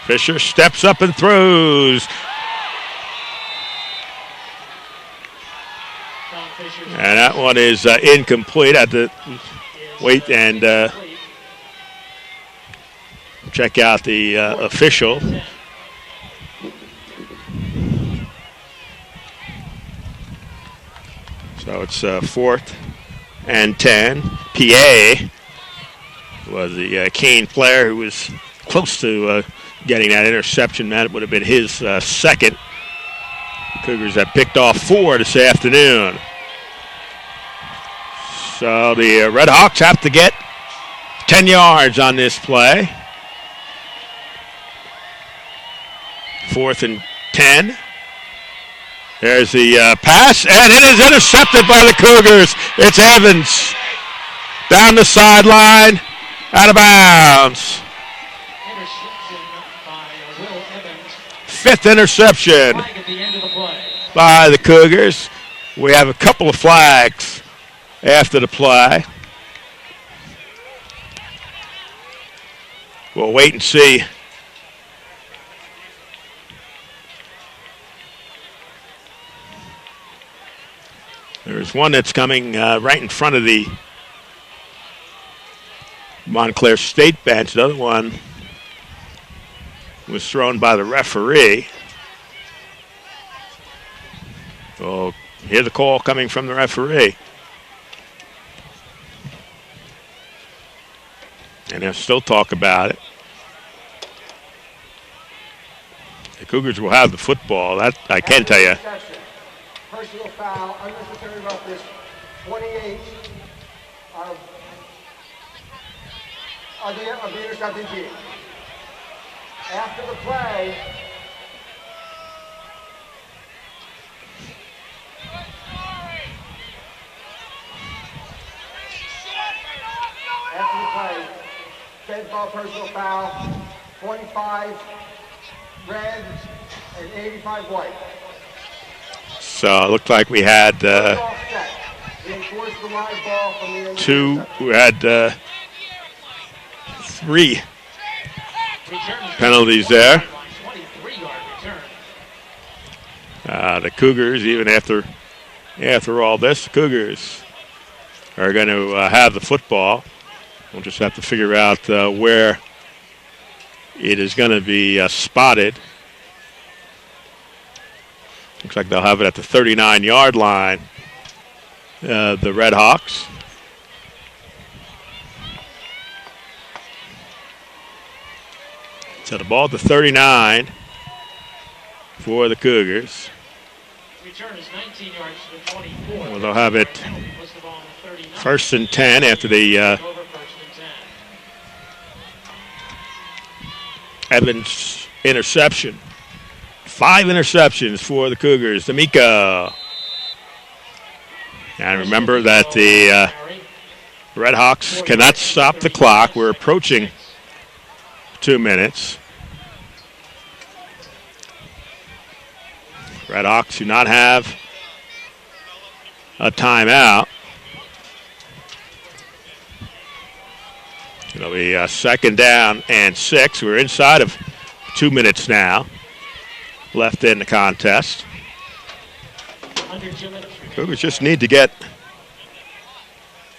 Fisher steps up and throws. And that one is incomplete. I had to wait and check out the official. So it's 4th and 10. PA was the Kean player who was close to getting that interception. That would have been his second. Cougars have picked off 4 this afternoon. So the Red Hawks have to get 10 yards on this play. 4th and 10. There's the pass, and it is intercepted by the Cougars. It's Evans down the sideline, out of bounds. Interception by Will Evans. 5th interception Flag at the end of the play. by the Cougars. We have a couple of flags after the play. We'll wait and see. There's one that's coming right in front of the Montclair State bench. The other one was thrown by the referee. We'll hear the call coming from the referee. And they'll still talk about it. The Cougars will have the football. That I can tell you. Personal foul, unnecessary roughness, 28 of the intercepted team. After the play, dead ball personal foul, 25 red and 85 white. So it looked like we had two. We had 3 penalties there. The Cougars, even after all this, the Cougars are going to have the football. We'll just have to figure out where it is going to be spotted. Looks like they'll have it at the 39-yard line, the Red Hawks. So the ball at the 39 for the Cougars. Return is 19 yards to the 24. Well, they'll have it 1st and 10 after the Evans interception. 5 interceptions for the Cougars. D'Amico. And remember that the Red Hawks cannot stop the clock. We're approaching 2 minutes. Red Hawks do not have a timeout. It'll be 2nd down and 6. We're inside of 2 minutes now left in the contest. Cougars just need to get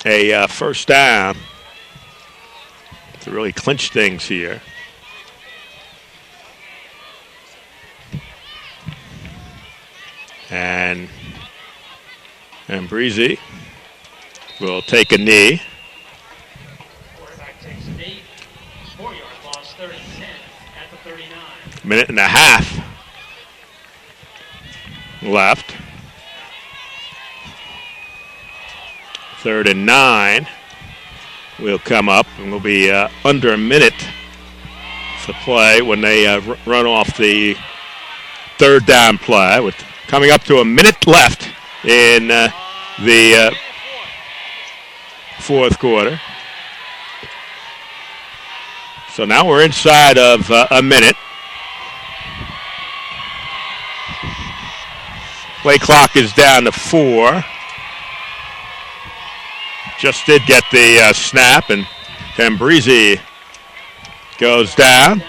a 1st down to really clinch things here. And Breezy will take a knee. Quarterback takes a knee. 4-yard loss, 30-10 at the 39. Minute and a half left. 3rd and 9 will come up, and will be under a minute to play when they run off the 3rd down play, with coming up to a minute left in the 4th quarter. So now we're inside of a minute. Play clock is down to 4. Just did get the snap, and Tambrizi goes down.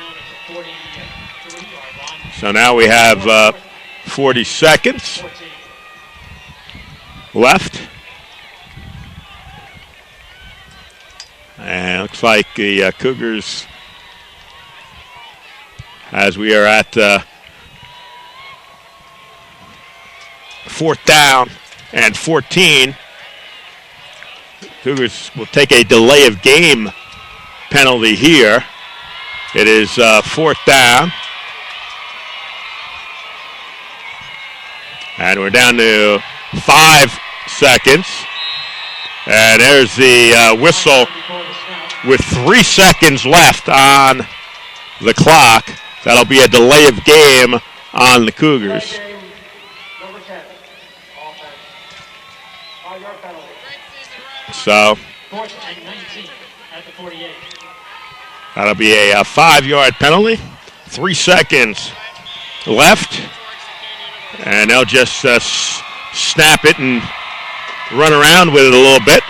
So now we have 40 seconds left. And it looks like the Cougars, as we are at 4th down and 14, Cougars will take a delay of game penalty here. It is 4th down. And we're down to 5 seconds. And there's the whistle with 3 seconds left on the clock. That'll be a delay of game on the Cougars. So that'll be a 5-yard penalty. 3 seconds left. And they'll just snap it and run around with it a little bit.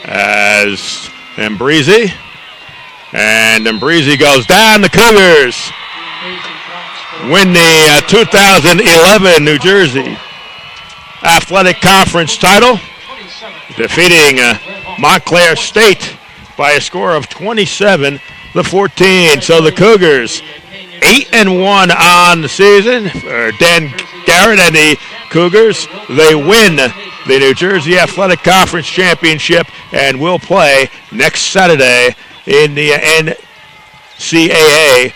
As Ambrisi. And Ambrisi goes down. The Cougars win the 2011 New Jersey Athletic Conference title, defeating Montclair State by a score of 27-14. So the Cougars 8-1 on the season. For Dan Garrett and the Cougars, they win the New Jersey Athletic Conference Championship and will play next Saturday in the NCAA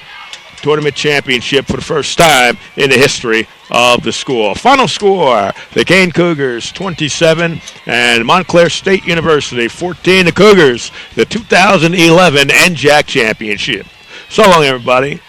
Tournament Championship for the first time in the history of the school. Final score, the Kean Cougars 27 and Montclair State University 14. The Cougars, the 2011 NJAC Championship. So long, everybody.